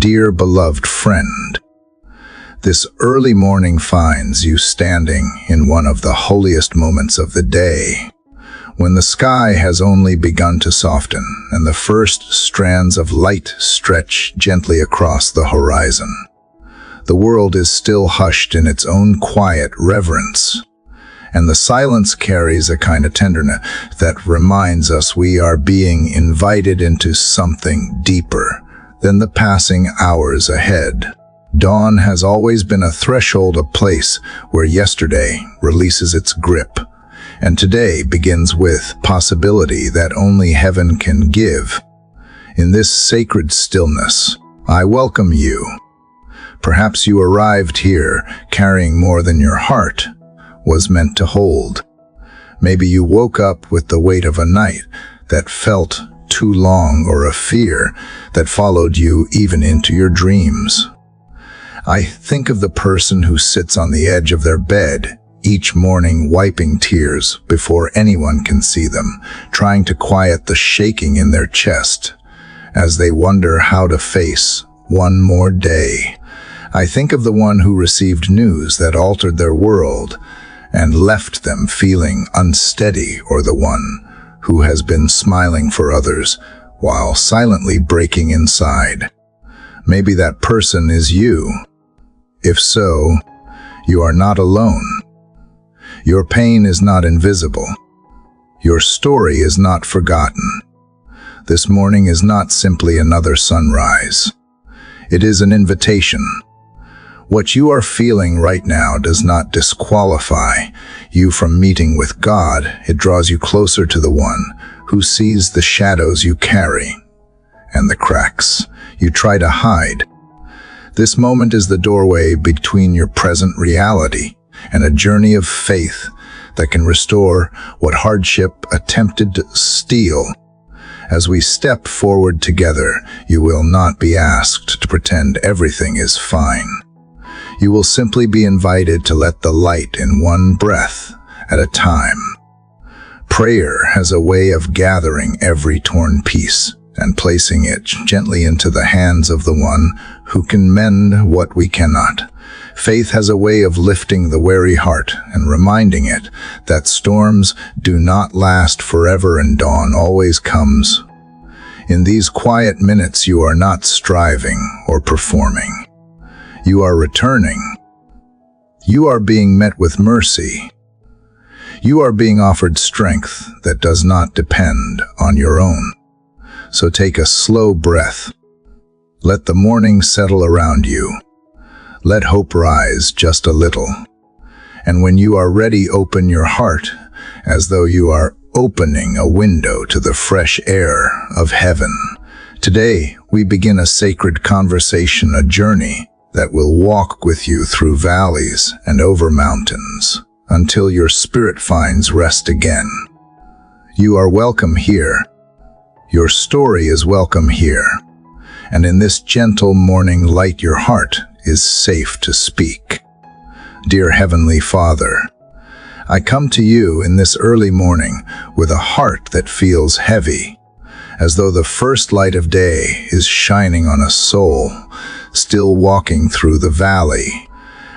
Dear beloved friend, this early morning finds you standing in one of the holiest moments of the day, when the sky has only begun to soften and the first strands of light stretch gently across the horizon. The world is still hushed in its own quiet reverence, and the silence carries a kind of tenderness that reminds us we are being invited into something deeper than the passing hours ahead. Dawn has always been a threshold, a place where yesterday releases its grip, and today begins with possibility that only heaven can give. In this sacred stillness, I welcome you. Perhaps you arrived here carrying more than your heart was meant to hold. Maybe you woke up with the weight of a night that felt too long, or a fear that followed you even into your dreams. I think of the person who sits on the edge of their bed each morning, wiping tears before anyone can see them, trying to quiet the shaking in their chest as they wonder how to face one more day. I think of the one who received news that altered their world and left them feeling unsteady, or the one who has been smiling for others while silently breaking inside. Maybe that person is you. If so, you are not alone. Your pain is not invisible. Your story is not forgotten. This morning is not simply another sunrise. It is an invitation. What you are feeling right now does not disqualify you from meeting with God. It draws you closer to the one who sees the shadows you carry and the cracks you try to hide. This moment is the doorway between your present reality and a journey of faith that can restore what hardship attempted to steal. As we step forward together, you will not be asked to pretend everything is fine. You will simply be invited to let the light in, one breath at a time. Prayer has a way of gathering every torn piece and placing it gently into the hands of the one who can mend what we cannot. Faith has a way of lifting the weary heart and reminding it that storms do not last forever and dawn always comes. In these quiet minutes, you are not striving or performing. You are returning. You are being met with mercy. You are being offered strength that does not depend on your own. So take a slow breath. Let the morning settle around you. Let hope rise just a little. And when you are ready, open your heart as though you are opening a window to the fresh air of heaven. Today, we begin a sacred conversation, a journey that will walk with you through valleys and over mountains until your spirit finds rest again. You are welcome here. Your story is welcome here. And in this gentle morning light, your heart is safe to speak. Dear Heavenly Father, I come to you in this early morning with a heart that feels heavy, as though the first light of day is shining on a soul still walking through the valley.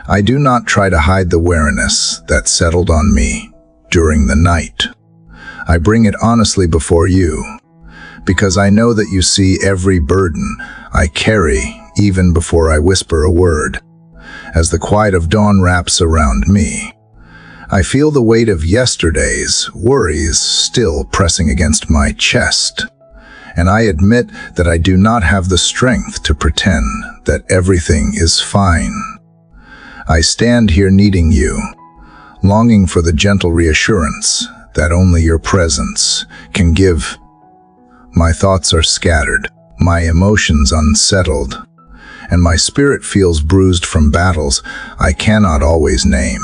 I do not try to hide the weariness that settled on me during the night. I bring it honestly before you, because I know that you see every burden I carry even before I whisper a word. As the quiet of dawn wraps around me, I feel the weight of yesterday's worries still pressing against my chest. And I admit that I do not have the strength to pretend that everything is fine. I stand here needing you, longing for the gentle reassurance that only your presence can give. My thoughts are scattered, my emotions unsettled, and my spirit feels bruised from battles I cannot always name.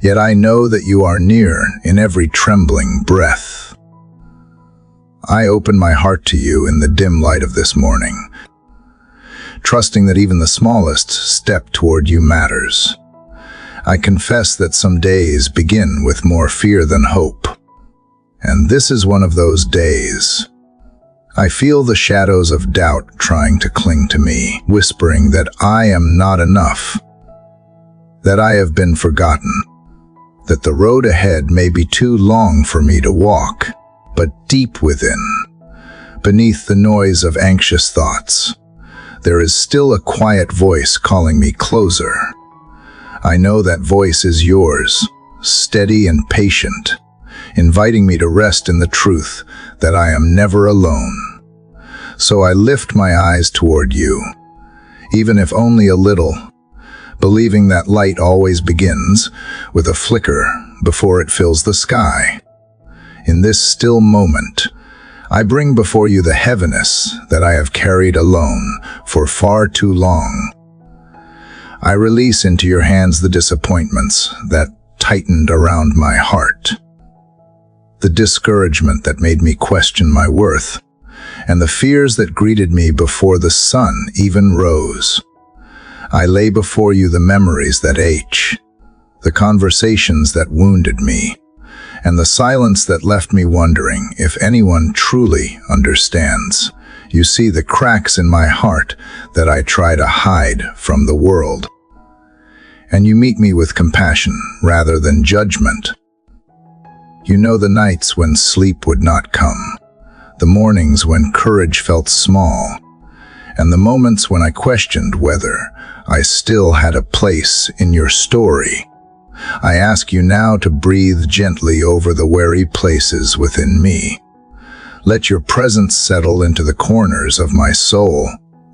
Yet I know that you are near in every trembling breath. I open my heart to you in the dim light of this morning, trusting that even the smallest step toward you matters. I confess that some days begin with more fear than hope, and this is one of those days. I feel the shadows of doubt trying to cling to me, whispering that I am not enough, that I have been forgotten, that the road ahead may be too long for me to walk. But deep within, beneath the noise of anxious thoughts, there is still a quiet voice calling me closer. I know that voice is yours, steady and patient, inviting me to rest in the truth that I am never alone. So I lift my eyes toward you, even if only a little, believing that light always begins with a flicker before it fills the sky. In this still moment, I bring before you the heaviness that I have carried alone for far too long. I release into your hands the disappointments that tightened around my heart, the discouragement that made me question my worth, and the fears that greeted me before the sun even rose. I lay before you the memories that ache, the conversations that wounded me, and the silence that left me wondering if anyone truly understands. You see the cracks in my heart that I try to hide from the world. And you meet me with compassion rather than judgment. You know the nights when sleep would not come, the mornings when courage felt small, and the moments when I questioned whether I still had a place in your story. I ask you now to breathe gently over the weary places within me. Let your presence settle into the corners of my soul,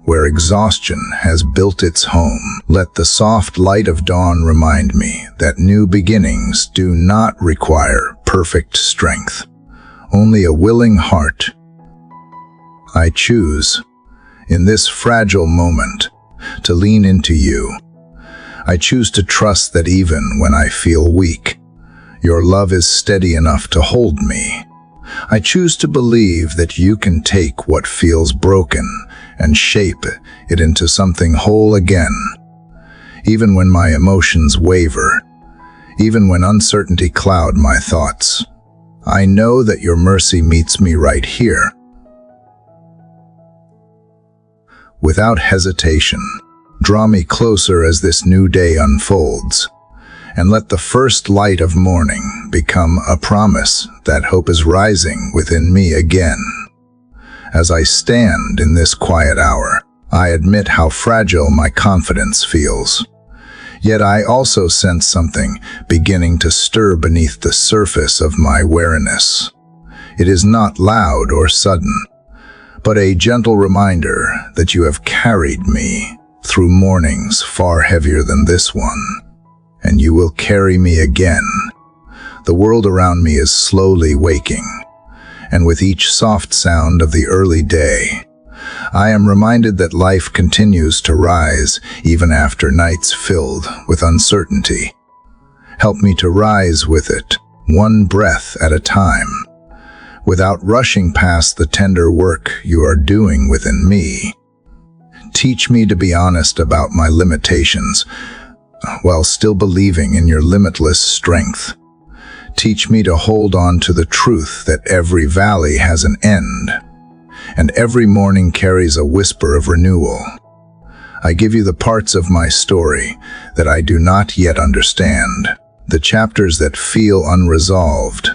where exhaustion has built its home. Let the soft light of dawn remind me that new beginnings do not require perfect strength, only a willing heart. I choose, in this fragile moment, to lean into you. I choose to trust that even when I feel weak, your love is steady enough to hold me. I choose to believe that you can take what feels broken and shape it into something whole again. Even when my emotions waver, even when uncertainty clouds my thoughts, I know that your mercy meets me right here. Without hesitation, draw me closer as this new day unfolds, and let the first light of morning become a promise that hope is rising within me again. As I stand in this quiet hour, I admit how fragile my confidence feels. Yet I also sense something beginning to stir beneath the surface of my weariness. It is not loud or sudden, but a gentle reminder that you have carried me through mornings far heavier than this one, and you will carry me again. The world around me is slowly waking, and with each soft sound of the early day, I am reminded that life continues to rise even after nights filled with uncertainty. Help me to rise with it, one breath at a time, without rushing past the tender work you are doing within me. Teach me to be honest about my limitations, while still believing in your limitless strength. Teach me to hold on to the truth that every valley has an end, and every morning carries a whisper of renewal. I give you the parts of my story that I do not yet understand, the chapters that feel unresolved,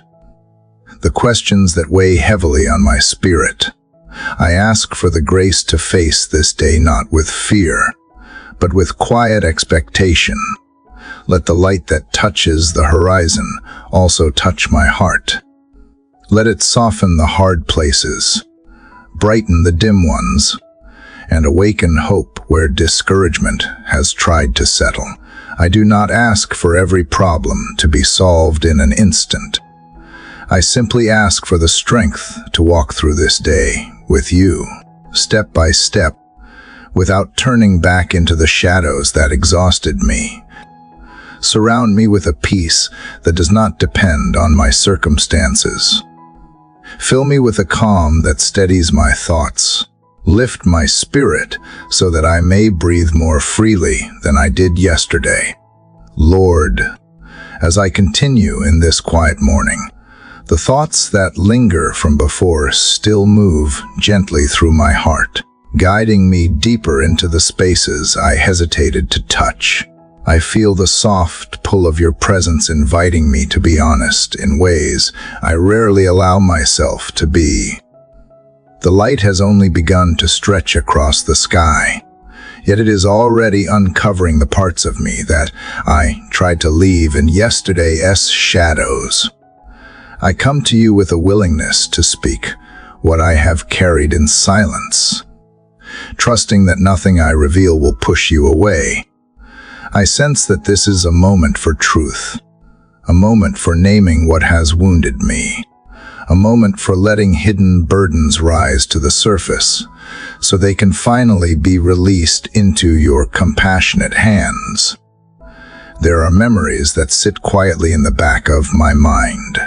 the questions that weigh heavily on my spirit. I ask for the grace to face this day not with fear, but with quiet expectation. Let the light that touches the horizon also touch my heart. Let it soften the hard places, brighten the dim ones, and awaken hope where discouragement has tried to settle. I do not ask for every problem to be solved in an instant. I simply ask for the strength to walk through this day with you, step by step, without turning back into the shadows that exhausted me. Surround me with a peace that does not depend on my circumstances. Fill me with a calm that steadies my thoughts. Lift my spirit so that I may breathe more freely than I did yesterday. Lord, as I continue in this quiet morning, The thoughts that linger from before still move gently through my heart, guiding me deeper into the spaces I hesitated to touch. I feel the soft pull of your presence inviting me to be honest in ways I rarely allow myself to be. The light has only begun to stretch across the sky, yet it is already uncovering the parts of me that I tried to leave in yesterday's shadows. I come to you with a willingness to speak what I have carried in silence, trusting that nothing I reveal will push you away. I sense that this is a moment for truth, a moment for naming what has wounded me, a moment for letting hidden burdens rise to the surface, so they can finally be released into your compassionate hands. There are memories that sit quietly in the back of my mind,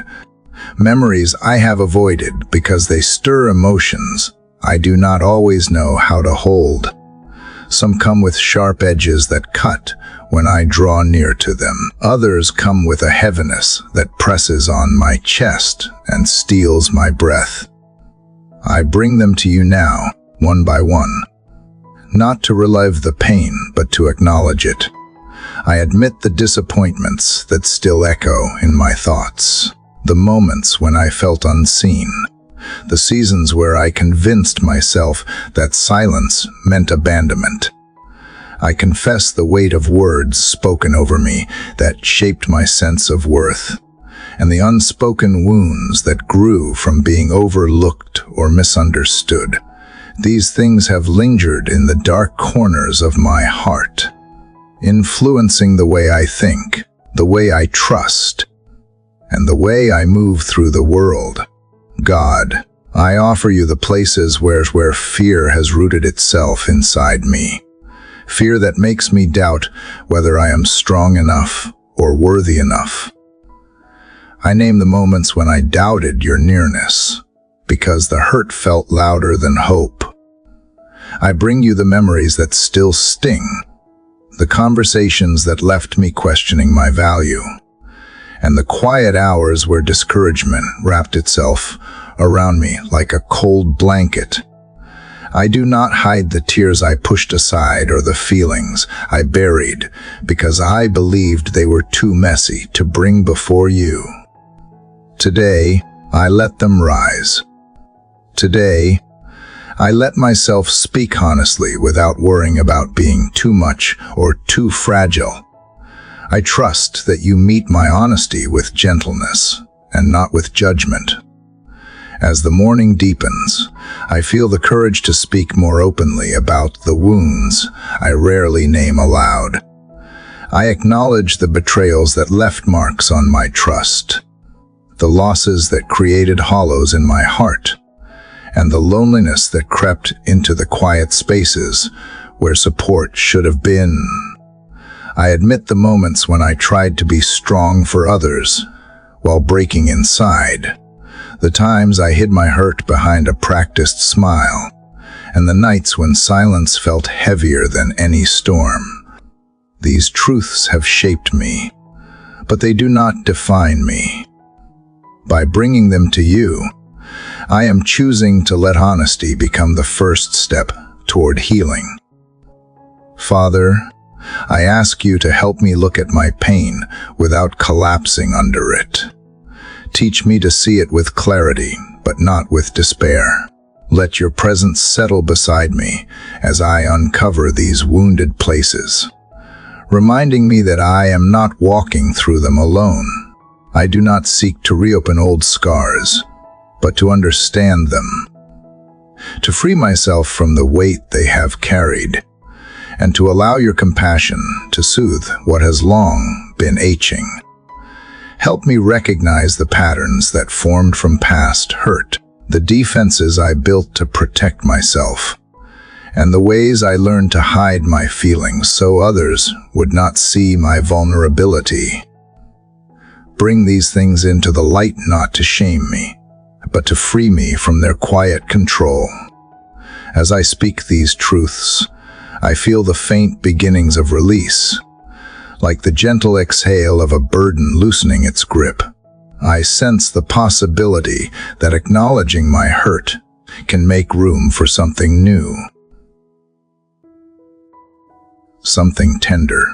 memories I have avoided because they stir emotions I do not always know how to hold. Some come with sharp edges that cut when I draw near to them. Others come with a heaviness that presses on my chest and steals my breath. I bring them to you now, one by one, not to relive the pain, but to acknowledge it. I admit the disappointments that still echo in my thoughts, the moments when I felt unseen, the seasons where I convinced myself that silence meant abandonment. I confess the weight of words spoken over me that shaped my sense of worth, and the unspoken wounds that grew from being overlooked or misunderstood. These things have lingered in the dark corners of my heart, influencing the way I think, the way I trust, and the way I move through the world. God, I offer you the places where fear has rooted itself inside me. Fear that makes me doubt whether I am strong enough or worthy enough. I name the moments when I doubted your nearness, because the hurt felt louder than hope. I bring you the memories that still sting, the conversations that left me questioning my value, and the quiet hours where discouragement wrapped itself around me like a cold blanket. I do not hide the tears I pushed aside or the feelings I buried because I believed they were too messy to bring before you. Today, I let them rise. Today, I let myself speak honestly without worrying about being too much or too fragile. I trust that you meet my honesty with gentleness and not with judgment. As the morning deepens, I feel the courage to speak more openly about the wounds I rarely name aloud. I acknowledge the betrayals that left marks on my trust, the losses that created hollows in my heart, and the loneliness that crept into the quiet spaces where support should have been. I admit the moments when I tried to be strong for others while breaking inside, the times I hid my hurt behind a practiced smile, and the nights when silence felt heavier than any storm. These truths have shaped me, but they do not define me. By bringing them to you, I am choosing to let honesty become the first step toward healing. Father, I ask you to help me look at my pain without collapsing under it. Teach me to see it with clarity, but not with despair. Let your presence settle beside me as I uncover these wounded places, reminding me that I am not walking through them alone. I do not seek to reopen old scars, but to understand them, to free myself from the weight they have carried, and to allow your compassion to soothe what has long been aching. Help me recognize the patterns that formed from past hurt, the defenses I built to protect myself, and the ways I learned to hide my feelings so others would not see my vulnerability. Bring these things into the light not to shame me, but to free me from their quiet control. As I speak these truths, I feel the faint beginnings of release, like the gentle exhale of a burden loosening its grip. I sense the possibility that acknowledging my hurt can make room for something new, something tender,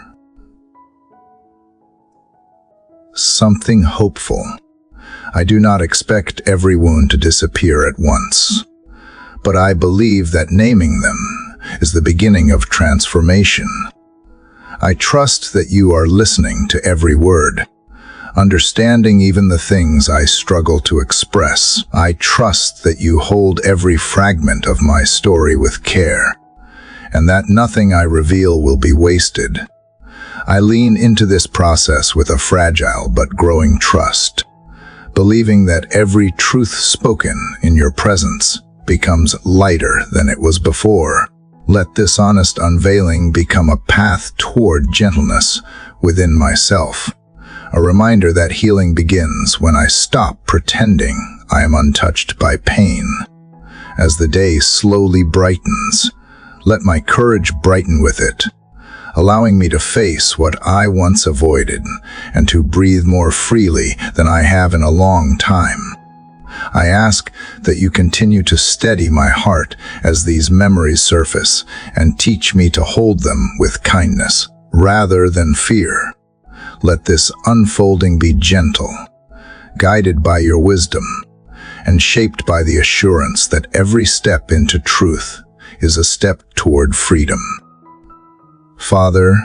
something hopeful. I do not expect every wound to disappear at once, but I believe that naming them is the beginning of transformation. I trust that you are listening to every word, understanding even the things I struggle to express. I trust that you hold every fragment of my story with care, and that nothing I reveal will be wasted. I lean into this process with a fragile but growing trust, believing that every truth spoken in your presence becomes lighter than it was before. Let this honest unveiling become a path toward gentleness within myself, a reminder that healing begins when I stop pretending I am untouched by pain. As the day slowly brightens, let my courage brighten with it, allowing me to face what I once avoided and to breathe more freely than I have in a long time. I ask that you continue to steady my heart as these memories surface and teach me to hold them with kindness rather than fear. Let this unfolding be gentle, guided by your wisdom, and shaped by the assurance that every step into truth is a step toward freedom. Father,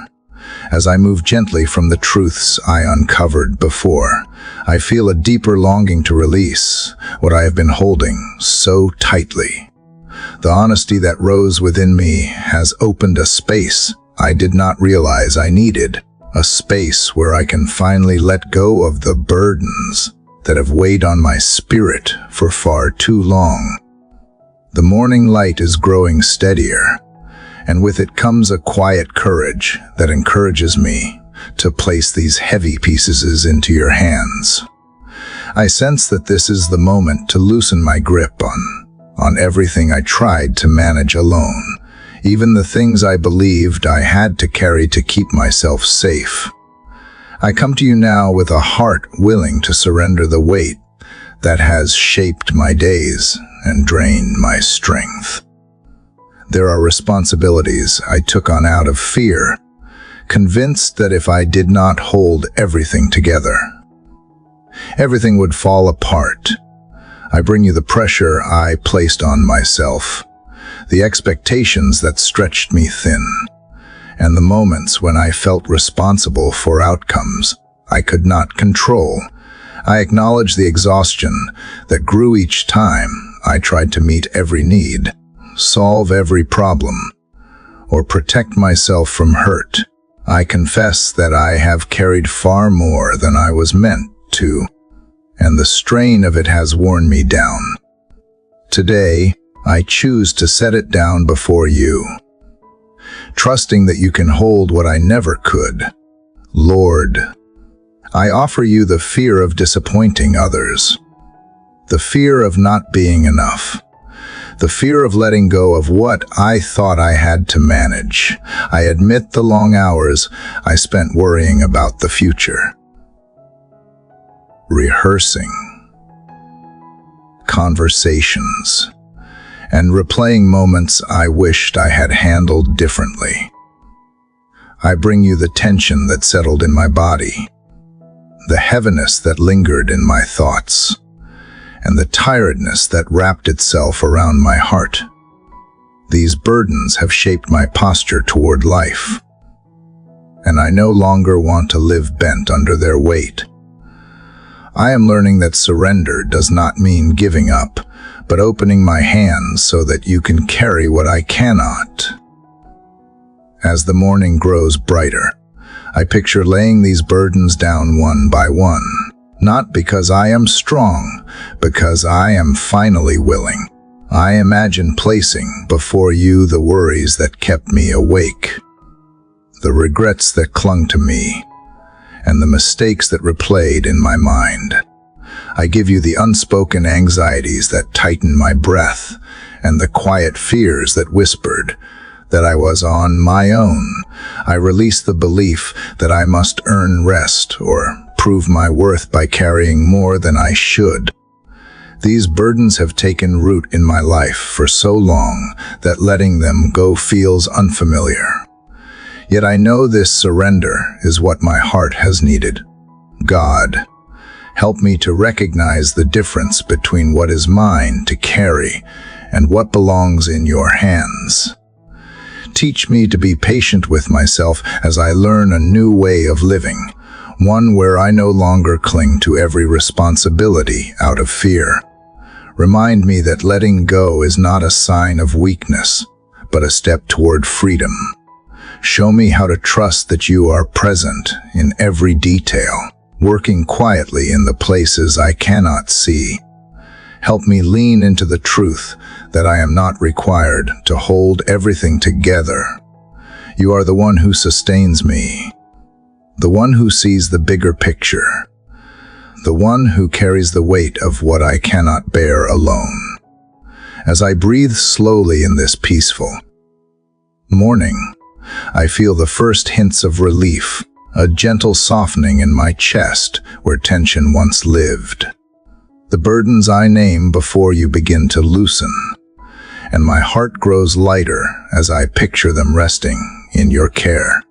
as I move gently from the truths I uncovered before, I feel a deeper longing to release what I have been holding so tightly. The honesty that rose within me has opened a space I did not realize I needed, a space where I can finally let go of the burdens that have weighed on my spirit for far too long. The morning light is growing steadier, and with it comes a quiet courage that encourages me to place these heavy pieces into your hands. I sense that this is the moment to loosen my grip on everything I tried to manage alone, even the things I believed I had to carry to keep myself safe. I come to you now with a heart willing to surrender the weight that has shaped my days and drained my strength. There are responsibilities I took on out of fear, convinced that if I did not hold everything together, everything would fall apart. I bring you the pressure I placed on myself, the expectations that stretched me thin, and the moments when I felt responsible for outcomes I could not control. I acknowledge the exhaustion that grew each time I tried to meet every need, solve every problem, or protect myself from hurt. I confess that I have carried far more than I was meant to, and the strain of it has worn me down. Today, I choose to set it down before you, trusting that you can hold what I never could. Lord, I offer you the fear of disappointing others, the fear of not being enough, the fear of letting go of what I thought I had to manage. I admit the long hours I spent worrying about the future, rehearsing conversations, and replaying moments I wished I had handled differently. I bring you the tension that settled in my body, the heaviness that lingered in my thoughts, and the tiredness that wrapped itself around my heart. These burdens have shaped my posture toward life, and I no longer want to live bent under their weight. I am learning that surrender does not mean giving up, but opening my hands so that you can carry what I cannot. As the morning grows brighter, I picture laying these burdens down one by one, not because I am strong, because I am finally willing. I imagine placing before you the worries that kept me awake, the regrets that clung to me, and the mistakes that replayed in my mind. I give you the unspoken anxieties that tightened my breath, and the quiet fears that whispered that I was on my own. I release the belief that I must earn rest or prove my worth by carrying more than I should. These burdens have taken root in my life for so long that letting them go feels unfamiliar. Yet I know this surrender is what my heart has needed. God, help me to recognize the difference between what is mine to carry and what belongs in your hands. Teach me to be patient with myself as I learn a new way of living, one where I no longer cling to every responsibility out of fear. Remind me that letting go is not a sign of weakness, but a step toward freedom. Show me how to trust that you are present in every detail, working quietly in the places I cannot see. Help me lean into the truth that I am not required to hold everything together. You are the one who sustains me, the one who sees the bigger picture, the one who carries the weight of what I cannot bear alone. As I breathe slowly in this peaceful morning, I feel the first hints of relief, a gentle softening in my chest where tension once lived. The burdens I name before you begin to loosen, and my heart grows lighter as I picture them resting in your care.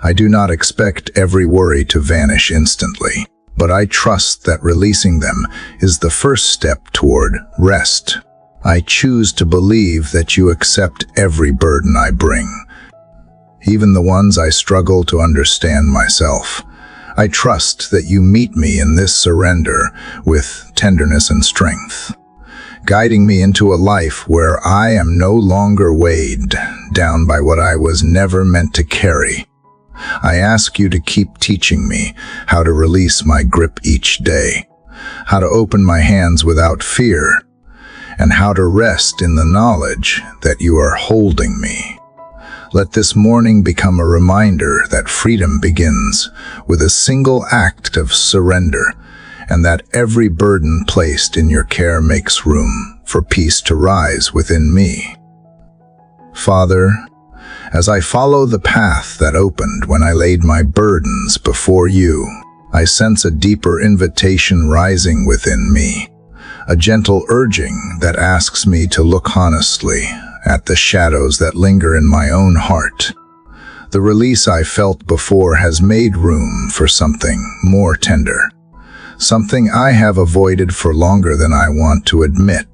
I do not expect every worry to vanish instantly, but I trust that releasing them is the first step toward rest. I choose to believe that you accept every burden I bring, even the ones I struggle to understand myself. I trust that you meet me in this surrender with tenderness and strength, guiding me into a life where I am no longer weighed down by what I was never meant to carry. I ask you to keep teaching me how to release my grip each day, how to open my hands without fear, and how to rest in the knowledge that you are holding me. Let this morning become a reminder that freedom begins with a single act of surrender, and that every burden placed in your care makes room for peace to rise within me. Father, as I follow the path that opened when I laid my burdens before you, I sense a deeper invitation rising within me, a gentle urging that asks me to look honestly at the shadows that linger in my own heart. The release I felt before has made room for something more tender, something I have avoided for longer than I want to admit.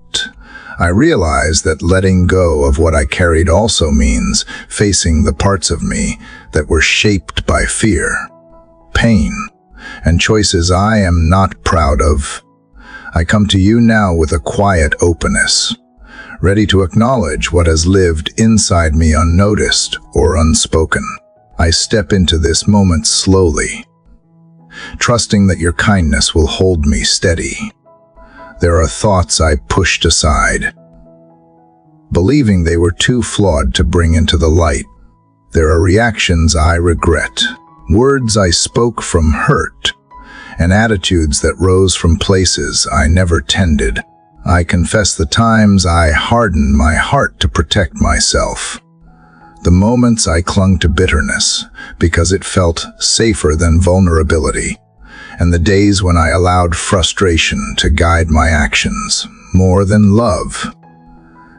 I realize that letting go of what I carried also means facing the parts of me that were shaped by fear, pain, and choices I am not proud of. I come to you now with a quiet openness, ready to acknowledge what has lived inside me unnoticed or unspoken. I step into this moment slowly, trusting that your kindness will hold me steady. There are thoughts I pushed aside, believing they were too flawed to bring into the light. There are reactions I regret, words I spoke from hurt, and attitudes that rose from places I never tended. I confess the times I hardened my heart to protect myself, the moments I clung to bitterness because it felt safer than vulnerability, and the days when I allowed frustration to guide my actions more than love.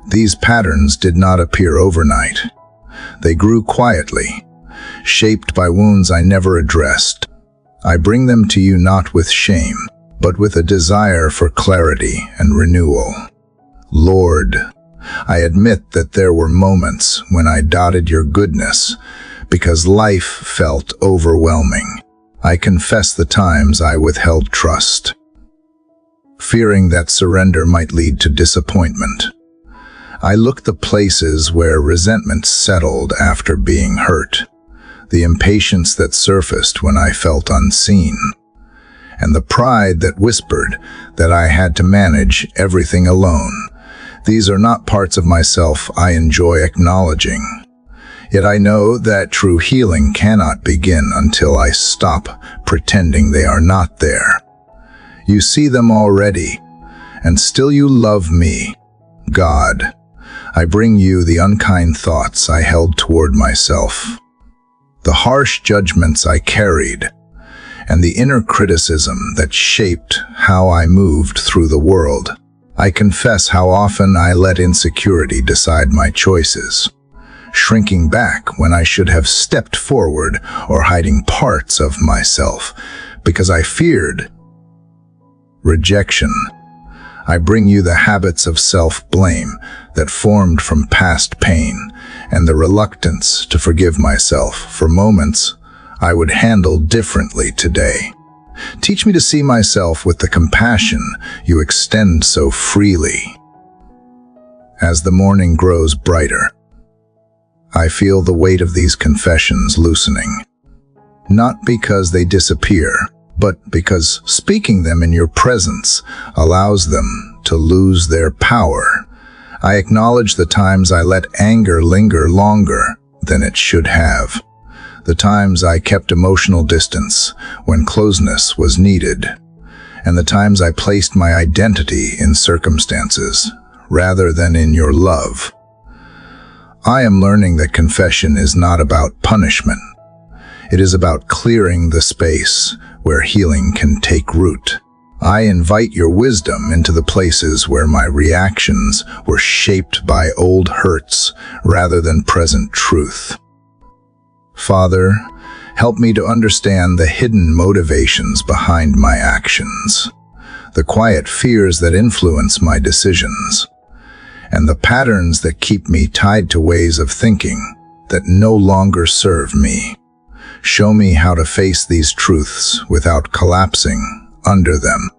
These patterns did not appear overnight. They grew quietly, shaped by wounds I never addressed. I bring them to you not with shame, but with a desire for clarity and renewal. Lord, I admit that there were moments when I doubted your goodness because life felt overwhelming. I confess the times I withheld trust, fearing that surrender might lead to disappointment. I looked the places where resentment settled after being hurt, the impatience that surfaced when I felt unseen, and the pride that whispered that I had to manage everything alone. These are not parts of myself I enjoy acknowledging. Yet I know that true healing cannot begin until I stop pretending they are not there. You see them already, and still you love me. God, I bring you the unkind thoughts I held toward myself, the harsh judgments I carried, and the inner criticism that shaped how I moved through the world. I confess how often I let insecurity decide my choices, shrinking back when I should have stepped forward or hiding parts of myself because I feared rejection. I bring you the habits of self-blame that formed from past pain and the reluctance to forgive myself for moments I would handle differently today. Teach me to see myself with the compassion you extend so freely. As the morning grows brighter, I feel the weight of these confessions loosening, not because they disappear, but because speaking them in your presence allows them to lose their power. I acknowledge the times I let anger linger longer than it should have, the times I kept emotional distance when closeness was needed, and the times I placed my identity in circumstances rather than in your love. I am learning that confession is not about punishment. It is about clearing the space where healing can take root. I invite your wisdom into the places where my reactions were shaped by old hurts rather than present truth. Father, help me to understand the hidden motivations behind my actions, the quiet fears that influence my decisions, and the patterns that keep me tied to ways of thinking that no longer serve me. Show me how to face these truths without collapsing under them.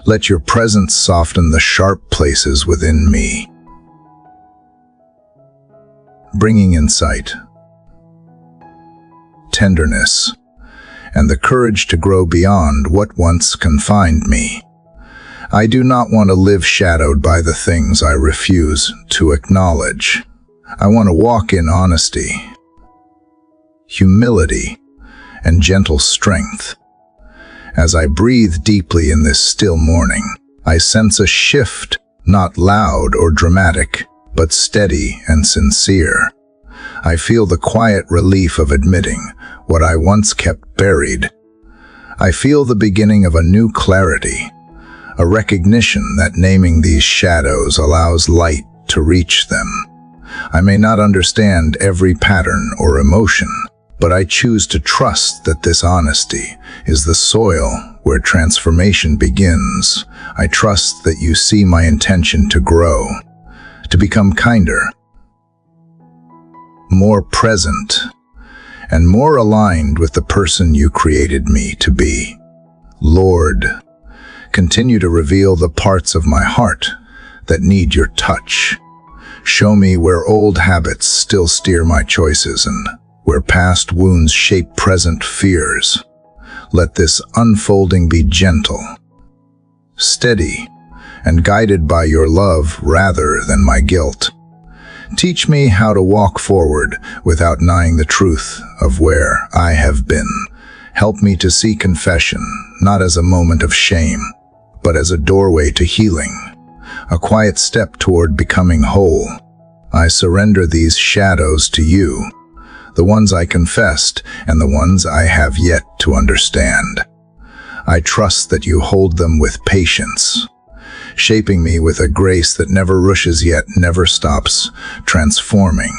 Let your presence soften the sharp places within me, bringing insight, tenderness, and the courage to grow beyond what once confined me. I do not want to live shadowed by the things I refuse to acknowledge. I want to walk in honesty, humility, and gentle strength. As I breathe deeply in this still morning, I sense a shift, not loud or dramatic, but steady and sincere. I feel the quiet relief of admitting what I once kept buried. I feel the beginning of a new clarity, a recognition that naming these shadows allows light to reach them. I may not understand every pattern or emotion, but I choose to trust that this honesty is the soil where transformation begins. I trust that you see my intention to grow, to become kinder, more present, and more aligned with the person you created me to be. Lord, continue to reveal the parts of my heart that need your touch. Show me where old habits still steer my choices and where past wounds shape present fears. Let this unfolding be gentle, steady, and guided by your love rather than my guilt. Teach me how to walk forward without denying the truth of where I have been. Help me to see confession not as a moment of shame, but as a doorway to healing, a quiet step toward becoming whole. I surrender these shadows to you, the ones I confessed and the ones I have yet to understand. I trust that you hold them with patience, shaping me with a grace that never rushes yet never stops transforming.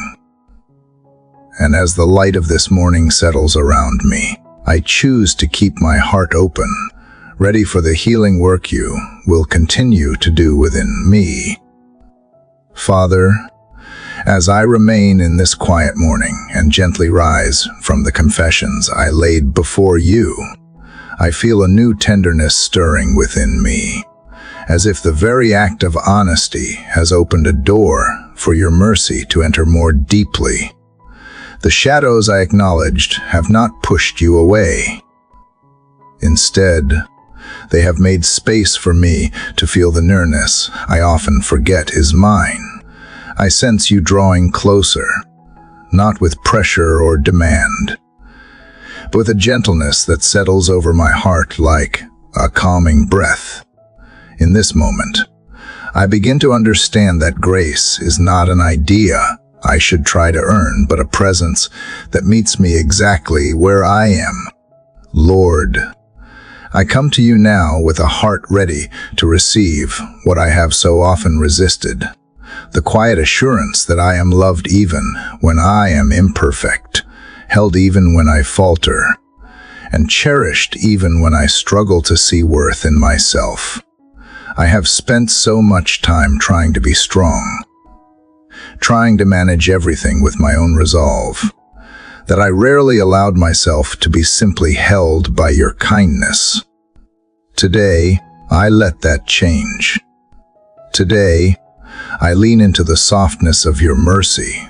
And as the light of this morning settles around me, I choose to keep my heart open, ready for the healing work you will continue to do within me. Father, as I remain in this quiet morning and gently rise from the confessions I laid before you, I feel a new tenderness stirring within me, as if the very act of honesty has opened a door for your mercy to enter more deeply. The shadows I acknowledged have not pushed you away. Instead, they have made space for me to feel the nearness I often forget is mine. I sense you drawing closer, not with pressure or demand, but with a gentleness that settles over my heart like a calming breath. In this moment, I begin to understand that grace is not an idea I should try to earn, but a presence that meets me exactly where I am. Lord, I come to you now with a heart ready to receive what I have so often resisted, the quiet assurance that I am loved even when I am imperfect, held even when I falter, and cherished even when I struggle to see worth in myself. I have spent so much time trying to be strong, trying to manage everything with my own resolve, that I rarely allowed myself to be simply held by your kindness. Today, I let that change. Today, I lean into the softness of your mercy,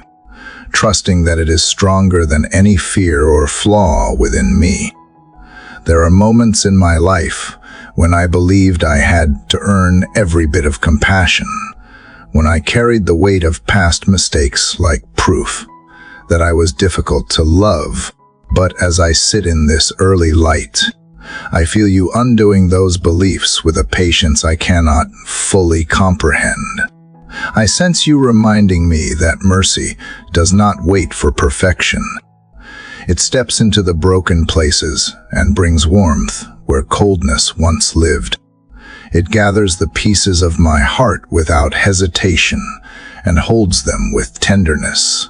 trusting that it is stronger than any fear or flaw within me. There are moments in my life when I believed I had to earn every bit of compassion, when I carried the weight of past mistakes like proof that I was difficult to love. But as I sit in this early light, I feel you undoing those beliefs with a patience I cannot fully comprehend. I sense you reminding me that mercy does not wait for perfection. It steps into the broken places and brings warmth where coldness once lived. It gathers the pieces of my heart without hesitation and holds them with tenderness,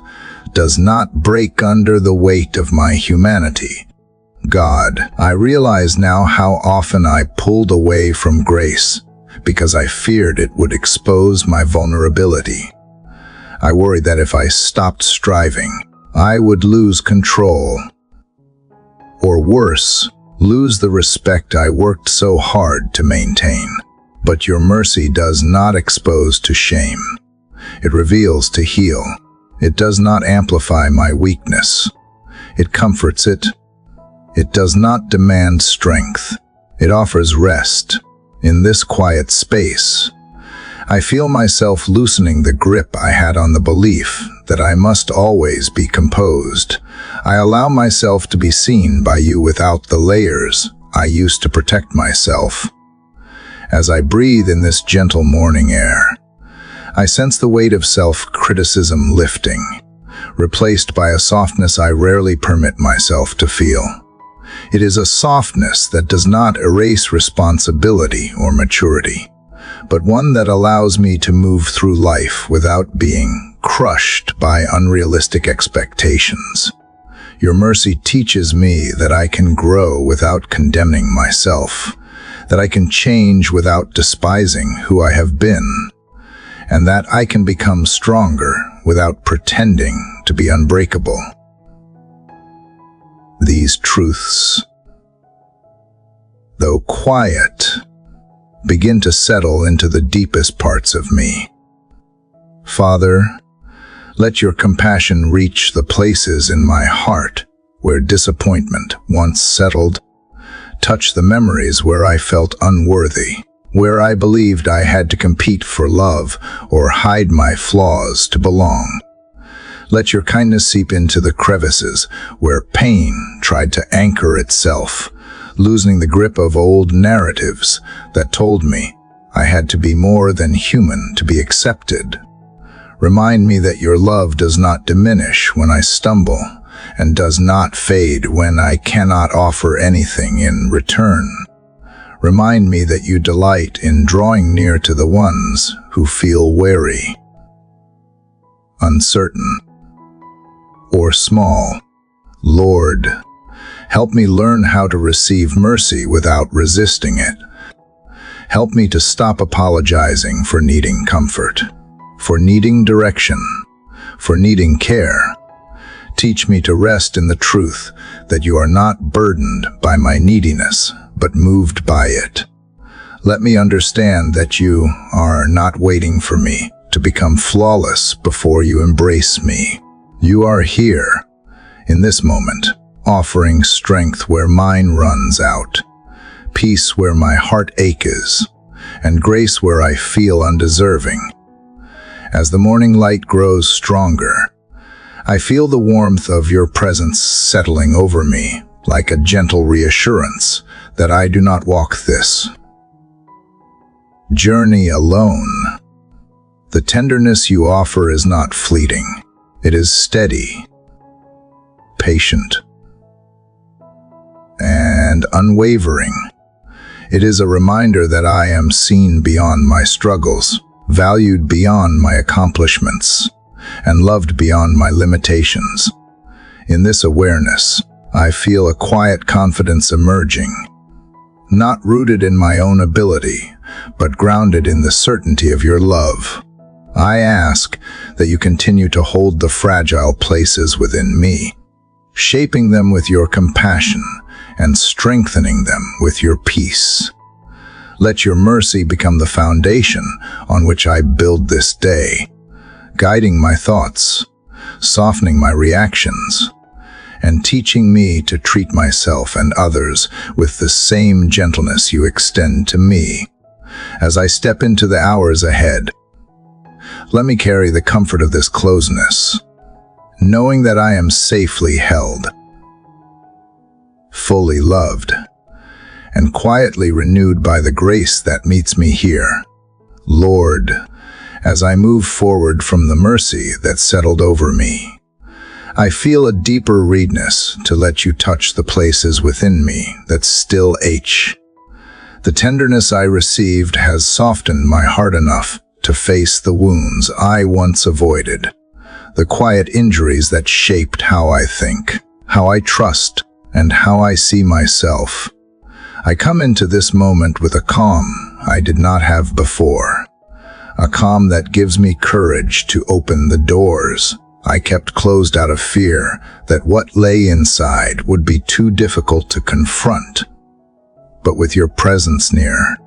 does not break under the weight of my humanity. God, I realize now how often I pulled away from grace because I feared it would expose my vulnerability. I worried that if I stopped striving, I would lose control. Or worse, lose the respect I worked so hard to maintain. But your mercy does not expose to shame. It reveals to heal. It does not amplify my weakness. It comforts it. It does not demand strength. It offers rest. In this quiet space, I feel myself loosening the grip I had on the belief that I must always be composed. I allow myself to be seen by you without the layers I used to protect myself. As I breathe in this gentle morning air, I sense the weight of self-criticism lifting, replaced by a softness I rarely permit myself to feel. It is a softness that does not erase responsibility or maturity, but one that allows me to move through life without being crushed by unrealistic expectations. Your mercy teaches me that I can grow without condemning myself, that I can change without despising who I have been, and that I can become stronger without pretending to be unbreakable. These truths, though quiet, begin to settle into the deepest parts of me. Father, let your compassion reach the places in my heart where disappointment once settled. Touch the memories where I felt unworthy, where I believed I had to compete for love or hide my flaws to belong. Let your kindness seep into the crevices where pain tried to anchor itself, loosening the grip of old narratives that told me I had to be more than human to be accepted. Remind me that your love does not diminish when I stumble and does not fade when I cannot offer anything in return. Remind me that you delight in drawing near to the ones who feel weary, uncertain, or small. Lord, help me learn how to receive mercy without resisting it. Help me to stop apologizing for needing comfort, for needing direction, for needing care. Teach me to rest in the truth that you are not burdened by my neediness, but moved by it. Let me understand that you are not waiting for me to become flawless before you embrace me. You are here, in this moment, offering strength where mine runs out, peace where my heart aches, and grace where I feel undeserving. As the morning light grows stronger, I feel the warmth of your presence settling over me, like a gentle reassurance that I do not walk this journey alone. The tenderness you offer is not fleeting. It is steady, patient, and and unwavering. It is a reminder that I am seen beyond my struggles, valued beyond my accomplishments, and loved beyond my limitations. In this awareness, I feel a quiet confidence emerging, not rooted in my own ability, but grounded in the certainty of your love. I ask that you continue to hold the fragile places within me, shaping them with your compassion and strengthening them with your peace. Let your mercy become the foundation on which I build this day, guiding my thoughts, softening my reactions, and teaching me to treat myself and others with the same gentleness you extend to me. As I step into the hours ahead, let me carry the comfort of this closeness, knowing that I am safely held, fully loved, and quietly renewed by the grace that meets me here. Lord, as I move forward from the mercy that settled over me, I feel a deeper readiness to let you touch the places within me that still ache. The tenderness I received has softened my heart enough to face the wounds I once avoided, the quiet injuries that shaped how I think, how I trust, and how I see myself. I come into this moment with a calm I did not have before, a calm that gives me courage to open the doors I kept closed out of fear that what lay inside would be too difficult to confront. But with your presence near,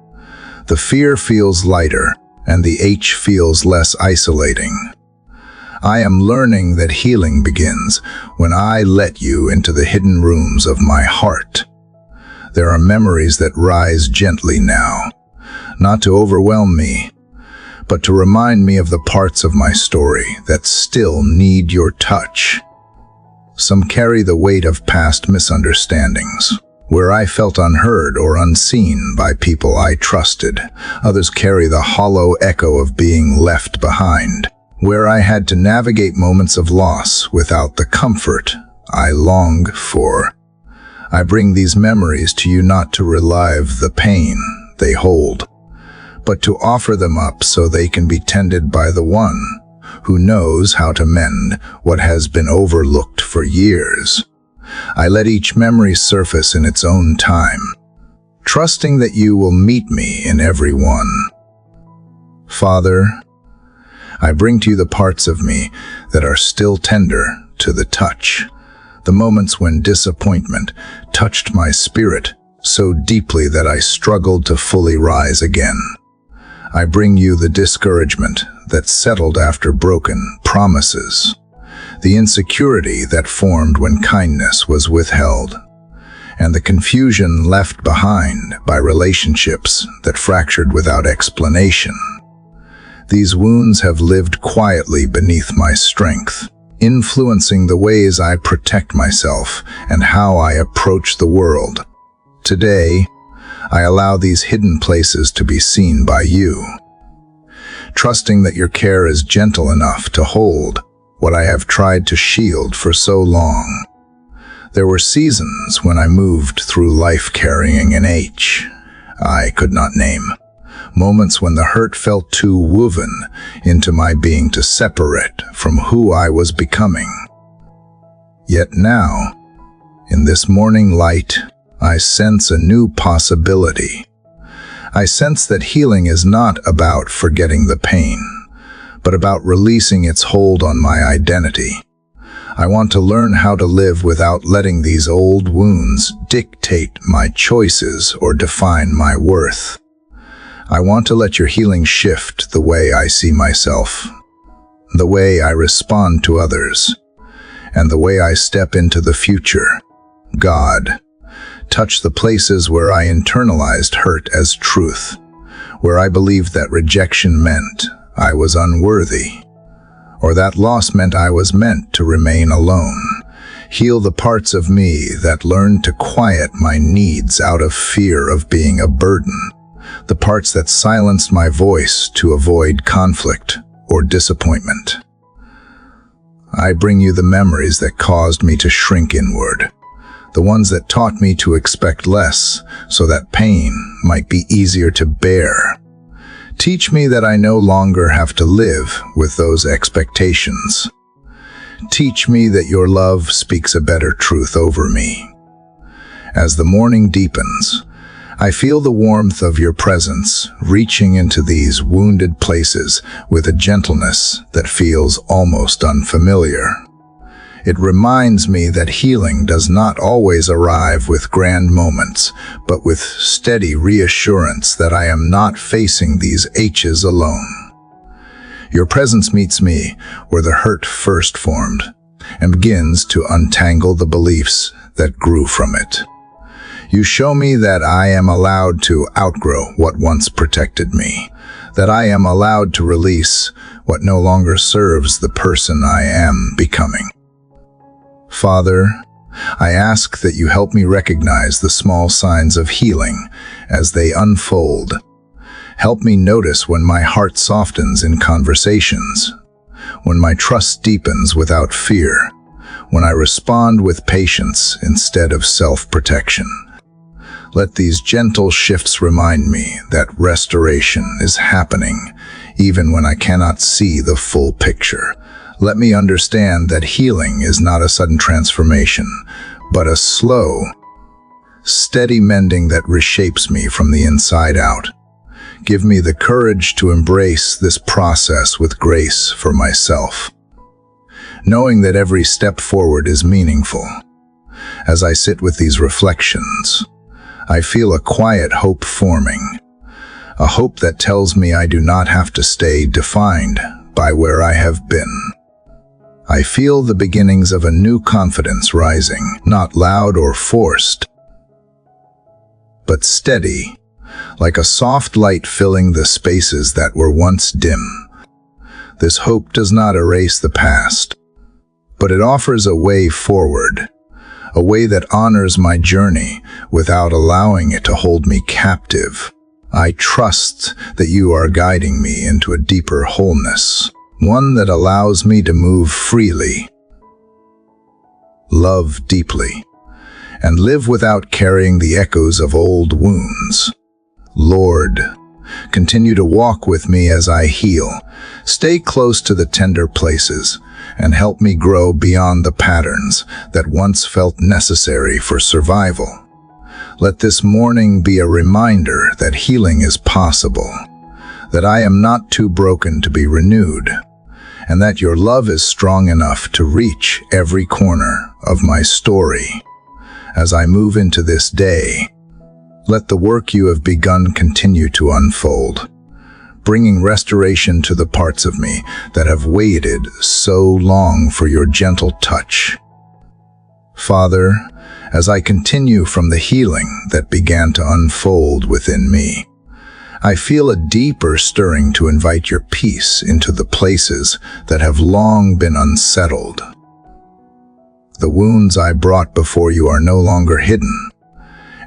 the fear feels lighter and the ache feels less isolating. I am learning that healing begins when I let you into the hidden rooms of my heart. There are memories that rise gently now, not to overwhelm me, but to remind me of the parts of my story that still need your touch. Some carry the weight of past misunderstandings, where I felt unheard or unseen by people I trusted. Others carry the hollow echo of being left behind, where I had to navigate moments of loss without the comfort I longed for. I bring these memories to you not to relive the pain they hold, but to offer them up so they can be tended by the one who knows how to mend what has been overlooked for years. I let each memory surface in its own time, trusting that you will meet me in every one. Father, I bring to you the parts of me that are still tender to the touch, the moments when disappointment touched my spirit so deeply that I struggled to fully rise again. I bring you the discouragement that settled after broken promises, the insecurity that formed when kindness was withheld, and the confusion left behind by relationships that fractured without explanation. These wounds have lived quietly beneath my strength, influencing the ways I protect myself and how I approach the world. Today, I allow these hidden places to be seen by you, trusting that your care is gentle enough to hold what I have tried to shield for so long. There were seasons when I moved through life carrying an ache I could not name, moments when the hurt felt too woven into my being to separate from who I was becoming. Yet now, in this morning light, I sense a new possibility. I sense that healing is not about forgetting the pain, but about releasing its hold on my identity. I want to learn how to live without letting these old wounds dictate my choices or define my worth. I want to let your healing shift the way I see myself, the way I respond to others, and the way I step into the future. God, touch the places where I internalized hurt as truth, where I believed that rejection meant I was unworthy, or that loss meant I was meant to remain alone. Heal the parts of me that learned to quiet my needs out of fear of being a burden, the parts that silenced my voice to avoid conflict or disappointment. I bring you the memories that caused me to shrink inward, the ones that taught me to expect less so that pain might be easier to bear. Teach me that I no longer have to live with those expectations. Teach me that your love speaks a better truth over me. As the morning deepens, I feel the warmth of your presence reaching into these wounded places with a gentleness that feels almost unfamiliar. It reminds me that healing does not always arrive with grand moments, but with steady reassurance that I am not facing these aches alone. Your presence meets me where the hurt first formed and begins to untangle the beliefs that grew from it. You show me that I am allowed to outgrow what once protected me, that I am allowed to release what no longer serves the person I am becoming. Father, I ask that you help me recognize the small signs of healing as they unfold. Help me notice when my heart softens in conversations, when my trust deepens without fear, when I respond with patience instead of self-protection. Let these gentle shifts remind me that restoration is happening even when I cannot see the full picture. Let me understand that healing is not a sudden transformation, but a slow, steady mending that reshapes me from the inside out. Give me the courage to embrace this process with grace for myself, knowing that every step forward is meaningful. As I sit with these reflections, I feel a quiet hope forming, a hope that tells me I do not have to stay defined by where I have been. I feel the beginnings of a new confidence rising, not loud or forced, but steady, like a soft light filling the spaces that were once dim. This hope does not erase the past, but it offers a way forward, a way that honors my journey without allowing it to hold me captive. I trust that you are guiding me into a deeper wholeness, one that allows me to move freely, love deeply, and live without carrying the echoes of old wounds. Lord, continue to walk with me as I heal. Stay close to the tender places and help me grow beyond the patterns that once felt necessary for survival. Let this morning be a reminder that healing is possible, that I am not too broken to be renewed, and that your love is strong enough to reach every corner of my story. As I move into this day, let the work you have begun continue to unfold, bringing restoration to the parts of me that have waited so long for your gentle touch. Father, as I continue from the healing that began to unfold within me, I feel a deeper stirring to invite your peace into the places that have long been unsettled. The wounds I brought before you are no longer hidden,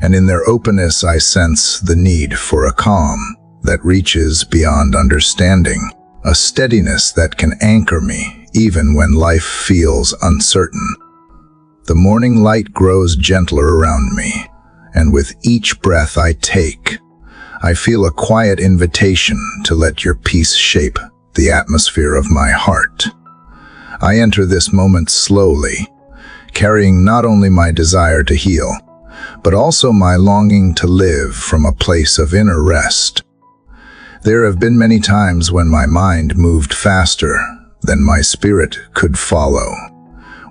and in their openness I sense the need for a calm that reaches beyond understanding, a steadiness that can anchor me even when life feels uncertain. The morning light grows gentler around me, and with each breath I take, I feel a quiet invitation to let your peace shape the atmosphere of my heart. I enter this moment slowly, carrying not only my desire to heal, but also my longing to live from a place of inner rest. There have been many times when my mind moved faster than my spirit could follow,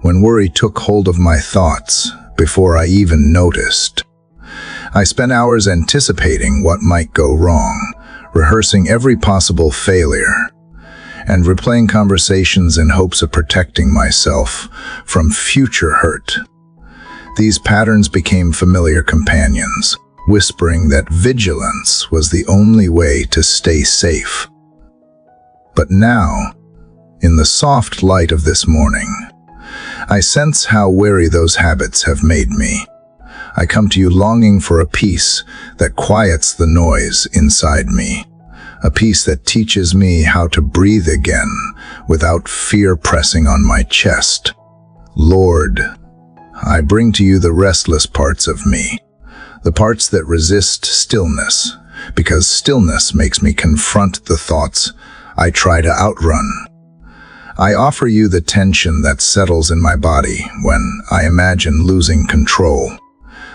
when worry took hold of my thoughts before I even noticed. I spent hours anticipating what might go wrong, rehearsing every possible failure, and replaying conversations in hopes of protecting myself from future hurt. These patterns became familiar companions, whispering that vigilance was the only way to stay safe. But now, in the soft light of this morning, I sense how wary those habits have made me. I come to you longing for a peace that quiets the noise inside me, a peace that teaches me how to breathe again without fear pressing on my chest. Lord, I bring to you the restless parts of me, the parts that resist stillness, because stillness makes me confront the thoughts I try to outrun. I offer you the tension that settles in my body when I imagine losing control,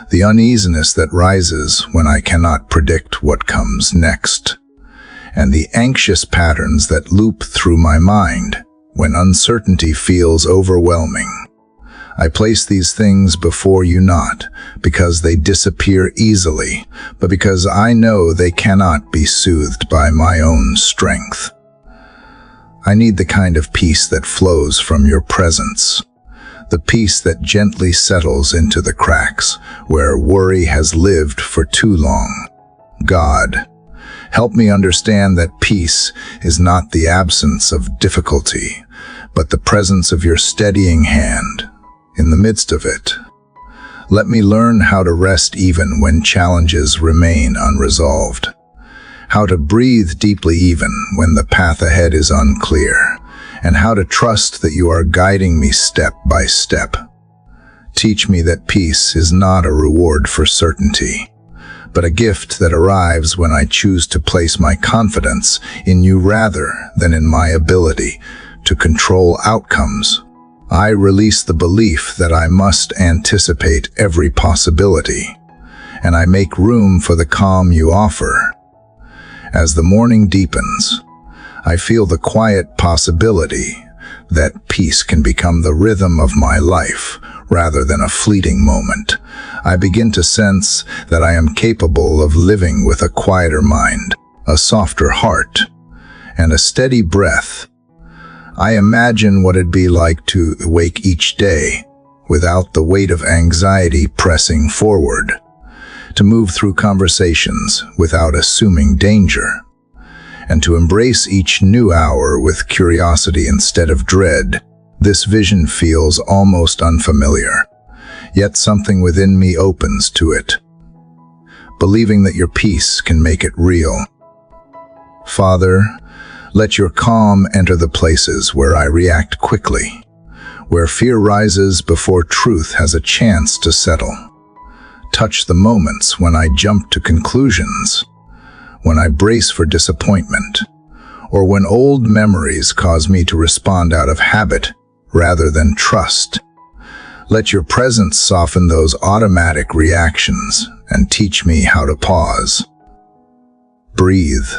the uneasiness that rises when I cannot predict what comes next, and the anxious patterns that loop through my mind when uncertainty feels overwhelming. I place these things before you not because they disappear easily, but because I know they cannot be soothed by my own strength. I need the kind of peace that flows from your presence, the peace that gently settles into the cracks where worry has lived for too long. God, help me understand that peace is not the absence of difficulty, but the presence of your steadying hand in the midst of it. Let me learn how to rest even when challenges remain unresolved, how to breathe deeply even when the path ahead is unclear, and how to trust that you are guiding me step by step. Teach me that peace is not a reward for certainty, but a gift that arrives when I choose to place my confidence in you rather than in my ability to control outcomes. I release the belief that I must anticipate every possibility, and I make room for the calm you offer. As the morning deepens, I feel the quiet possibility that peace can become the rhythm of my life rather than a fleeting moment. I begin to sense that I am capable of living with a quieter mind, a softer heart, and a steady breath. I imagine what it'd be like to wake each day without the weight of anxiety pressing forward, to move through conversations without assuming danger, and to embrace each new hour with curiosity instead of dread. This vision feels almost unfamiliar, yet something within me opens to it, believing that your peace can make it real. Father, let your calm enter the places where I react quickly, where fear rises before truth has a chance to settle. Touch the moments when I jump to conclusions, when I brace for disappointment, or when old memories cause me to respond out of habit rather than trust. Let your presence soften those automatic reactions and teach me how to pause, breathe,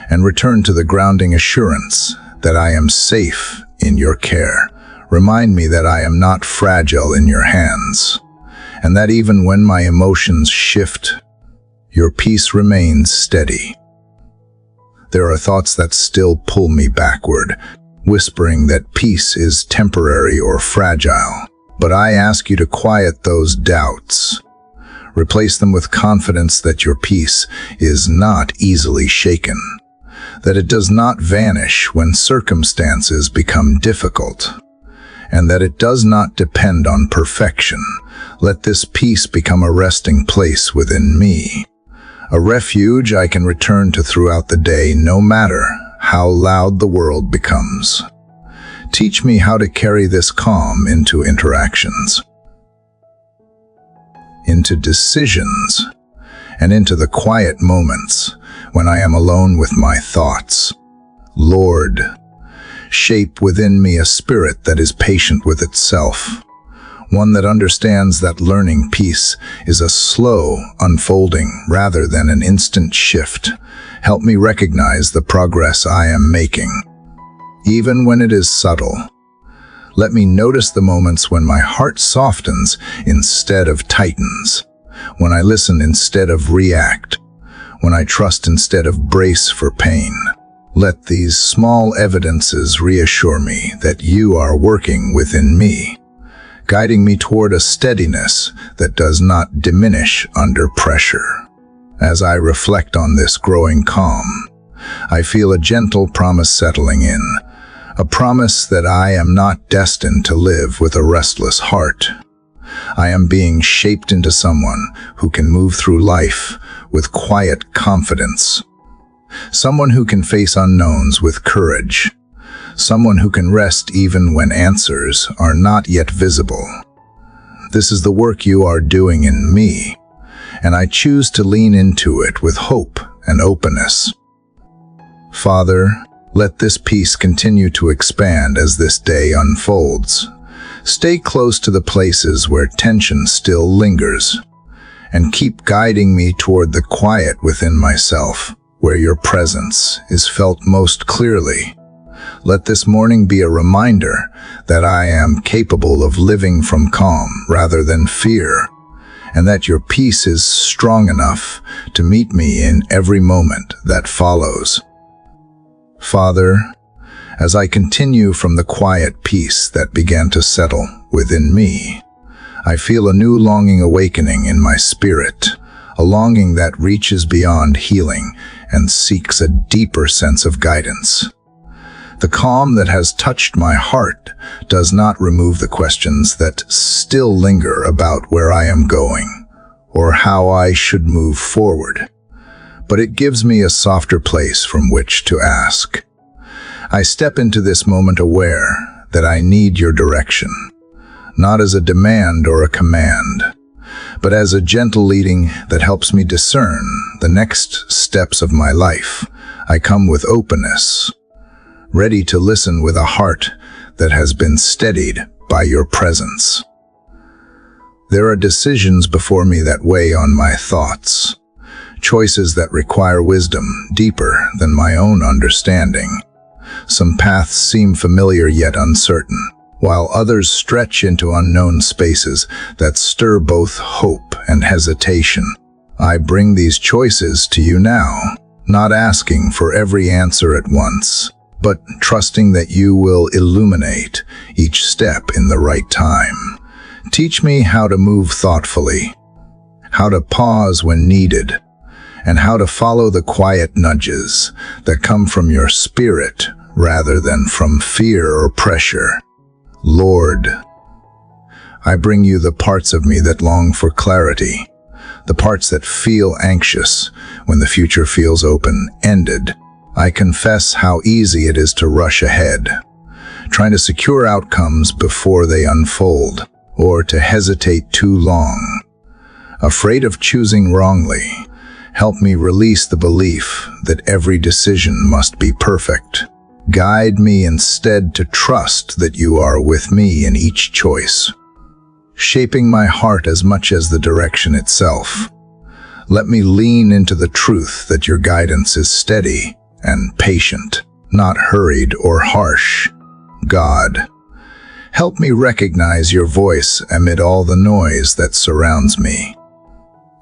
and return to the grounding assurance that I am safe in your care. Remind me that I am not fragile in your hands, and that even when my emotions shift, your peace remains steady. There are thoughts that still pull me backward, whispering that peace is temporary or fragile. But I ask you to quiet those doubts. Replace them with confidence that your peace is not easily shaken, that it does not vanish when circumstances become difficult, and that it does not depend on perfection. Let this peace become a resting place within me, a refuge I can return to throughout the day, no matter how loud the world becomes. Teach me how to carry this calm into interactions, into decisions, and into the quiet moments when I am alone with my thoughts. Lord, shape within me a spirit that is patient with itself, one that understands that learning peace is a slow unfolding rather than an instant shift. Help me recognize the progress I am making, even when it is subtle. Let me notice the moments when my heart softens instead of tightens, when I listen instead of react, when I trust instead of brace for pain. Let these small evidences reassure me that you are working within me, guiding me toward a steadiness that does not diminish under pressure. As I reflect on this growing calm, I feel a gentle promise settling in, a promise that I am not destined to live with a restless heart. I am being shaped into someone who can move through life with quiet confidence, someone who can face unknowns with courage, someone who can rest even when answers are not yet visible. This is the work you are doing in me, and I choose to lean into it with hope and openness. Father, let this peace continue to expand as this day unfolds. Stay close to the places where tension still lingers, and keep guiding me toward the quiet within myself, where your presence is felt most clearly. Let this morning be a reminder that I am capable of living from calm rather than fear, and that your peace is strong enough to meet me in every moment that follows. Father, as I continue from the quiet peace that began to settle within me, I feel a new longing awakening in my spirit, a longing that reaches beyond healing and seeks a deeper sense of guidance. The calm that has touched my heart does not remove the questions that still linger about where I am going or how I should move forward, but it gives me a softer place from which to ask. I step into this moment aware that I need your direction, not as a demand or a command, but as a gentle leading that helps me discern the next steps of my life. I come with openness, ready to listen with a heart that has been steadied by your presence. There are decisions before me that weigh on my thoughts, choices that require wisdom deeper than my own understanding. Some paths seem familiar yet uncertain, while others stretch into unknown spaces that stir both hope and hesitation. I bring these choices to you now, not asking for every answer at once, but trusting that you will illuminate each step in the right time. Teach me how to move thoughtfully, how to pause when needed, and how to follow the quiet nudges that come from your spirit rather than from fear or pressure. Lord, I bring you the parts of me that long for clarity, the parts that feel anxious when the future feels open-ended. I confess how easy it is to rush ahead, trying to secure outcomes before they unfold, or to hesitate too long. Afraid of choosing wrongly, help me release the belief that every decision must be perfect. Guide me instead to trust that you are with me in each choice, shaping my heart as much as the direction itself. Let me lean into the truth that your guidance is steady and patient, not hurried or harsh. God, help me recognize your voice amid all the noise that surrounds me.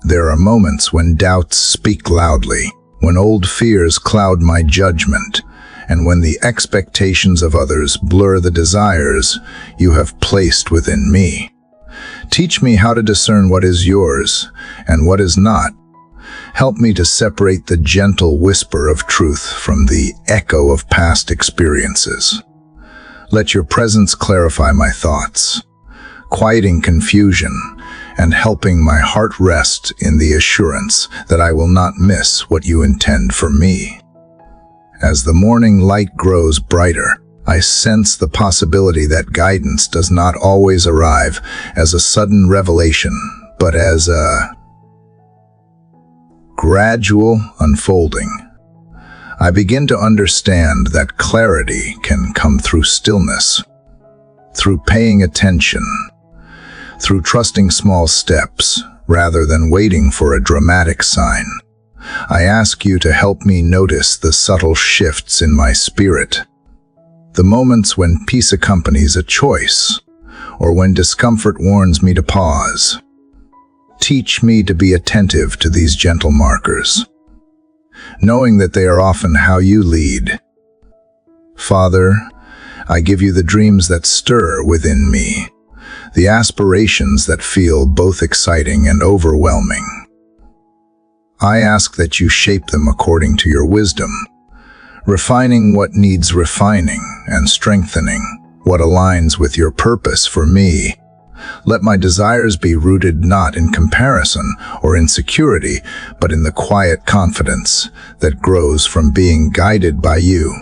There are moments when doubts speak loudly, when old fears cloud my judgment, and when the expectations of others blur the desires you have placed within me. Teach me how to discern what is yours and what is not. Help me to separate the gentle whisper of truth from the echo of past experiences. Let your presence clarify my thoughts, quieting confusion and helping my heart rest in the assurance that I will not miss what you intend for me. As the morning light grows brighter, I sense the possibility that guidance does not always arrive as a sudden revelation, but as a gradual unfolding. I begin to understand that clarity can come through stillness, through paying attention, through trusting small steps rather than waiting for a dramatic sign. I ask you to help me notice the subtle shifts in my spirit, the moments when peace accompanies a choice, or when discomfort warns me to pause. Teach me to be attentive to these gentle markers, knowing that they are often how you lead. Father, I give you the dreams that stir within me, the aspirations that feel both exciting and overwhelming. I ask that you shape them according to your wisdom, refining what needs refining and strengthening what aligns with your purpose for me. Let my desires be rooted not in comparison or insecurity, but in the quiet confidence that grows from being guided by you.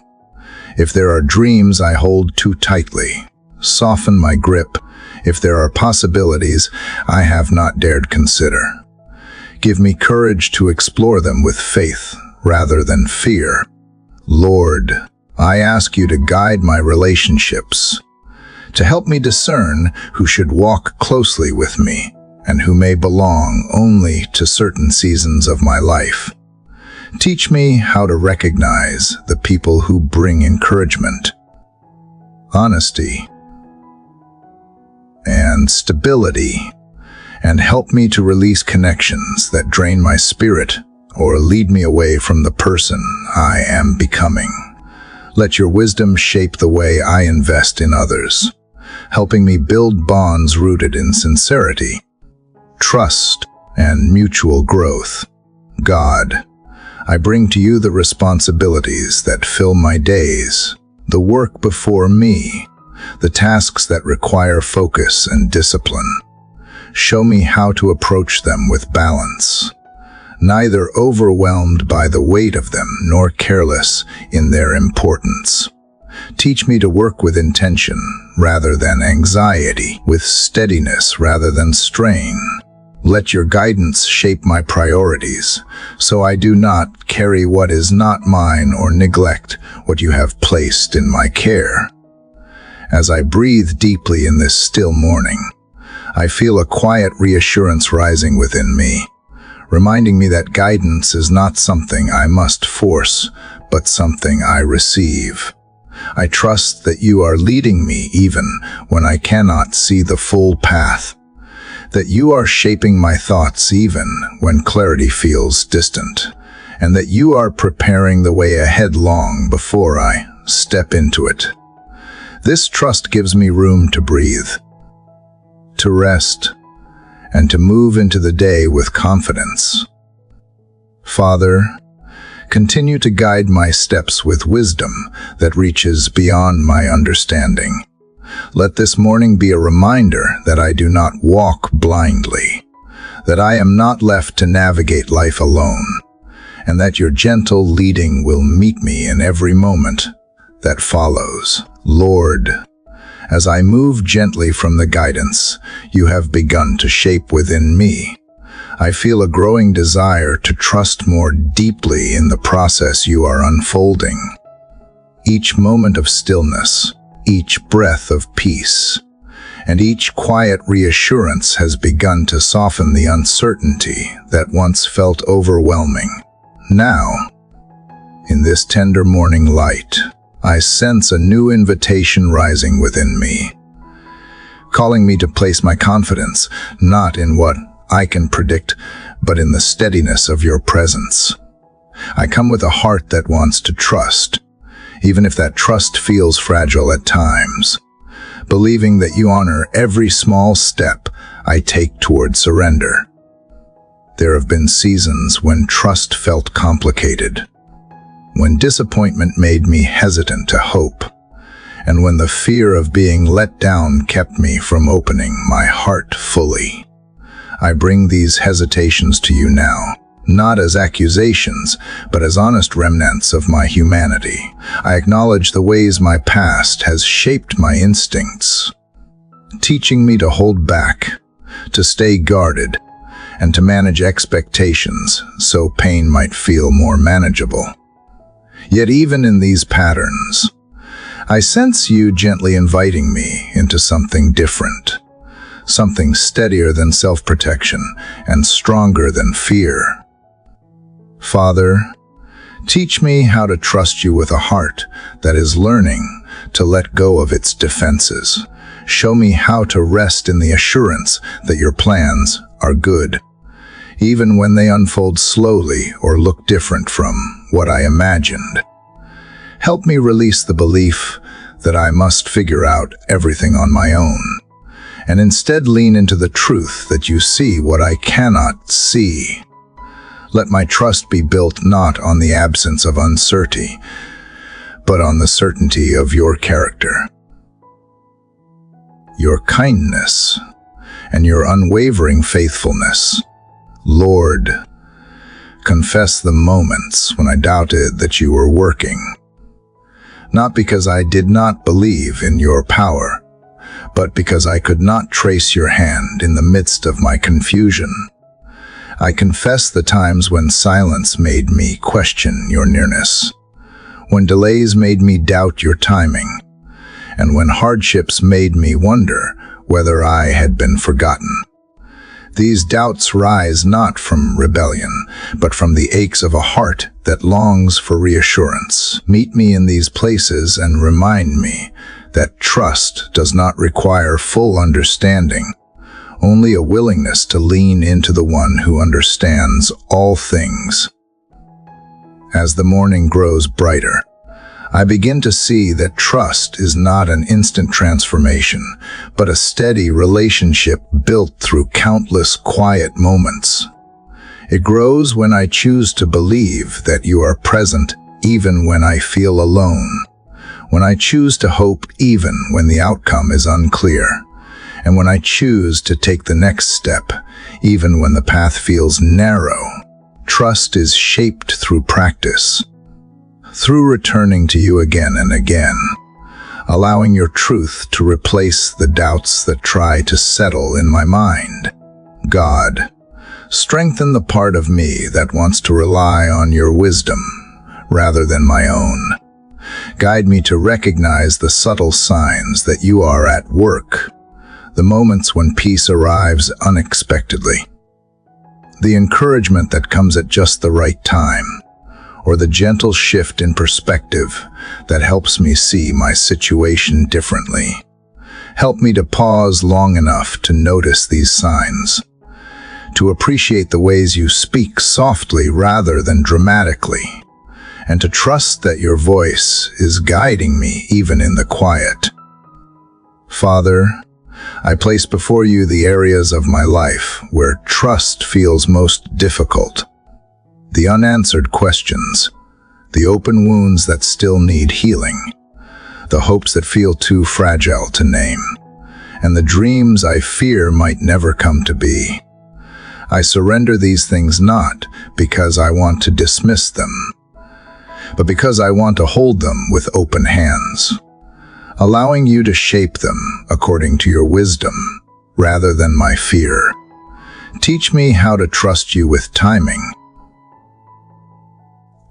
If there are dreams I hold too tightly, soften my grip if there are possibilities I have not dared consider. Give me courage to explore them with faith rather than fear. Lord, I ask you to guide my relationships, to help me discern who should walk closely with me and who may belong only to certain seasons of my life. Teach me how to recognize the people who bring encouragement, honesty, and stability, and help me to release connections that drain my spirit or lead me away from the person I am becoming. Let your wisdom shape the way I invest in others, helping me build bonds rooted in sincerity, trust, and mutual growth. God, I bring to you the responsibilities that fill my days, the work before me, the tasks that require focus and discipline. Show me how to approach them with balance, neither overwhelmed by the weight of them nor careless in their importance. Teach me to work with intention rather than anxiety, with steadiness rather than strain. Let your guidance shape my priorities, so I do not carry what is not mine or neglect what you have placed in my care. As I breathe deeply in this still morning, I feel a quiet reassurance rising within me, reminding me that guidance is not something I must force, but something I receive. I trust that you are leading me even when I cannot see the full path, that you are shaping my thoughts even when clarity feels distant, and that you are preparing the way ahead long before I step into it. This trust gives me room to breathe, to rest, and to move into the day with confidence. Father, continue to guide my steps with wisdom that reaches beyond my understanding. Let this morning be a reminder that I do not walk blindly, that I am not left to navigate life alone, and that your gentle leading will meet me in every moment that follows. Lord, as I move gently from the guidance you have begun to shape within me, I feel a growing desire to trust more deeply in the process you are unfolding. Each moment of stillness, each breath of peace, and each quiet reassurance has begun to soften the uncertainty that once felt overwhelming. Now, in this tender morning light, I sense a new invitation rising within me, calling me to place my confidence not in what I can predict, but in the steadiness of your presence. I come with a heart that wants to trust, even if that trust feels fragile at times, believing that you honor every small step I take toward surrender. There have been seasons when trust felt complicated, when disappointment made me hesitant to hope, and when the fear of being let down kept me from opening my heart fully. I bring these hesitations to you now, not as accusations, but as honest remnants of my humanity. I acknowledge the ways my past has shaped my instincts, teaching me to hold back, to stay guarded, and to manage expectations so pain might feel more manageable. Yet even in these patterns, I sense you gently inviting me into something different, something steadier than self-protection and stronger than fear. Father, teach me how to trust you with a heart that is learning to let go of its defenses. Show me how to rest in the assurance that your plans are good, even when they unfold slowly or look different from what I imagined. Help me release the belief that I must figure out everything on my own, and instead lean into the truth that you see what I cannot see. Let my trust be built not on the absence of uncertainty, but on the certainty of your character, your kindness, and your unwavering faithfulness. Lord, confess the moments when I doubted that you were working, not because I did not believe in your power, but because I could not trace your hand in the midst of my confusion. I confess the times when silence made me question your nearness, when delays made me doubt your timing, and when hardships made me wonder whether I had been forgotten. These doubts rise not from rebellion, but from the aches of a heart that longs for reassurance. Meet me in these places and remind me that trust does not require full understanding, only a willingness to lean into the one who understands all things. As the morning grows brighter, I begin to see that trust is not an instant transformation, but a steady relationship built through countless quiet moments. It grows when I choose to believe that you are present even when I feel alone, when I choose to hope even when the outcome is unclear, and when I choose to take the next step even when the path feels narrow. Trust is shaped through practice, through returning to you again and again, allowing your truth to replace the doubts that try to settle in my mind. God, strengthen the part of me that wants to rely on your wisdom rather than my own. Guide me to recognize the subtle signs that you are at work, the moments when peace arrives unexpectedly, the encouragement that comes at just the right time, or the gentle shift in perspective that helps me see my situation differently. Help me to pause long enough to notice these signs, to appreciate the ways you speak softly rather than dramatically, and to trust that your voice is guiding me even in the quiet. Father, I place before you the areas of my life where trust feels most difficult, the unanswered questions, the open wounds that still need healing, the hopes that feel too fragile to name, and the dreams I fear might never come to be. I surrender these things not because I want to dismiss them, but because I want to hold them with open hands, allowing you to shape them according to your wisdom rather than my fear. Teach me how to trust you with timing,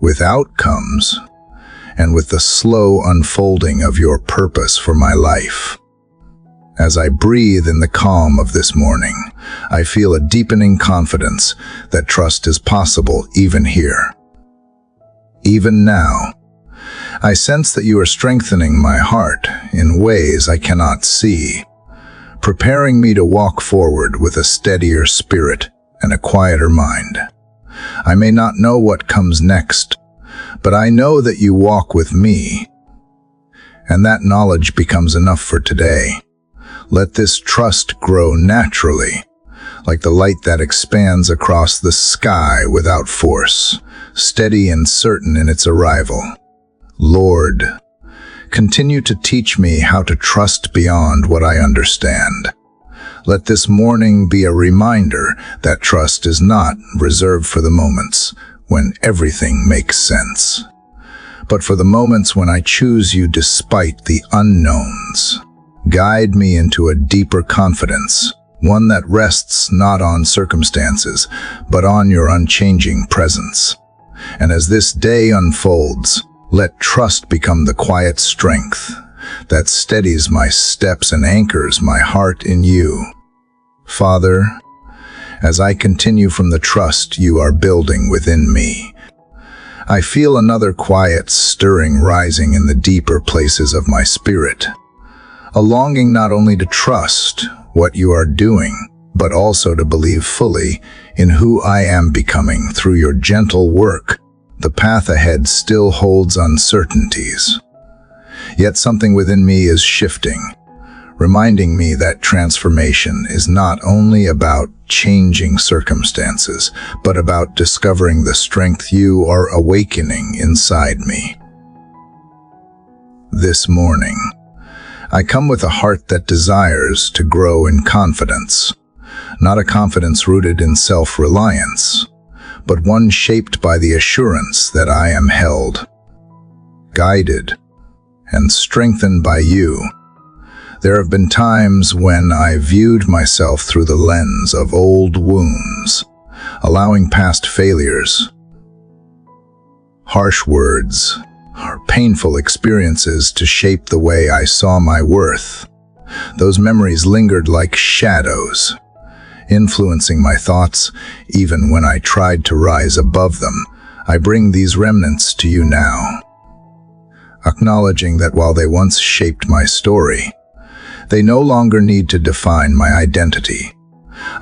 with outcomes, and with the slow unfolding of your purpose for my life. As I breathe in the calm of this morning, I feel a deepening confidence that trust is possible even here. Even now, I sense that you are strengthening my heart in ways I cannot see, preparing me to walk forward with a steadier spirit and a quieter mind. I may not know what comes next, but I know that you walk with me, and that knowledge becomes enough for today. Let this trust grow naturally, like the light that expands across the sky without force, steady and certain in its arrival. Lord, continue to teach me how to trust beyond what I understand. Let this morning be a reminder that trust is not reserved for the moments when everything makes sense, but for the moments when I choose you despite the unknowns. Guide me into a deeper confidence, one that rests not on circumstances, but on your unchanging presence. And as this day unfolds, let trust become the quiet strength that steadies my steps and anchors my heart in you. Father, as I continue from the trust you are building within me, I feel another quiet stirring rising in the deeper places of my spirit, a longing not only to trust what you are doing, but also to believe fully in who I am becoming through your gentle work. The path ahead still holds uncertainties, yet something within me is shifting, reminding me that transformation is not only about changing circumstances, but about discovering the strength you are awakening inside me. This morning, I come with a heart that desires to grow in confidence, not a confidence rooted in self-reliance, but one shaped by the assurance that I am held, guided, and strengthened by you. There have been times when I viewed myself through the lens of old wounds, allowing past failures, harsh words, or painful experiences to shape the way I saw my worth. Those memories lingered like shadows, influencing my thoughts even when I tried to rise above them. I bring these remnants to you now, acknowledging that while they once shaped my story, they no longer need to define my identity.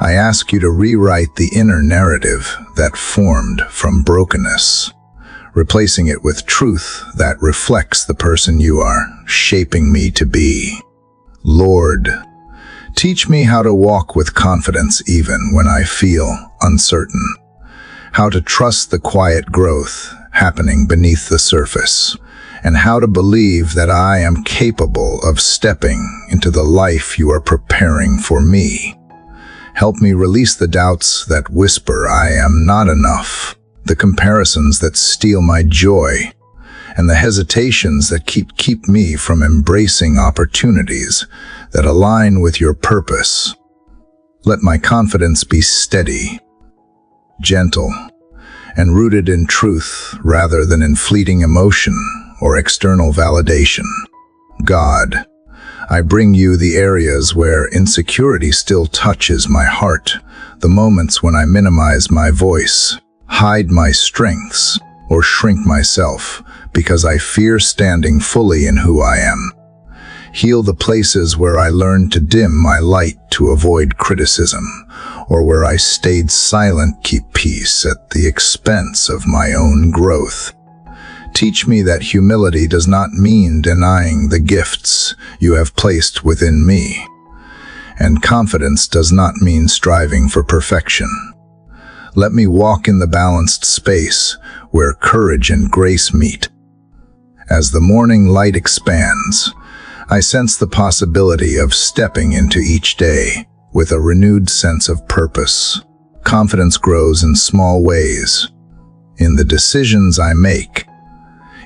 I ask you to rewrite the inner narrative that formed from brokenness, replacing it with truth that reflects the person you are shaping me to be. Lord, teach me how to walk with confidence even when I feel uncertain, how to trust the quiet growth happening beneath the surface, and how to believe that I am capable of stepping into the life you are preparing for me. Help me release the doubts that whisper I am not enough, the comparisons that steal my joy, and the hesitations that keep me from embracing opportunities that align with your purpose. Let my confidence be steady, gentle, and rooted in truth rather than in fleeting emotion or external validation. God, I bring you the areas where insecurity still touches my heart, the moments when I minimize my voice, hide my strengths, or shrink myself because I fear standing fully in who I am. Heal the places where I learned to dim my light to avoid criticism, or where I stayed silent, keep peace at the expense of my own growth. Teach me that humility does not mean denying the gifts you have placed within me, and confidence does not mean striving for perfection. Let me walk in the balanced space where courage and grace meet. As the morning light expands, I sense the possibility of stepping into each day with a renewed sense of purpose. Confidence grows in small ways, in the decisions I make,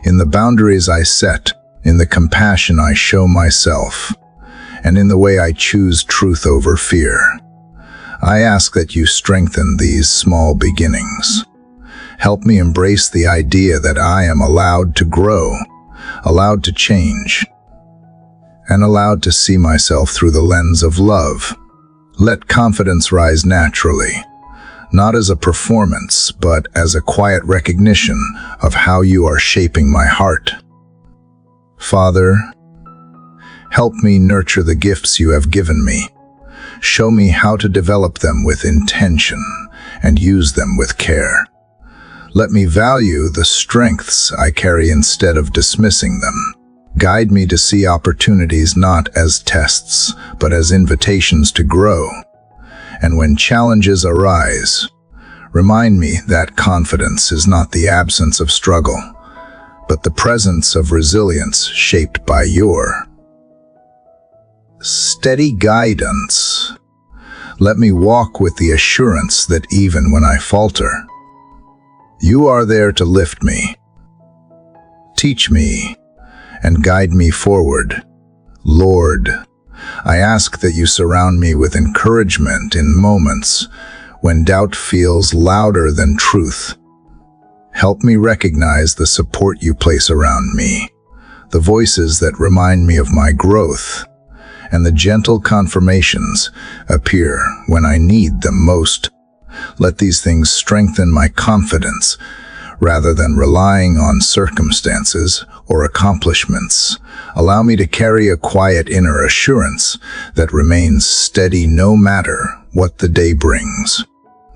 in the boundaries I set, in the compassion I show myself, and in the way I choose truth over fear. I ask that you strengthen these small beginnings. Help me embrace the idea that I am allowed to grow, allowed to change, and allowed to see myself through the lens of love. Let confidence rise naturally, not as a performance, but as a quiet recognition of how you are shaping my heart. Father, help me nurture the gifts you have given me. Show me how to develop them with intention and use them with care. Let me value the strengths I carry instead of dismissing them. Guide me to see opportunities not as tests, but as invitations to grow. And when challenges arise, remind me that confidence is not the absence of struggle, but the presence of resilience shaped by your steady guidance. Let me walk with the assurance that even when I falter, you are there to lift me, teach me, and guide me forward. Lord, I ask that you surround me with encouragement in moments when doubt feels louder than truth. Help me recognize the support you place around me, the voices that remind me of my growth, and the gentle confirmations appear when I need them most. Let these things strengthen my confidence rather than relying on circumstances or accomplishments. Allow me to carry a quiet inner assurance that remains steady no matter what the day brings.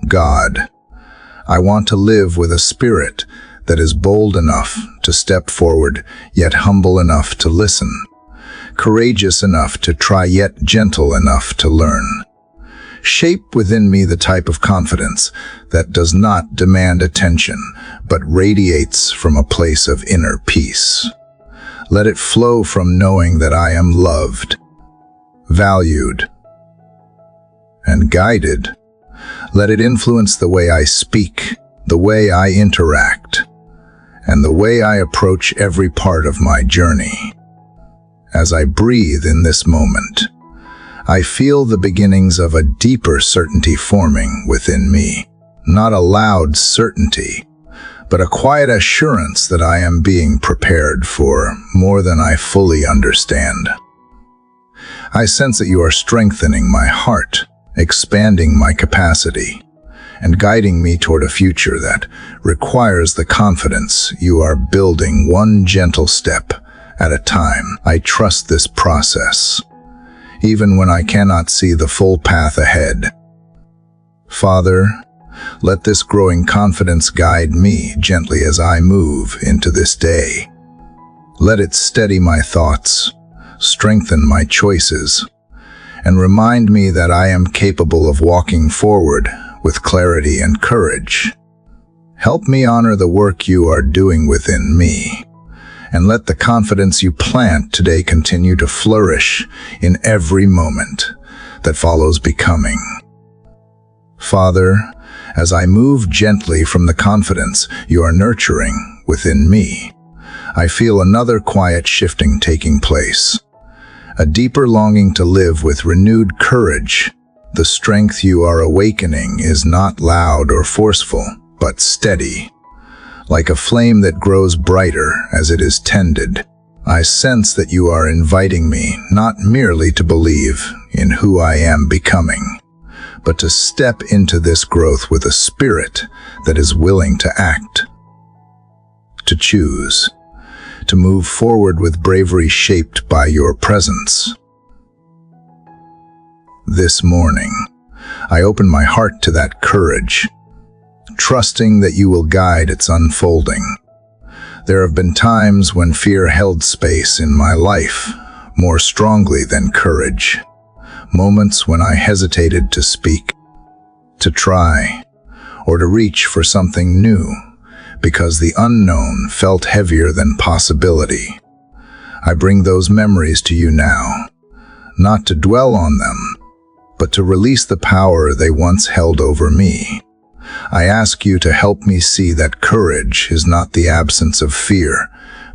God, I want to live with a spirit that is bold enough to step forward, yet humble enough to listen, courageous enough to try, yet gentle enough to learn. Shape within me the type of confidence that does not demand attention, but radiates from a place of inner peace. Let it flow from knowing that I am loved, valued, and guided. Let it influence the way I speak, the way I interact, and the way I approach every part of my journey. As I breathe in this moment, I feel the beginnings of a deeper certainty forming within me. Not a loud certainty, but a quiet assurance that I am being prepared for more than I fully understand. I sense that you are strengthening my heart, expanding my capacity, and guiding me toward a future that requires the confidence you are building one gentle step at a time. I trust this process, even when I cannot see the full path ahead. Father, let this growing confidence guide me gently as I move into this day. Let it steady my thoughts, strengthen my choices, and remind me that I am capable of walking forward with clarity and courage. Help me honor the work you are doing within me, and let the confidence you plant today continue to flourish in every moment that follows becoming. Father, as I move gently from the confidence you are nurturing within me, I feel another quiet shifting taking place, a deeper longing to live with renewed courage. The strength you are awakening is not loud or forceful, but steady, like a flame that grows brighter as it is tended. I sense that you are inviting me not merely to believe in who I am becoming, but to step into this growth with a spirit that is willing to act, to choose, to move forward with bravery shaped by your presence. This morning, I open my heart to that courage, trusting that you will guide its unfolding. There have been times when fear held space in my life more strongly than courage. Moments when I hesitated to speak, to try, or to reach for something new, because the unknown felt heavier than possibility. I bring those memories to you now, not to dwell on them, but to release the power they once held over me. I ask you to help me see that courage is not the absence of fear,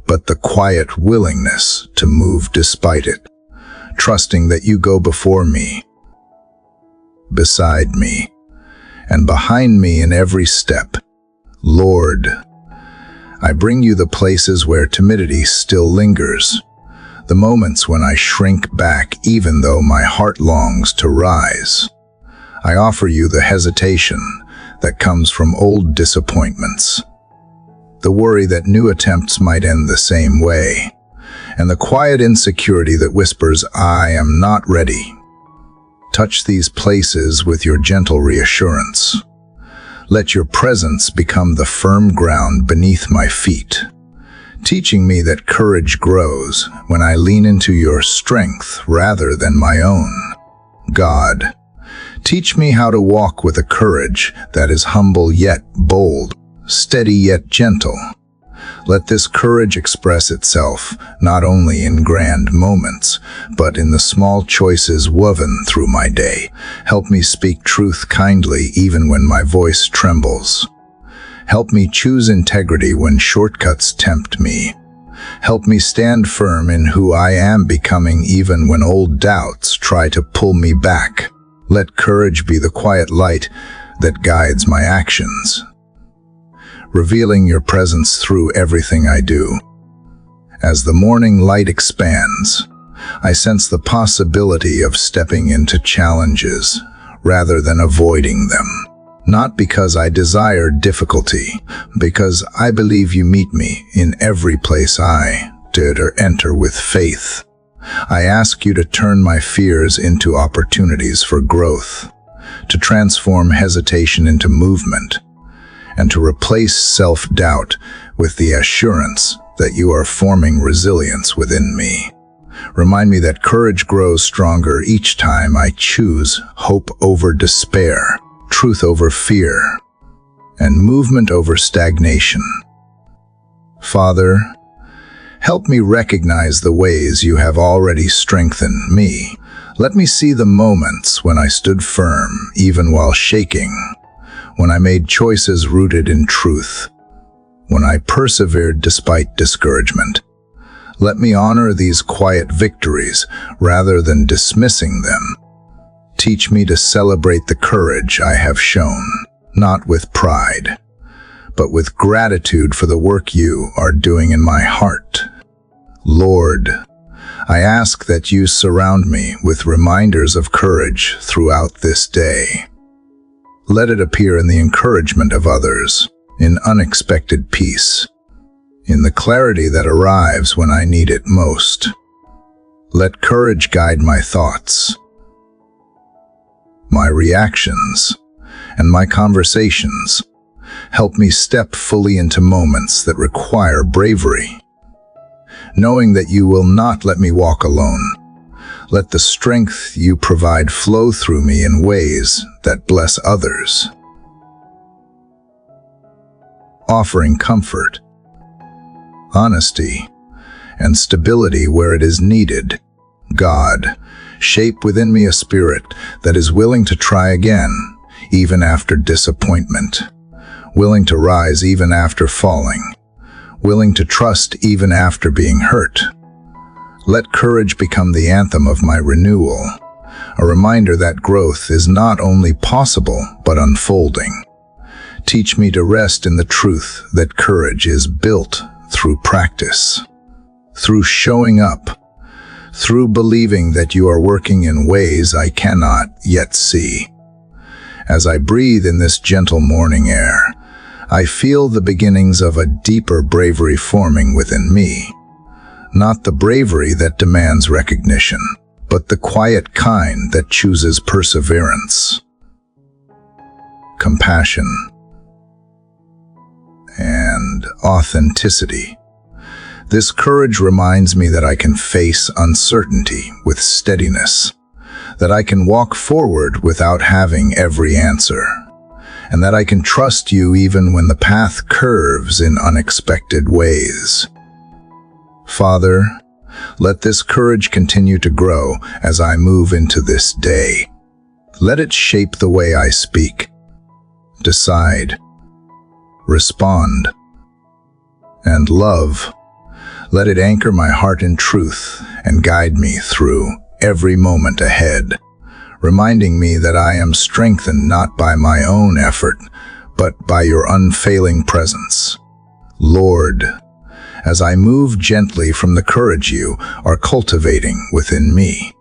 but the quiet willingness to move despite it, trusting that you go before me, beside me, and behind me in every step. Lord, I bring you the places where timidity still lingers, the moments when I shrink back even though my heart longs to rise. I offer you the hesitation that comes from old disappointments, the worry that new attempts might end the same way, and the quiet insecurity that whispers, I am not ready. Touch these places with your gentle reassurance. Let your presence become the firm ground beneath my feet, teaching me that courage grows when I lean into your strength rather than my own. God, teach me how to walk with a courage that is humble yet bold, steady yet gentle. Let this courage express itself not only in grand moments, but in the small choices woven through my day. Help me speak truth kindly even when my voice trembles. Help me choose integrity when shortcuts tempt me. Help me stand firm in who I am becoming even when old doubts try to pull me back. Let courage be the quiet light that guides my actions, revealing your presence through everything I do. As the morning light expands, I sense the possibility of stepping into challenges rather than avoiding them. Not because I desire difficulty, because I believe you meet me in every place I did or enter with faith. I ask you to turn my fears into opportunities for growth, to transform hesitation into movement, and to replace self-doubt with the assurance that you are forming resilience within me. Remind me that courage grows stronger each time I choose hope over despair, truth over fear, and movement over stagnation. Father, help me recognize the ways you have already strengthened me. Let me see the moments when I stood firm even while shaking, when I made choices rooted in truth, when I persevered despite discouragement. Let me honor these quiet victories rather than dismissing them. Teach me to celebrate the courage I have shown, not with pride, but with gratitude for the work you are doing in my heart. Lord, I ask that you surround me with reminders of courage throughout this day. Let it appear in the encouragement of others, in unexpected peace, in the clarity that arrives when I need it most. Let courage guide my thoughts, my reactions, and my conversations. Help me step fully into moments that require bravery, knowing that you will not let me walk alone. Let the strength you provide flow through me in ways that bless others, offering comfort, honesty, and stability where it is needed. God, shape within me a spirit that is willing to try again, even after disappointment, willing to rise even after falling, willing to trust even after being hurt. Let courage become the anthem of my renewal, a reminder that growth is not only possible but unfolding. Teach me to rest in the truth that courage is built through practice, through showing up, through believing that you are working in ways I cannot yet see. As I breathe in this gentle morning air, I feel the beginnings of a deeper bravery forming within me. Not the bravery that demands recognition, but the quiet kind that chooses perseverance, compassion, and authenticity. This courage reminds me that I can face uncertainty with steadiness, that I can walk forward without having every answer, and that I can trust you even when the path curves in unexpected ways. Father, let this courage continue to grow as I move into this day. Let it shape the way I speak, decide, respond, and love. Let it anchor my heart in truth and guide me through every moment ahead, reminding me that I am strengthened not by my own effort, but by your unfailing presence. Lord, as I move gently from the courage you are cultivating within me,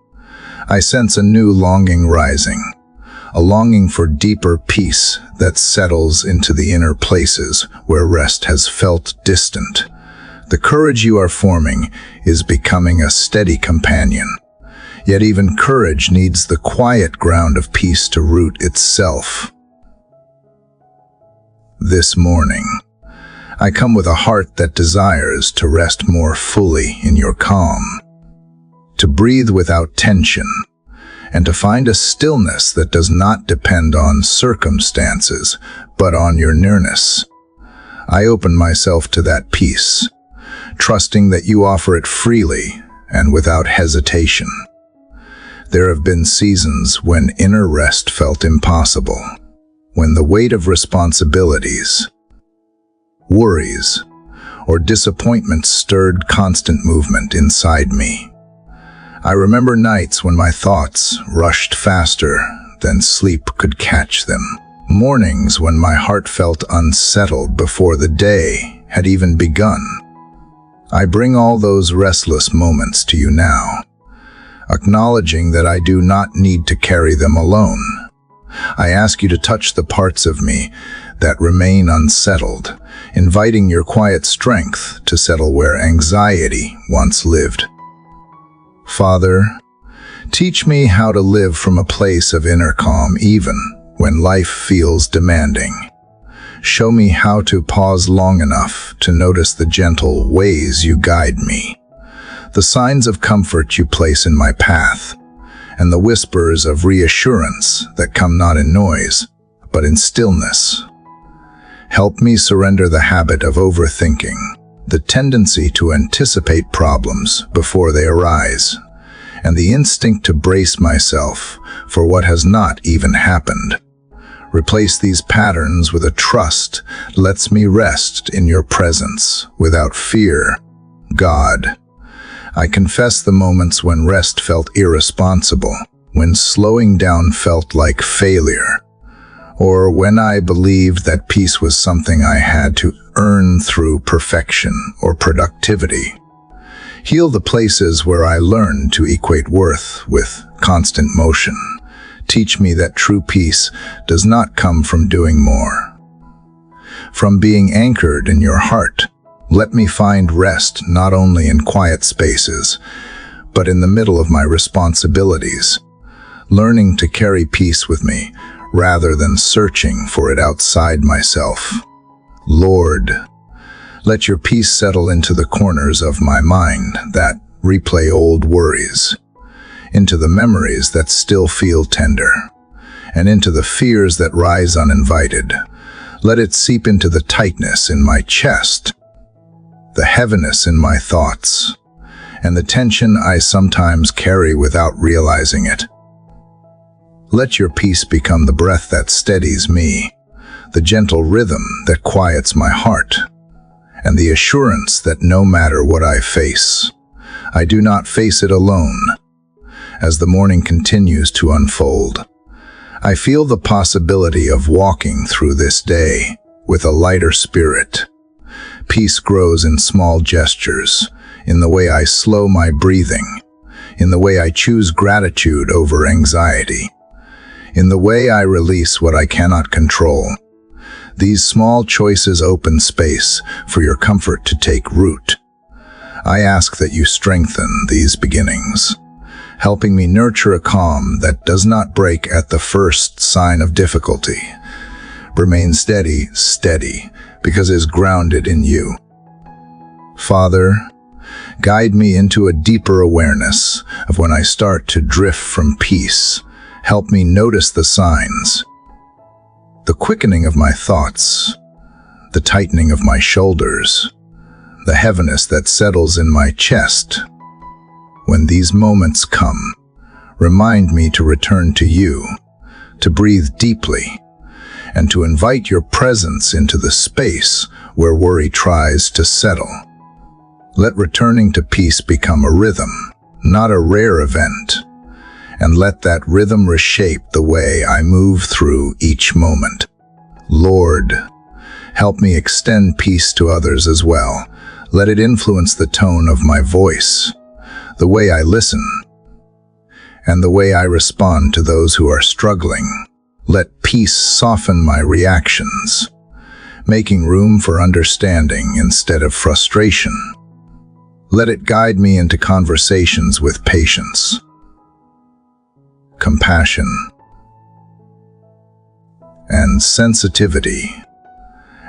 I sense a new longing rising, a longing for deeper peace that settles into the inner places where rest has felt distant. The courage you are forming is becoming a steady companion. Yet even courage needs the quiet ground of peace to root itself. This morning, I come with a heart that desires to rest more fully in your calm, to breathe without tension, and to find a stillness that does not depend on circumstances, but on your nearness. I open myself to that peace, trusting that you offer it freely and without hesitation. There have been seasons when inner rest felt impossible, when the weight of responsibilities, worries, or disappointment stirred constant movement inside me. I remember nights when my thoughts rushed faster than sleep could catch them, mornings when my heart felt unsettled before the day had even begun. I bring all those restless moments to you now, acknowledging that I do not need to carry them alone. I ask you to touch the parts of me that remain unsettled, inviting your quiet strength to settle where anxiety once lived. Father, teach me how to live from a place of inner calm even when life feels demanding. Show me how to pause long enough to notice the gentle ways you guide me, the signs of comfort you place in my path, and the whispers of reassurance that come not in noise, but in stillness. Help me surrender the habit of overthinking, the tendency to anticipate problems before they arise, and the instinct to brace myself for what has not even happened. Replace these patterns with a trust that lets me rest in your presence without fear. God, I confess the moments when rest felt irresponsible, when slowing down felt like failure, or when I believed that peace was something I had to earn through perfection or productivity. Heal the places where I learned to equate worth with constant motion. Teach me that true peace does not come from doing more. From being anchored in your heart, let me find rest not only in quiet spaces, but in the middle of my responsibilities, learning to carry peace with me rather than searching for it outside myself. Lord, let your peace settle into the corners of my mind that replay old worries, into the memories that still feel tender, and into the fears that rise uninvited. Let it seep into the tightness in my chest, the heaviness in my thoughts, and the tension I sometimes carry without realizing it. Let your peace become the breath that steadies me, the gentle rhythm that quiets my heart, and the assurance that no matter what I face, I do not face it alone. As the morning continues to unfold, I feel the possibility of walking through this day with a lighter spirit. Peace grows in small gestures, in the way I slow my breathing, in the way I choose gratitude over anxiety, in the way I release what I cannot control. These small choices open space for your comfort to take root. I ask that you strengthen these beginnings, helping me nurture a calm that does not break at the first sign of difficulty. Remain steady, because it is grounded in you. Father, guide me into a deeper awareness of when I start to drift from peace. Help me notice the signs, the quickening of my thoughts, the tightening of my shoulders, the heaviness that settles in my chest. When these moments come, remind me to return to you, to breathe deeply, and to invite your presence into the space where worry tries to settle. Let returning to peace become a rhythm, not a rare event, and let that rhythm reshape the way I move through each moment. Lord, help me extend peace to others as well. Let it influence the tone of my voice, the way I listen, and the way I respond to those who are struggling. Let peace soften my reactions, making room for understanding instead of frustration. Let it guide me into conversations with patience, compassion, and sensitivity.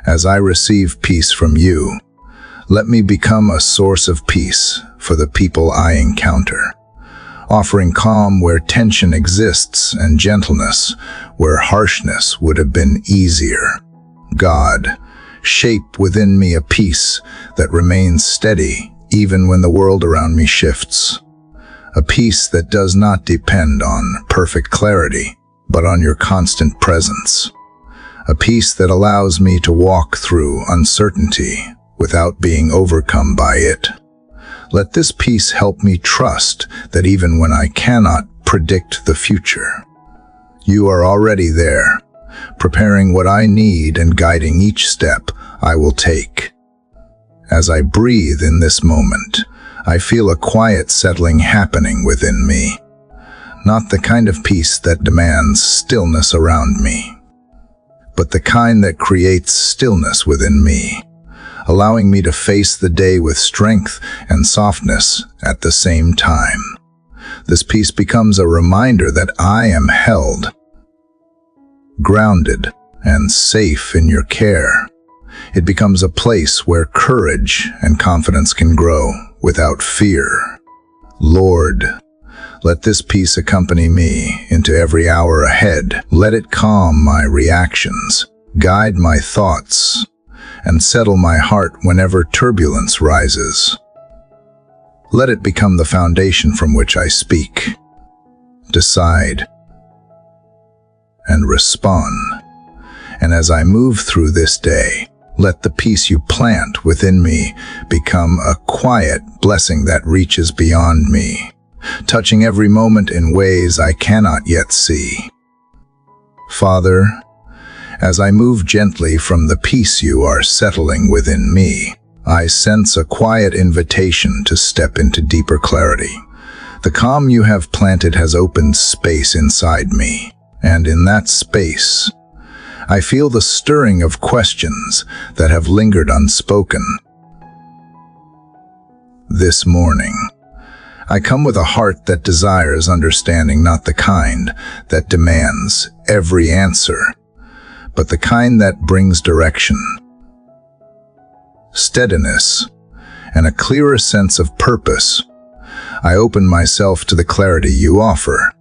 As I receive peace from you, let me become a source of peace for the people I encounter, offering calm where tension exists and gentleness where harshness would have been easier. God, shape within me a peace that remains steady even when the world around me shifts. A peace that does not depend on perfect clarity, but on your constant presence. A peace that allows me to walk through uncertainty without being overcome by it. Let this peace help me trust that even when I cannot predict the future, you are already there, preparing what I need and guiding each step I will take. As I breathe in this moment, I feel a quiet settling happening within me, not the kind of peace that demands stillness around me, but the kind that creates stillness within me, allowing me to face the day with strength and softness at the same time. This peace becomes a reminder that I am held, grounded, and safe in your care. It becomes a place where courage and confidence can grow without fear. Lord, let this peace accompany me into every hour ahead. Let it calm my reactions, guide my thoughts, and settle my heart whenever turbulence rises. Let it become the foundation from which I speak, decide, and respond. And as I move through this day, Let the peace you plant within me become a quiet blessing that reaches beyond me, touching every moment in ways I cannot yet see. Father, as I move gently from the peace you are settling within me, I sense a quiet invitation to step into deeper clarity. The calm you have planted has opened space inside me, and in that space, I feel the stirring of questions that have lingered unspoken. This morning, I come with a heart that desires understanding, not the kind that demands every answer, but the kind that brings direction, steadiness, and a clearer sense of purpose. I open myself to the clarity you offer,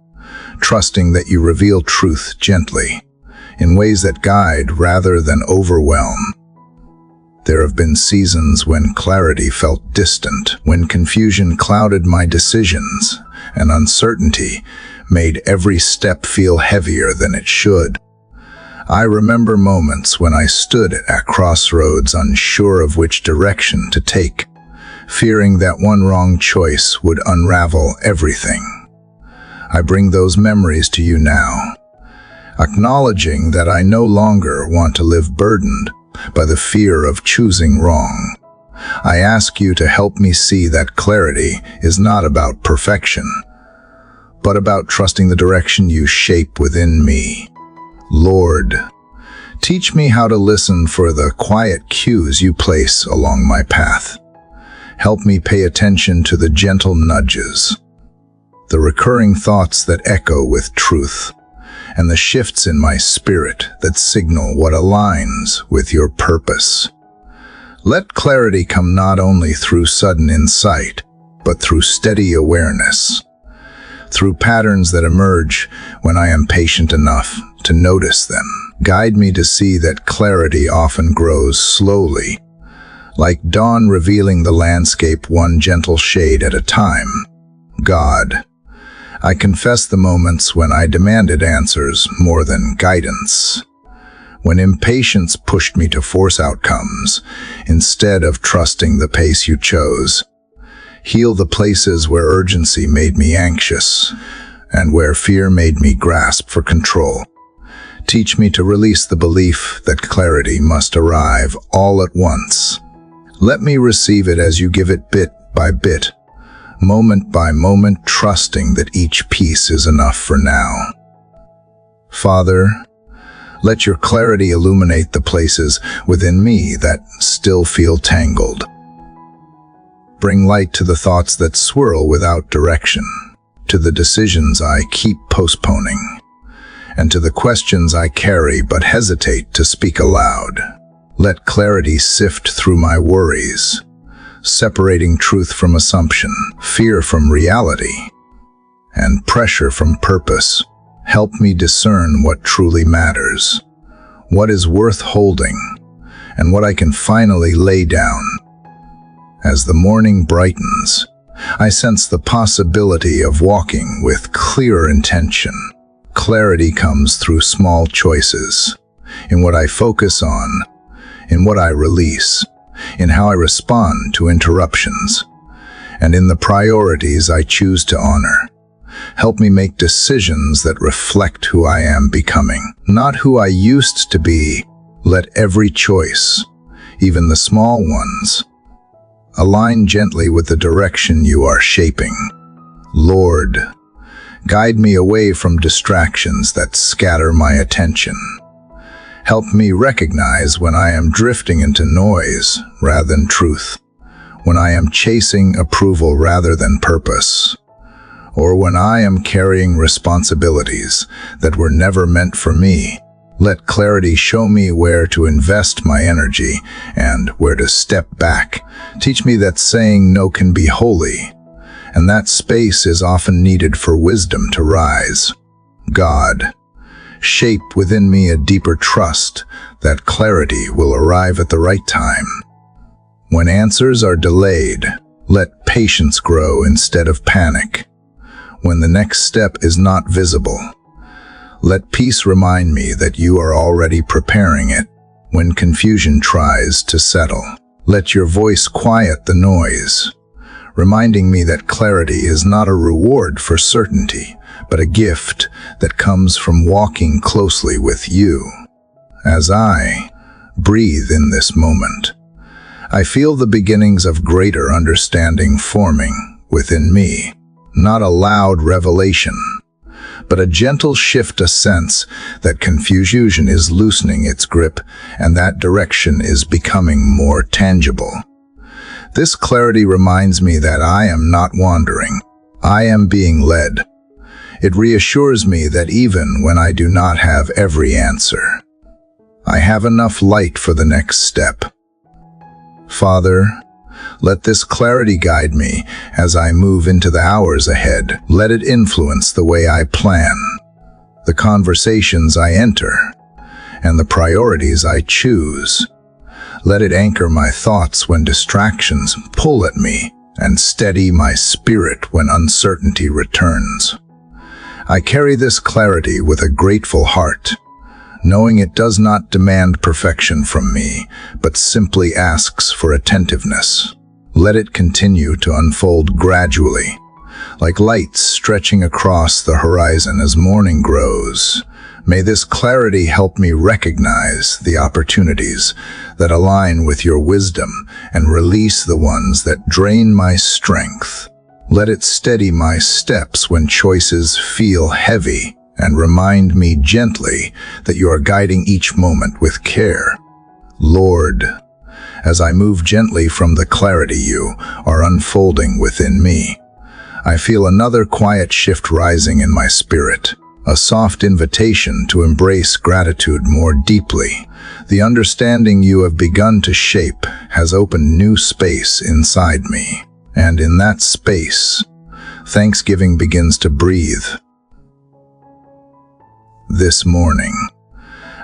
trusting that you reveal truth gently, in ways that guide rather than overwhelm. There have been seasons when clarity felt distant, when confusion clouded my decisions, and uncertainty made every step feel heavier than it should. I remember moments when I stood at crossroads, unsure of which direction to take, fearing that one wrong choice would unravel everything. I bring those memories to you now, acknowledging that I no longer want to live burdened by the fear of choosing wrong. I ask you to help me see that clarity is not about perfection, but about trusting the direction you shape within me. Lord, teach me how to listen for the quiet cues you place along my path. Help me pay attention to the gentle nudges, the recurring thoughts that echo with truth, and the shifts in my spirit that signal what aligns with your purpose. Let clarity come not only through sudden insight, but through steady awareness, through patterns that emerge when I am patient enough to notice them. Guide me to see that clarity often grows slowly, like dawn revealing the landscape one gentle shade at a time. God, I confess the moments when I demanded answers more than guidance, when impatience pushed me to force outcomes instead of trusting the pace you chose. Heal the places where urgency made me anxious and where fear made me grasp for control. Teach me to release the belief that clarity must arrive all at once. Let me receive it as you give it bit by bit, moment by moment, trusting that each piece is enough for now. Father, let your clarity illuminate the places within me that still feel tangled. Bring light to the thoughts that swirl without direction, to the decisions I keep postponing, and to the questions I carry but hesitate to speak aloud. Let clarity sift through my worries, separating truth from assumption, fear from reality, and pressure from purpose. Help me discern what truly matters, what is worth holding, and what I can finally lay down. As the morning brightens, I sense the possibility of walking with clearer intention. Clarity comes through small choices, in what I focus on, in what I release, in how I respond to interruptions, and in the priorities I choose to honor. Help me make decisions that reflect who I am becoming, not who I used to be. Let every choice, even the small ones, align gently with the direction you are shaping. Lord, guide me away from distractions that scatter my attention. Help me recognize when I am drifting into noise rather than truth, when I am chasing approval rather than purpose, or when I am carrying responsibilities that were never meant for me. Let clarity show me where to invest my energy and where to step back. Teach me that saying no can be holy, and that space is often needed for wisdom to rise. God, shape within me a deeper trust that clarity will arrive at the right time. When answers are delayed, let patience grow instead of panic. When the next step is not visible, let peace remind me that you are already preparing it. when confusion tries to settle. Let your voice quiet the noise, reminding me that clarity is not a reward for certainty, but a gift that comes from walking closely with you. As I breathe in this moment, I feel the beginnings of greater understanding forming within me. Not a loud revelation, but a gentle shift, a sense that confusion is loosening its grip and that direction is becoming more tangible. This clarity reminds me that I am not wandering. I am being led. It reassures me that even when I do not have every answer, I have enough light for the next step. Father, let this clarity guide me as I move into the hours ahead. Let it influence the way I plan, the conversations I enter, and the priorities I choose. Let it anchor my thoughts when distractions pull at me and steady my spirit when uncertainty returns. I carry this clarity with a grateful heart, knowing it does not demand perfection from me, but simply asks for attentiveness. Let it continue to unfold gradually, like lights stretching across the horizon as morning grows. May this clarity help me recognize the opportunities that align with your wisdom and release the ones that drain my strength. Let it steady my steps when choices feel heavy and remind me gently that you are guiding each moment with care. Lord, as I move gently from the clarity you are unfolding within me, I feel another quiet shift rising in my spirit, a soft invitation to embrace gratitude more deeply. The understanding you have begun to shape has opened new space inside me, and in that space, thanksgiving begins to breathe. This morning,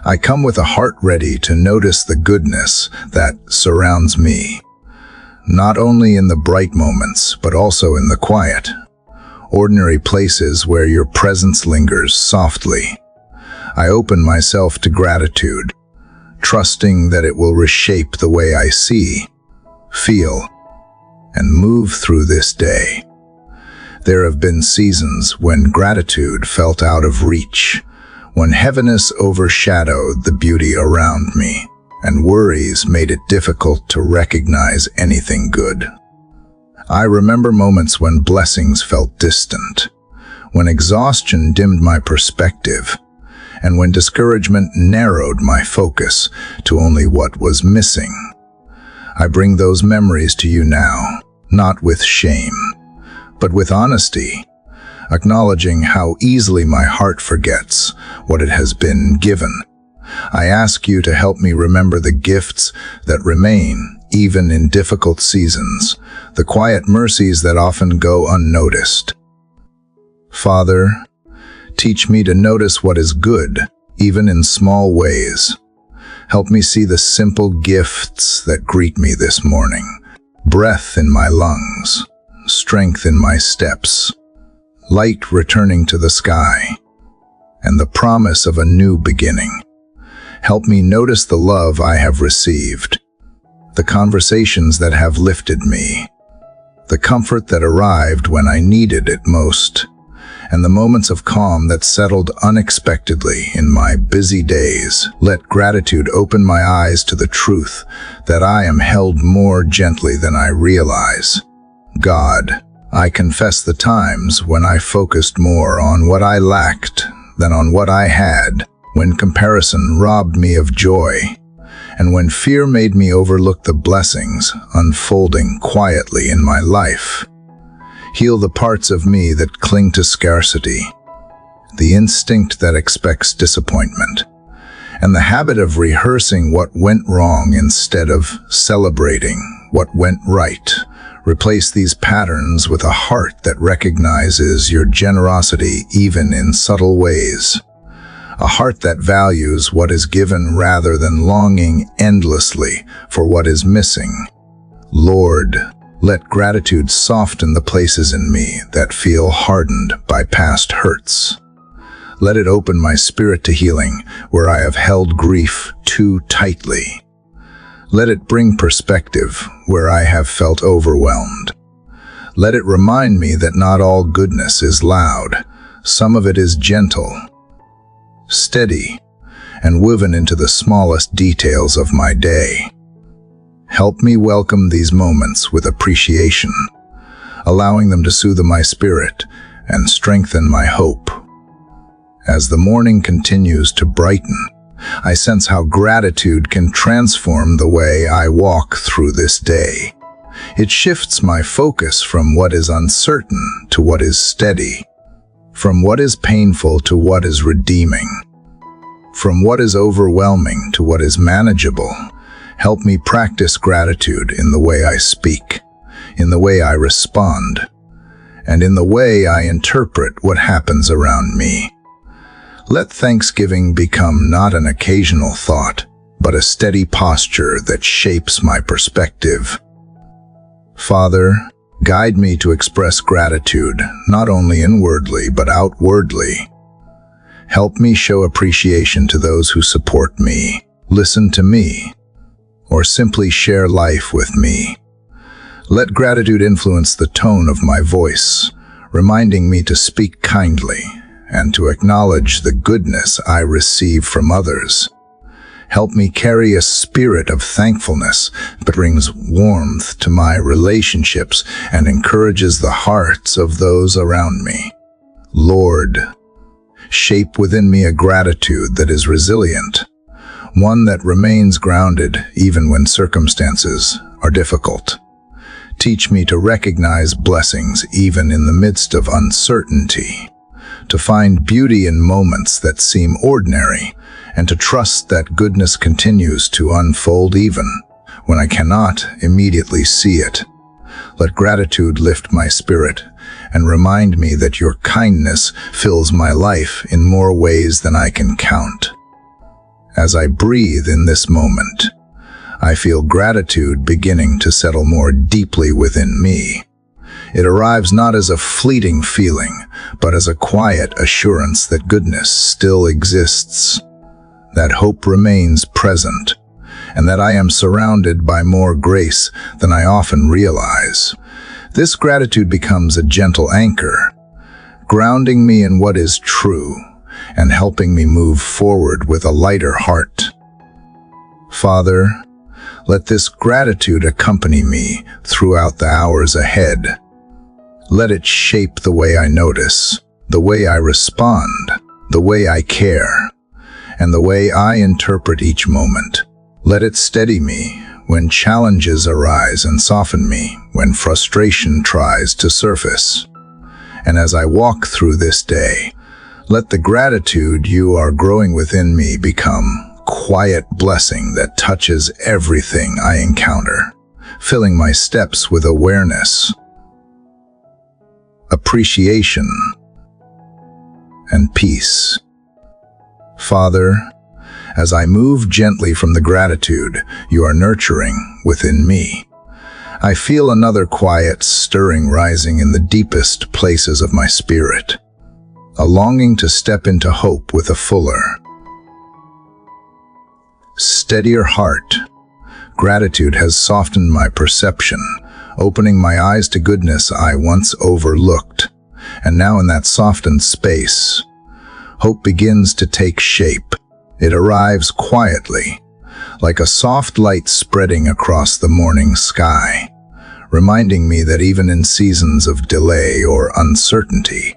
I come with a heart ready to notice the goodness that surrounds me, not only in the bright moments, but also in the quiet, ordinary places where your presence lingers softly. I open myself to gratitude, trusting that it will reshape the way I see, feel, and move through this day. There have been seasons when gratitude felt out of reach, when heaviness overshadowed the beauty around me, and worries made it difficult to recognize anything good. I remember moments when blessings felt distant, when exhaustion dimmed my perspective, and when discouragement narrowed my focus to only what was missing. I bring those memories to you now, not with shame, but with honesty, acknowledging how easily my heart forgets what it has been given. I ask you to help me remember the gifts that remain, even in difficult seasons, the quiet mercies that often go unnoticed. Father, teach me to notice what is good, even in small ways. Help me see the simple gifts that greet me this morning. Breath in my lungs, strength in my steps, light returning to the sky, and the promise of a new beginning. Help me notice the love I have received, the conversations that have lifted me, the comfort that arrived when I needed it most, and the moments of calm that settled unexpectedly in my busy days. Let gratitude open my eyes to the truth that I am held more gently than I realize. God, I confess the times when I focused more on what I lacked than on what I had, when comparison robbed me of joy, and when fear made me overlook the blessings unfolding quietly in my life. Heal the parts of me that cling to scarcity, the instinct that expects disappointment, and the habit of rehearsing what went wrong instead of celebrating what went right. Replace these patterns with a heart that recognizes your generosity even in subtle ways. A heart that values what is given rather than longing endlessly for what is missing. Lord, let gratitude soften the places in me that feel hardened by past hurts. Let it open my spirit to healing where I have held grief too too tightly. Let it bring perspective where I have felt overwhelmed. Let it remind me that not all goodness is loud. Some of it is gentle, steady, and woven into the smallest details of my day. Help me welcome these moments with appreciation, allowing them to soothe my spirit and strengthen my hope. As the morning continues to brighten, I sense how gratitude can transform the way I walk through this day. It shifts my focus from what is uncertain to what is steady, from what is painful to what is redeeming, from what is overwhelming to what is manageable. Help me practice gratitude in the way I speak, in the way I respond, and in the way I interpret what happens around me. Let thanksgiving become not an occasional thought, but a steady posture that shapes my perspective. Father, guide me to express gratitude, not only inwardly, but outwardly. Help me show appreciation to those who support me, listen to me, or simply share life with me. Let gratitude influence the tone of my voice, reminding me to speak kindly and to acknowledge the goodness I receive from others. Help me carry a spirit of thankfulness that brings warmth to my relationships and encourages the hearts of those around me. Lord, shape within me a gratitude that is resilient, one that remains grounded even when circumstances are difficult. Teach me to recognize blessings even in the midst of uncertainty, to find beauty in moments that seem ordinary, and to trust that goodness continues to unfold even when I cannot immediately see it. Let gratitude lift my spirit and remind me that your kindness fills my life in more ways than I can count. As I breathe in this moment, I feel gratitude beginning to settle more deeply within me. It arrives not as a fleeting feeling, but as a quiet assurance that goodness still exists, that hope remains present, and that I am surrounded by more grace than I often realize. This gratitude becomes a gentle anchor, grounding me in what is true and helping me move forward with a lighter heart. Father, let this gratitude accompany me throughout the hours ahead. Let it shape the way I notice, the way I respond, the way I care, and the way I interpret each moment. Let it steady me when challenges arise and soften me when frustration tries to surface. And as I walk through this day, let the gratitude you are growing within me become quiet blessing that touches everything I encounter, filling my steps with awareness, appreciation, and peace. Father, as I move gently from the gratitude you are nurturing within me, I feel another quiet stirring rising in the deepest places of my spirit, a longing to step into hope with a fuller, steadier heart. Gratitude has softened my perception, opening my eyes to goodness I once overlooked. And now in that softened space, hope begins to take shape. It arrives quietly, like a soft light spreading across the morning sky, reminding me that even in seasons of delay or uncertainty,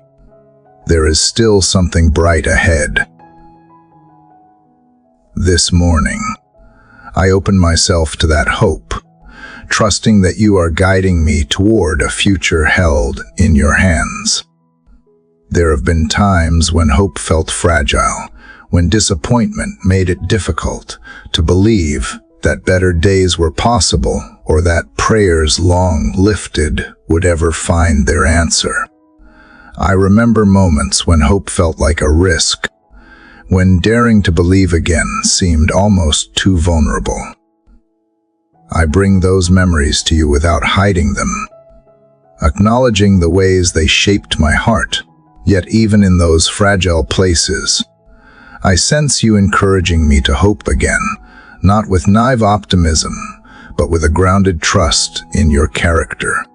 there is still something bright ahead. This morning, I open myself to that hope, trusting that you are guiding me toward a future held in your hands. There have been times when hope felt fragile, when disappointment made it difficult to believe that better days were possible or that prayers long lifted would ever find their answer. I remember moments when hope felt like a risk, when daring to believe again seemed almost too vulnerable. I bring those memories to you without hiding them, acknowledging the ways they shaped my heart. Yet even in those fragile places, I sense you encouraging me to hope again, not with naive optimism, but with a grounded trust in your character.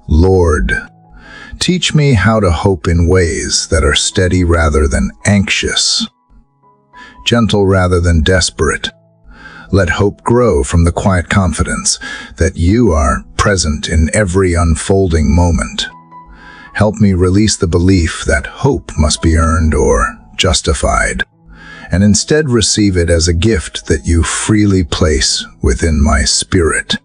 Lord, teach me how to hope in ways that are steady rather than anxious, gentle rather than desperate. Let hope grow from the quiet confidence that you are present in every unfolding moment. Help me release the belief that hope must be earned or justified, and instead receive it as a gift that you freely place within my spirit.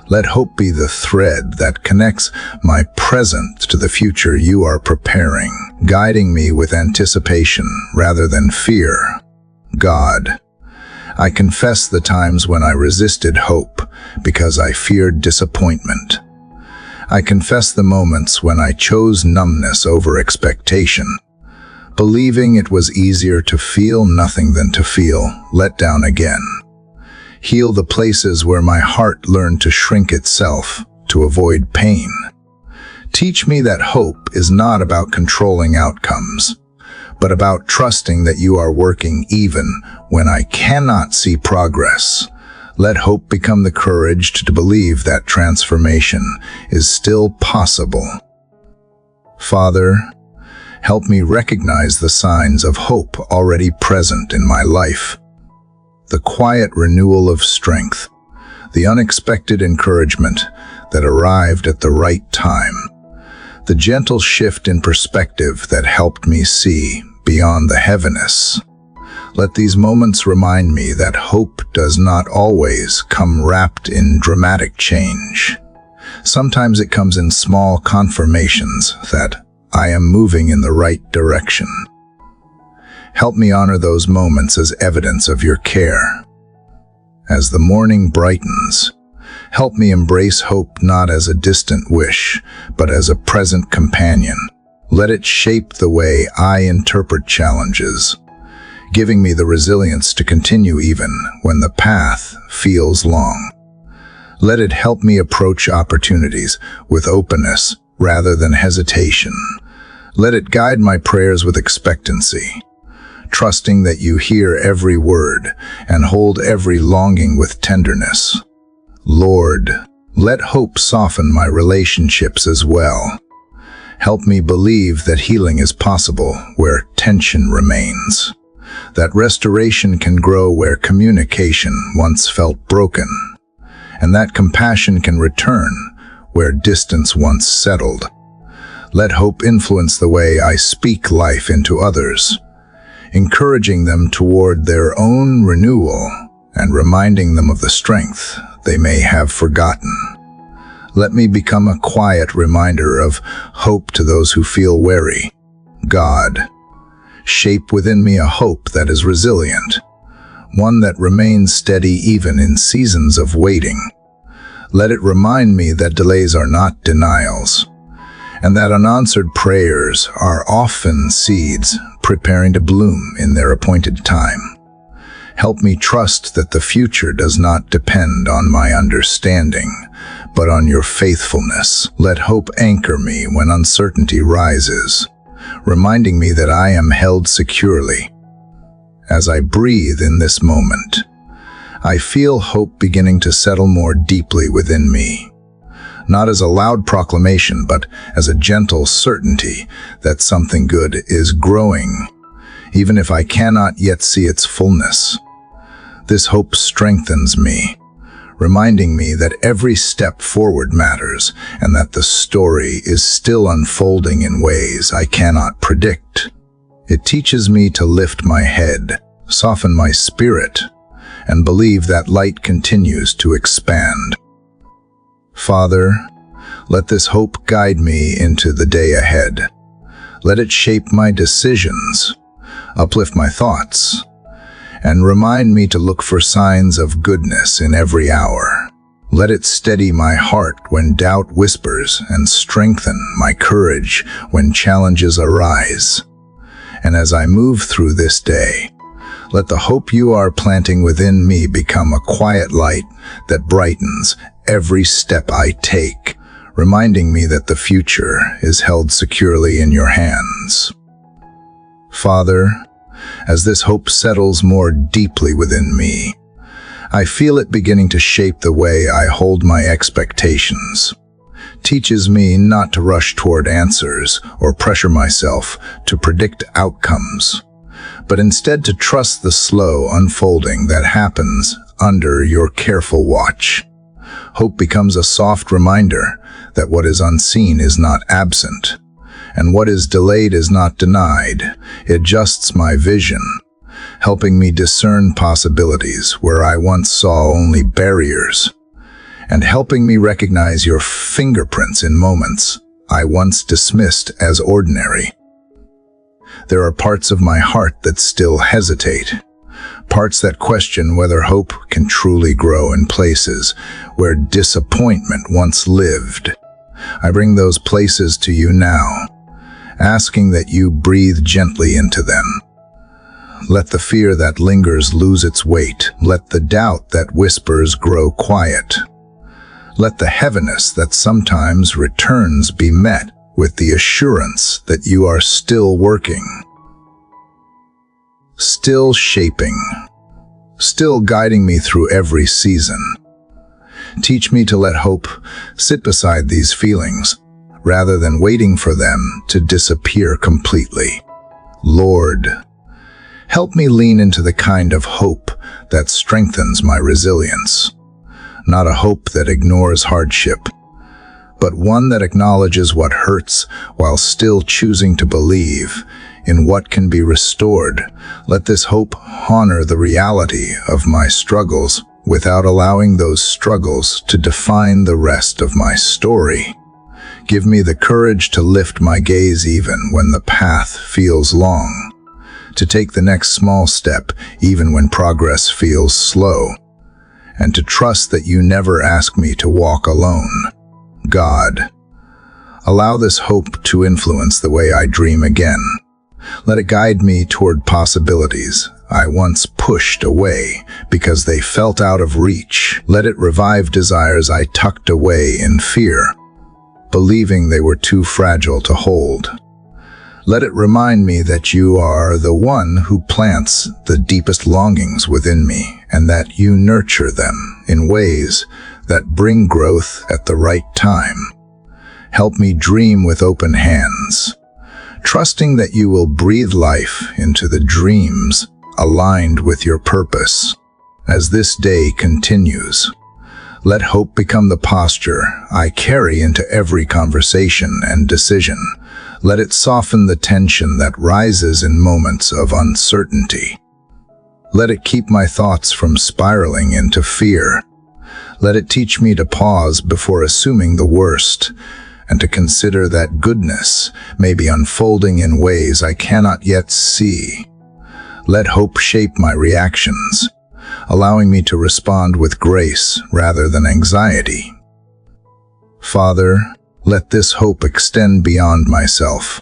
Let hope be the thread that connects my present to the future you are preparing, guiding me with anticipation rather than fear. God, I confess the times when I resisted hope because I feared disappointment. I confess the moments when I chose numbness over expectation, believing it was easier to feel nothing than to feel let down again. Heal the places where my heart learned to shrink itself to avoid pain. Teach me that hope is not about controlling outcomes, but about trusting that you are working even when I cannot see progress. Let hope become the courage to believe that transformation is still possible. Father, help me recognize the signs of hope already present in my life. The quiet renewal of strength, the unexpected encouragement that arrived at the right time, the gentle shift in perspective that helped me see beyond the heaviness. Let these moments remind me that hope does not always come wrapped in dramatic change. Sometimes it comes in small confirmations that I am moving in the right direction. Help me honor those moments as evidence of your care. As the morning brightens, help me embrace hope not as a distant wish, but as a present companion. Let it shape the way I interpret challenges, giving me the resilience to continue even when the path feels long. Let it help me approach opportunities with openness rather than hesitation. Let it guide my prayers with expectancy, trusting that you hear every word and hold every longing with tenderness. Lord, let hope soften my relationships as well. Help me believe that healing is possible where tension remains, that restoration can grow where communication once felt broken, and that compassion can return where distance once settled. Let hope influence the way I speak life into others, encouraging them toward their own renewal and reminding them of the strength they may have forgotten. Let me become a quiet reminder of hope to those who feel weary. God, shape within me a hope that is resilient, one that remains steady even in seasons of waiting. Let it remind me that delays are not denials, and that unanswered prayers are often seeds preparing to bloom in their appointed time. Help me trust that the future does not depend on my understanding, but on your faithfulness. Let hope anchor me when uncertainty rises, reminding me that I am held securely. As I breathe in this moment, I feel hope beginning to settle more deeply within me, not as a loud proclamation, but as a gentle certainty that something good is growing, even if I cannot yet see its fullness. This hope strengthens me, reminding me that every step forward matters and that the story is still unfolding in ways I cannot predict. It teaches me to lift my head, soften my spirit, and believe that light continues to expand. Father, let this hope guide me into the day ahead. Let it shape my decisions, uplift my thoughts, and remind me to look for signs of goodness in every hour. Let it steady my heart when doubt whispers and strengthen my courage when challenges arise. And as I move through this day, let the hope you are planting within me become a quiet light that brightens every step I take, reminding me that the future is held securely in your hands. Father, as this hope settles more deeply within me, I feel it beginning to shape the way I hold my expectations. Teaches me not to rush toward answers or pressure myself to predict outcomes, but instead to trust the slow unfolding that happens under your careful watch. Hope becomes a soft reminder that what is unseen is not absent, and what is delayed is not denied. It adjusts my vision, helping me discern possibilities where I once saw only barriers, and helping me recognize your fingerprints in moments I once dismissed as ordinary. There are parts of my heart that still hesitate, parts that question whether hope can truly grow in places where disappointment once lived. I bring those places to you now, asking that you breathe gently into them. Let the fear that lingers lose its weight. Let the doubt that whispers grow quiet. Let the heaviness that sometimes returns be met with the assurance that you are still working, still shaping, still guiding me through every season. Teach me to let hope sit beside these feelings, rather than waiting for them to disappear completely. Lord, help me lean into the kind of hope that strengthens my resilience. Not a hope that ignores hardship, but one that acknowledges what hurts while still choosing to believe in what can be restored. Let this hope honor the reality of my struggles without allowing those struggles to define the rest of my story. Give me the courage to lift my gaze even when the path feels long, to take the next small step even when progress feels slow, and to trust that you never ask me to walk alone. God, allow this hope to influence the way I dream again. Let it guide me toward possibilities I once pushed away because they felt out of reach. Let it revive desires I tucked away in fear, believing they were too fragile to hold. Let it remind me that you are the one who plants the deepest longings within me, and that you nurture them in ways that bring growth at the right time. Help me dream with open hands, trusting that you will breathe life into the dreams aligned with your purpose. As this day continues, let hope become the posture I carry into every conversation and decision. Let it soften the tension that rises in moments of uncertainty. Let it keep my thoughts from spiraling into fear. Let it teach me to pause before assuming the worst, and to consider that goodness may be unfolding in ways I cannot yet see. Let hope shape my reactions, allowing me to respond with grace rather than anxiety. Father, let this hope extend beyond myself.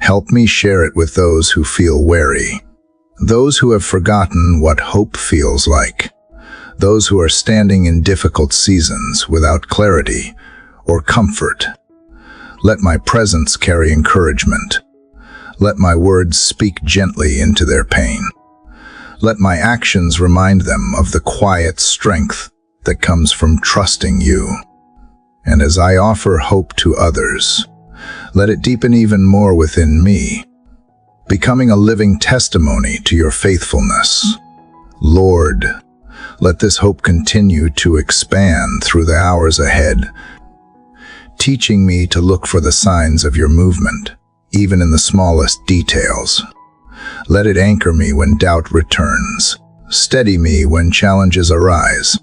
Help me share it with those who feel weary, those who have forgotten what hope feels like, those who are standing in difficult seasons without clarity or comfort. Let my presence carry encouragement. Let my words speak gently into their pain. Let my actions remind them of the quiet strength that comes from trusting you. And as I offer hope to others, let it deepen even more within me, becoming a living testimony to your faithfulness. Lord, let this hope continue to expand through the hours ahead, teaching me to look for the signs of your movement, even in the smallest details. Let it anchor me when doubt returns, steady me when challenges arise,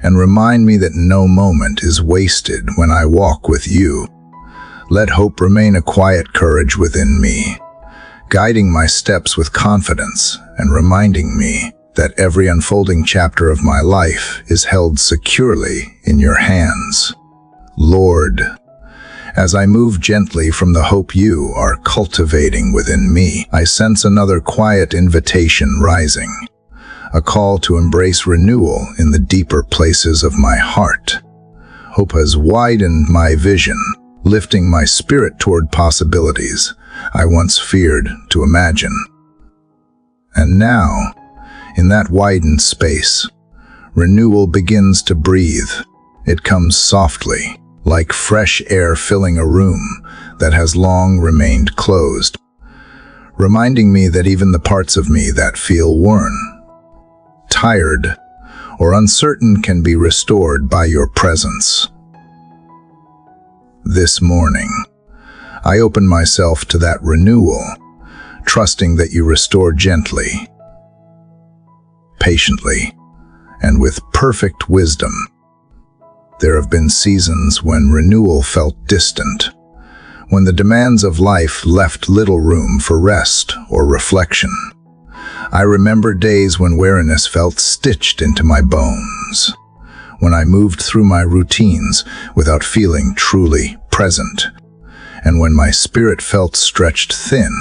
and remind me that no moment is wasted when I walk with you. Let hope remain a quiet courage within me, guiding my steps with confidence and reminding me that every unfolding chapter of my life is held securely in your hands. Lord, as I move gently from the hope you are cultivating within me, I sense another quiet invitation rising, a call to embrace renewal in the deeper places of my heart. Hope has widened my vision, lifting my spirit toward possibilities I once feared to imagine. And now, in that widened space, renewal begins to breathe. It comes softly, like fresh air filling a room that has long remained closed, reminding me that even the parts of me that feel worn, tired, or uncertain can be restored by your presence. This morning, I open myself to that renewal, trusting that you restore gently, patiently, and with perfect wisdom. There have been seasons when renewal felt distant, when the demands of life left little room for rest or reflection. I remember days when weariness felt stitched into my bones, when I moved through my routines without feeling truly present, and when my spirit felt stretched thin.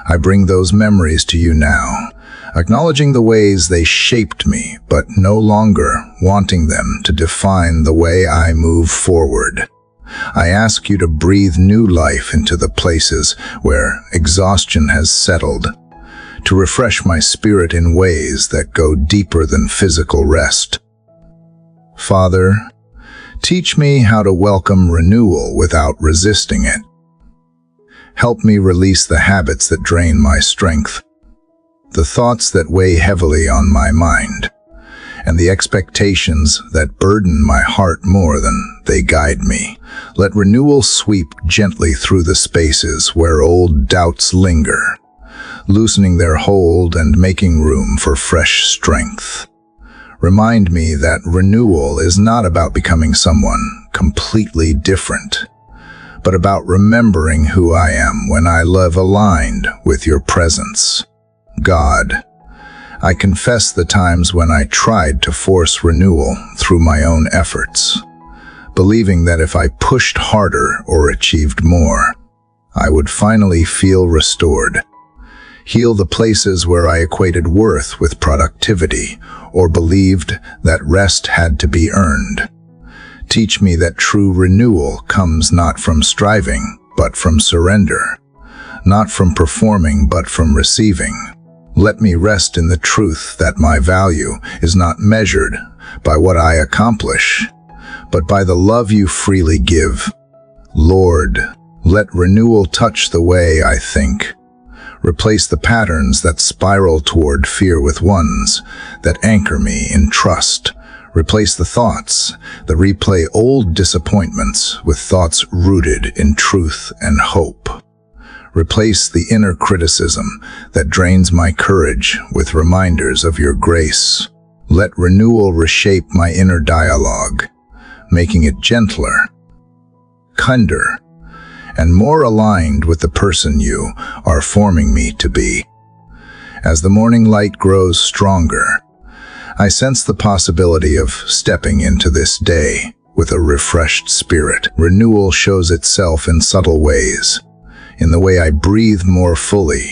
I bring those memories to you now, acknowledging the ways they shaped me, but no longer wanting them to define the way I move forward. I ask you to breathe new life into the places where exhaustion has settled, to refresh my spirit in ways that go deeper than physical rest. Father, teach me how to welcome renewal without resisting it. Help me release the habits that drain my strength, the thoughts that weigh heavily on my mind, and the expectations that burden my heart more than they guide me. Let renewal sweep gently through the spaces where old doubts linger, loosening their hold and making room for fresh strength. Remind me that renewal is not about becoming someone completely different, but about remembering who I am when I live aligned with your presence. God, I confess the times when I tried to force renewal through my own efforts, believing that if I pushed harder or achieved more, I would finally feel restored. Heal the places where I equated worth with productivity or believed that rest had to be earned. Teach me that true renewal comes not from striving, but from surrender, not from performing, but from receiving. Let me rest in the truth that my value is not measured by what I accomplish, but by the love you freely give. Lord, let renewal touch the way I think. Replace the patterns that spiral toward fear with ones that anchor me in trust. Replace the thoughts that replay old disappointments with thoughts rooted in truth and hope. Replace the inner criticism that drains my courage with reminders of your grace. Let renewal reshape my inner dialogue, making it gentler, kinder, and more aligned with the person you are forming me to be. As the morning light grows stronger, I sense the possibility of stepping into this day with a refreshed spirit. Renewal shows itself in subtle ways, in the way I breathe more fully,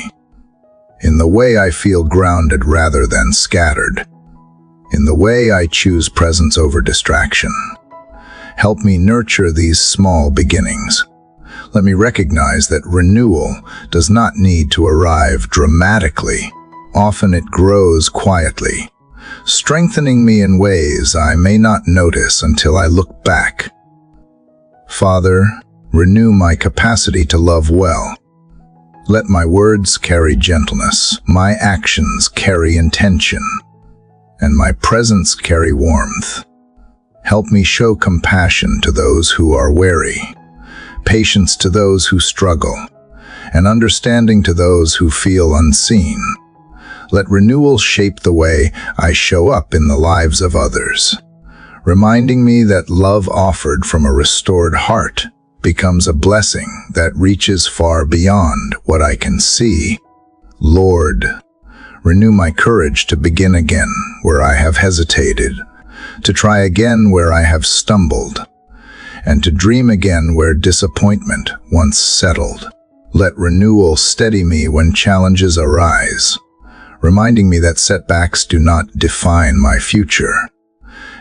in the way I feel grounded rather than scattered, in the way I choose presence over distraction. Help me nurture these small beginnings. Let me recognize that renewal does not need to arrive dramatically. Often it grows quietly, strengthening me in ways I may not notice until I look back. Father, renew my capacity to love well. Let my words carry gentleness, my actions carry intention, and my presence carry warmth. Help me show compassion to those who are weary, patience to those who struggle, and understanding to those who feel unseen. Let renewal shape the way I show up in the lives of others, reminding me that love offered from a restored heart becomes a blessing that reaches far beyond what I can see. Lord, renew my courage to begin again where I have hesitated, to try again where I have stumbled, and to dream again where disappointment once settled. Let renewal steady me when challenges arise, reminding me that setbacks do not define my future.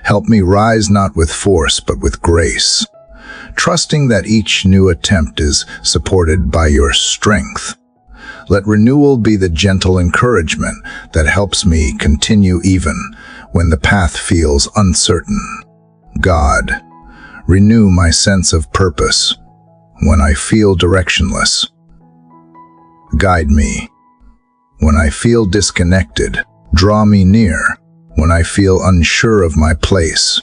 Help me rise not with force but with grace, trusting that each new attempt is supported by your strength. Let renewal be the gentle encouragement that helps me continue even when the path feels uncertain. God, renew my sense of purpose when I feel directionless. Guide me when I feel disconnected. Draw me near when I feel unsure of my place.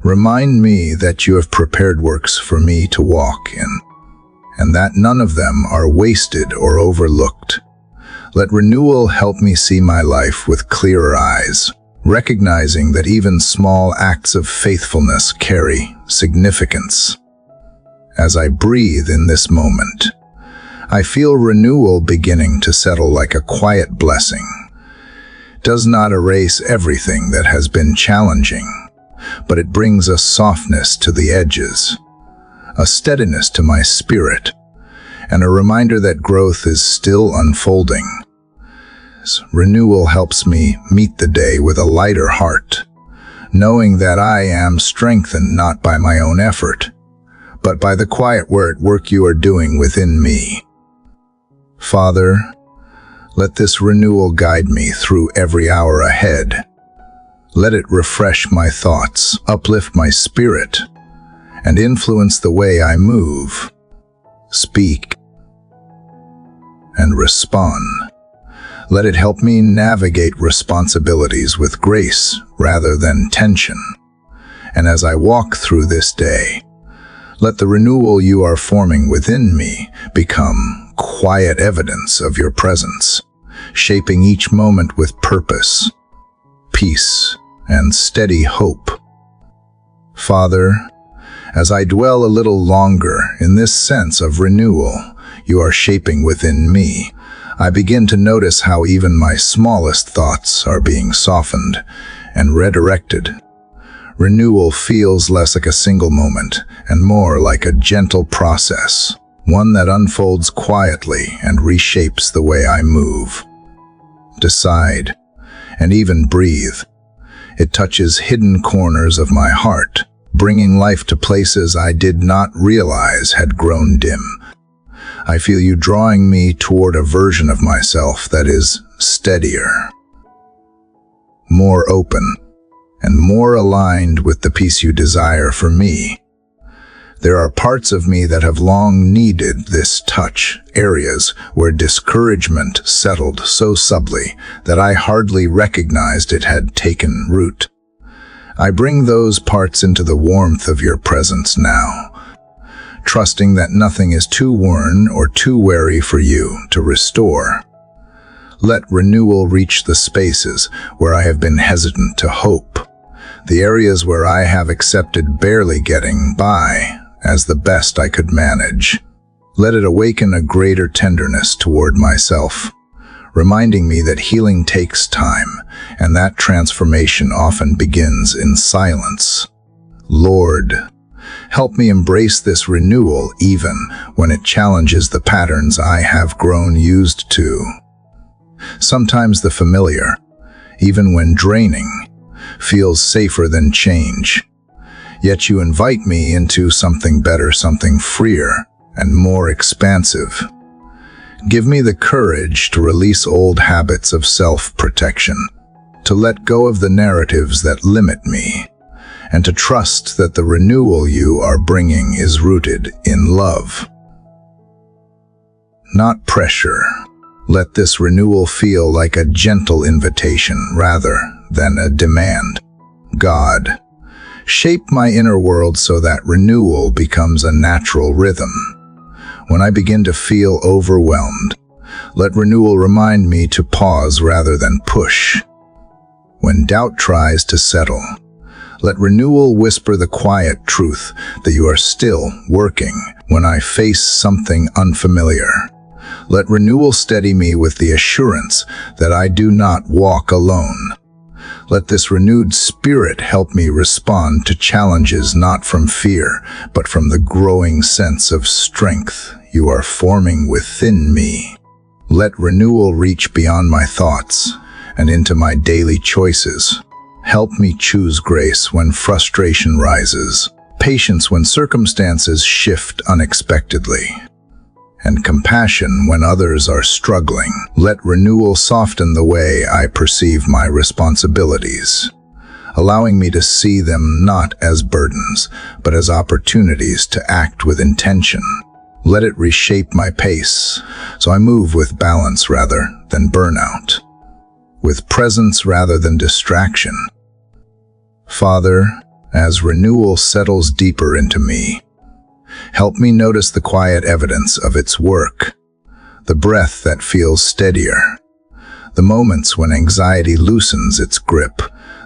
Remind me that you have prepared works for me to walk in, and that none of them are wasted or overlooked. Let renewal help me see my life with clearer eyes, recognizing that even small acts of faithfulness carry significance. As I breathe in this moment, I feel renewal beginning to settle like a quiet blessing. It does not erase everything that has been challenging, but it brings a softness to the edges, a steadiness to my spirit, and a reminder that growth is still unfolding. Renewal helps me meet the day with a lighter heart, knowing that I am strengthened not by my own effort, but by the quiet work you are doing within me. Father, let this renewal guide me through every hour ahead. Let it refresh my thoughts, uplift my spirit, and influence the way I move, speak, and respond. Let it help me navigate responsibilities with grace rather than tension. And as I walk through this day, let the renewal you are forming within me become quiet evidence of your presence, shaping each moment with purpose, peace, and steady hope. Father, as I dwell a little longer in this sense of renewal you are shaping within me, I begin to notice how even my smallest thoughts are being softened and redirected. Renewal feels less like a single moment and more like a gentle process, one that unfolds quietly and reshapes the way I move, decide, and even breathe. It touches hidden corners of my heart, bringing life to places I did not realize had grown dim. I feel you drawing me toward a version of myself that is steadier, more open, and more aligned with the peace you desire for me. There are parts of me that have long needed this touch, areas where discouragement settled so subtly that I hardly recognized it had taken root. I bring those parts into the warmth of your presence now, trusting that nothing is too worn or too weary for you to restore. Let renewal reach the spaces where I have been hesitant to hope, the areas where I have accepted barely getting by as the best I could manage. Let it awaken a greater tenderness toward myself, reminding me that healing takes time and that transformation often begins in silence. Lord, help me embrace this renewal even when it challenges the patterns I have grown used to. Sometimes the familiar, even when draining, feels safer than change. Yet you invite me into something better, something freer and more expansive. Give me the courage to release old habits of self-protection, to let go of the narratives that limit me, and to trust that the renewal you are bringing is rooted in love, not pressure. Let this renewal feel like a gentle invitation rather than a demand. God, shape my inner world so that renewal becomes a natural rhythm. When I begin to feel overwhelmed, let renewal remind me to pause rather than push. When doubt tries to settle, let renewal whisper the quiet truth that you are still working. When I face something unfamiliar, let renewal steady me with the assurance that I do not walk alone. Let this renewed spirit help me respond to challenges not from fear, but from the growing sense of strength you are forming within me. Let renewal reach beyond my thoughts and into my daily choices. Help me choose grace when frustration rises, patience when circumstances shift unexpectedly, and compassion when others are struggling. Let renewal soften the way I perceive my responsibilities, allowing me to see them not as burdens, but as opportunities to act with intention. Let it reshape my pace, so I move with balance rather than burnout, with presence rather than distraction. Father, as renewal settles deeper into me, help me notice the quiet evidence of its work, the breath that feels steadier, the moments when anxiety loosens its grip,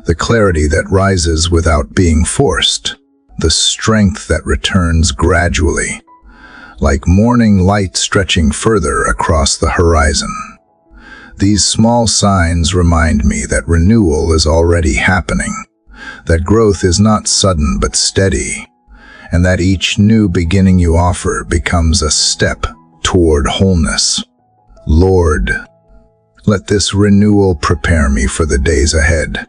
the clarity that rises without being forced, the strength that returns gradually, like morning light stretching further across the horizon. These small signs remind me that renewal is already happening, that growth is not sudden but steady, and that each new beginning you offer becomes a step toward wholeness. Lord, let this renewal prepare me for the days ahead.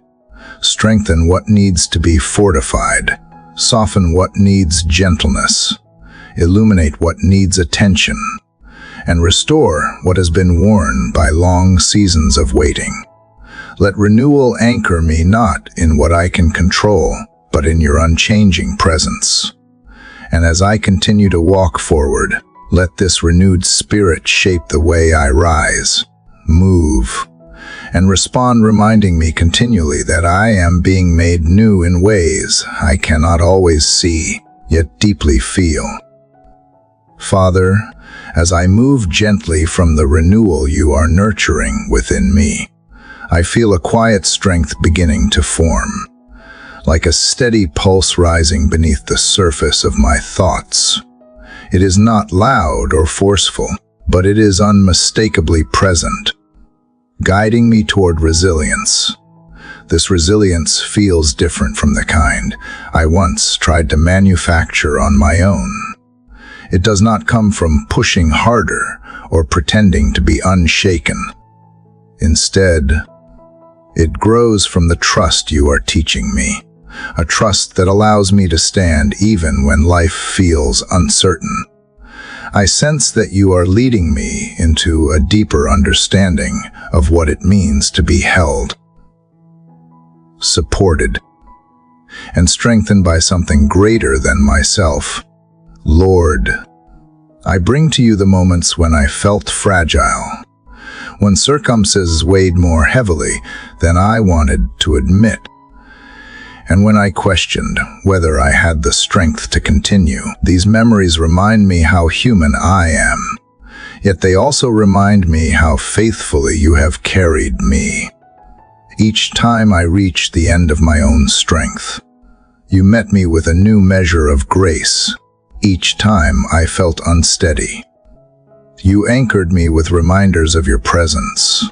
Strengthen what needs to be fortified, soften what needs gentleness, illuminate what needs attention, and restore what has been worn by long seasons of waiting. Let renewal anchor me not in what I can control, but in your unchanging presence. And as I continue to walk forward, let this renewed spirit shape the way I rise, move, and respond, reminding me continually that I am being made new in ways I cannot always see, yet deeply feel. Father, as I move gently from the renewal you are nurturing within me, I feel a quiet strength beginning to form, like a steady pulse rising beneath the surface of my thoughts. It is not loud or forceful, but it is unmistakably present, guiding me toward resilience. This resilience feels different from the kind I once tried to manufacture on my own. It does not come from pushing harder or pretending to be unshaken. Instead, it grows from the trust you are teaching me, a trust that allows me to stand even when life feels uncertain. I sense that you are leading me into a deeper understanding of what it means to be held, supported, and strengthened by something greater than myself. Lord, I bring to you the moments when I felt fragile, when circumstances weighed more heavily than I wanted to admit, and when I questioned whether I had the strength to continue. These memories remind me how human I am, yet they also remind me how faithfully you have carried me. Each time I reached the end of my own strength, you met me with a new measure of grace. Each time I felt unsteady, you anchored me with reminders of your presence.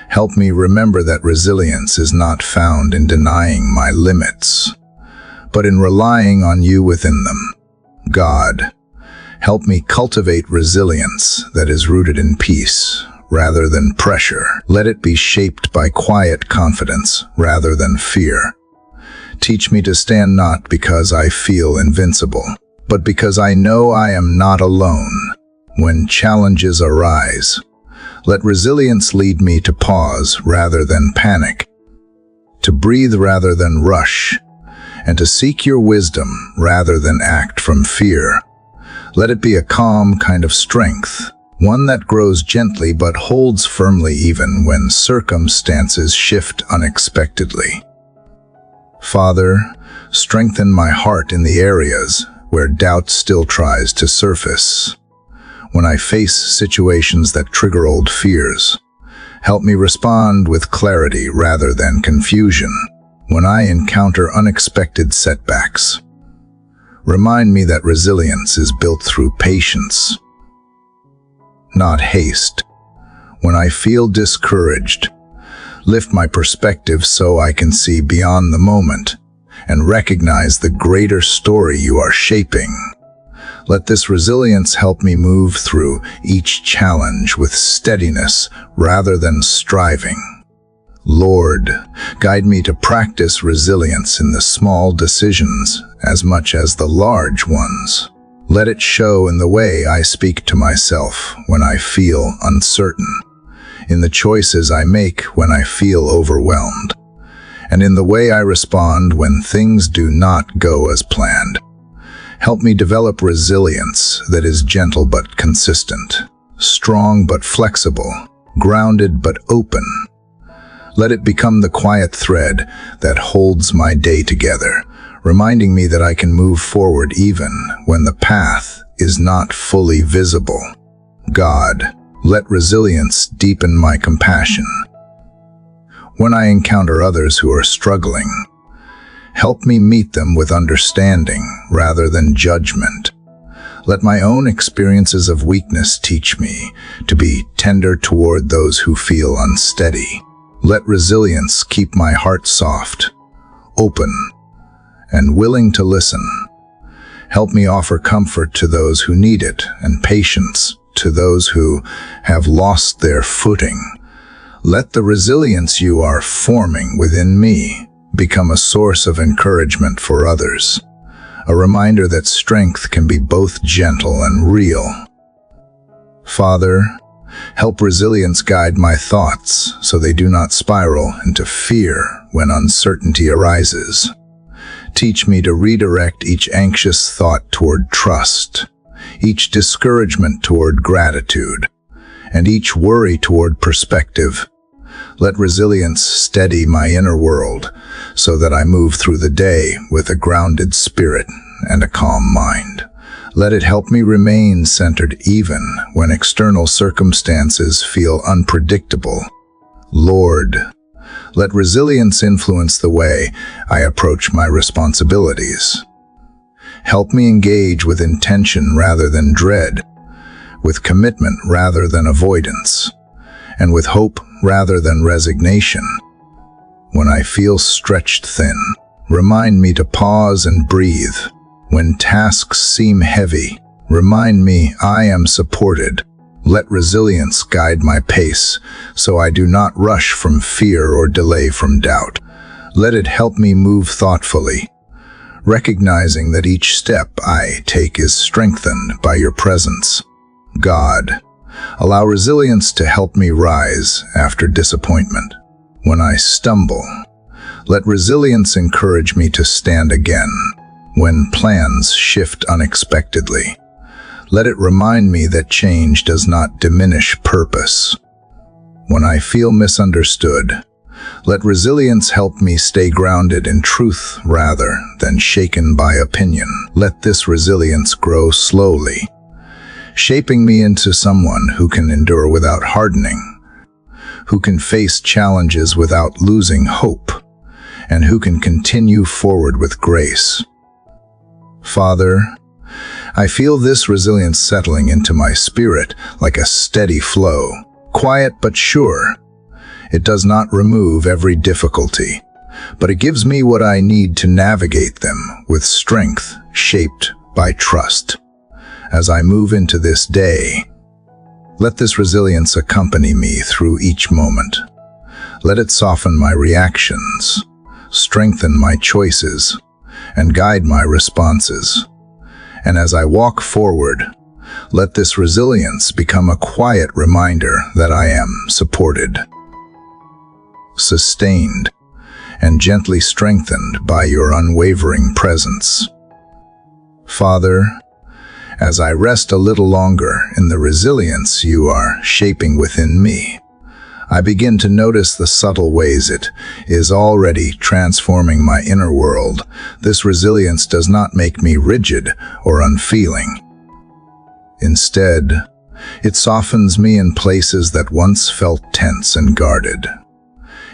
Help me remember that resilience is not found in denying my limits, but in relying on you within them. God, help me cultivate resilience that is rooted in peace rather than pressure. Let it be shaped by quiet confidence rather than fear. Teach me to stand not because I feel invincible, but because I know I am not alone. When challenges arise, let resilience lead me to pause rather than panic, to breathe rather than rush, and to seek your wisdom rather than act from fear. Let it be a calm kind of strength, one that grows gently but holds firmly even when circumstances shift unexpectedly. Father, strengthen my heart in the areas where doubt still tries to surface. When I face situations that trigger old fears, help me respond with clarity rather than confusion. When I encounter unexpected setbacks, remind me that resilience is built through patience, not haste. When I feel discouraged, lift my perspective so I can see beyond the moment and recognize the greater story you are shaping. Let this resilience help me move through each challenge with steadiness rather than striving. Lord, guide me to practice resilience in the small decisions as much as the large ones. Let it show in the way I speak to myself when I feel uncertain, in the choices I make when I feel overwhelmed, and in the way I respond when things do not go as planned. Help me develop resilience that is gentle but consistent, strong but flexible, grounded but open. Let it become the quiet thread that holds my day together, reminding me that I can move forward even when the path is not fully visible. God, let resilience deepen my compassion. When I encounter others who are struggling, help me meet them with understanding rather than judgment. Let my own experiences of weakness teach me to be tender toward those who feel unsteady. Let resilience keep my heart soft, open, and willing to listen. Help me offer comfort to those who need it and patience to those who have lost their footing. Let the resilience you are forming within me become a source of encouragement for others, a reminder that strength can be both gentle and real. Father, help resilience guide my thoughts so they do not spiral into fear when uncertainty arises. Teach me to redirect each anxious thought toward trust, each discouragement toward gratitude, and each worry toward perspective. Let resilience steady my inner world so that I move through the day with a grounded spirit and a calm mind. Let it help me remain centered even when external circumstances feel unpredictable. Lord, let resilience influence the way I approach my responsibilities. Help me engage with intention rather than dread, with commitment rather than avoidance, and with hope rather than resignation. When I feel stretched thin, remind me to pause and breathe. When tasks seem heavy, remind me I am supported. Let resilience guide my pace so I do not rush from fear or delay from doubt. Let it help me move thoughtfully, recognizing that each step I take is strengthened by your presence. God, allow resilience to help me rise after disappointment. When I stumble, let resilience encourage me to stand again. When plans shift unexpectedly, let it remind me that change does not diminish purpose. When I feel misunderstood, let resilience help me stay grounded in truth rather than shaken by opinion. Let this resilience grow slowly, shaping me into someone who can endure without hardening, who can face challenges without losing hope, and who can continue forward with grace. Father, I feel this resilience settling into my spirit like a steady flow, quiet but sure. It does not remove every difficulty, but it gives me what I need to navigate them with strength shaped by trust. As I move into this day, let this resilience accompany me through each moment. Let it soften my reactions, strengthen my choices, and guide my responses. And as I walk forward, let this resilience become a quiet reminder that I am supported, sustained, and gently strengthened by your unwavering presence. Father, as I rest a little longer in the resilience you are shaping within me, I begin to notice the subtle ways it is already transforming my inner world. This resilience does not make me rigid or unfeeling. Instead, it softens me in places that once felt tense and guarded.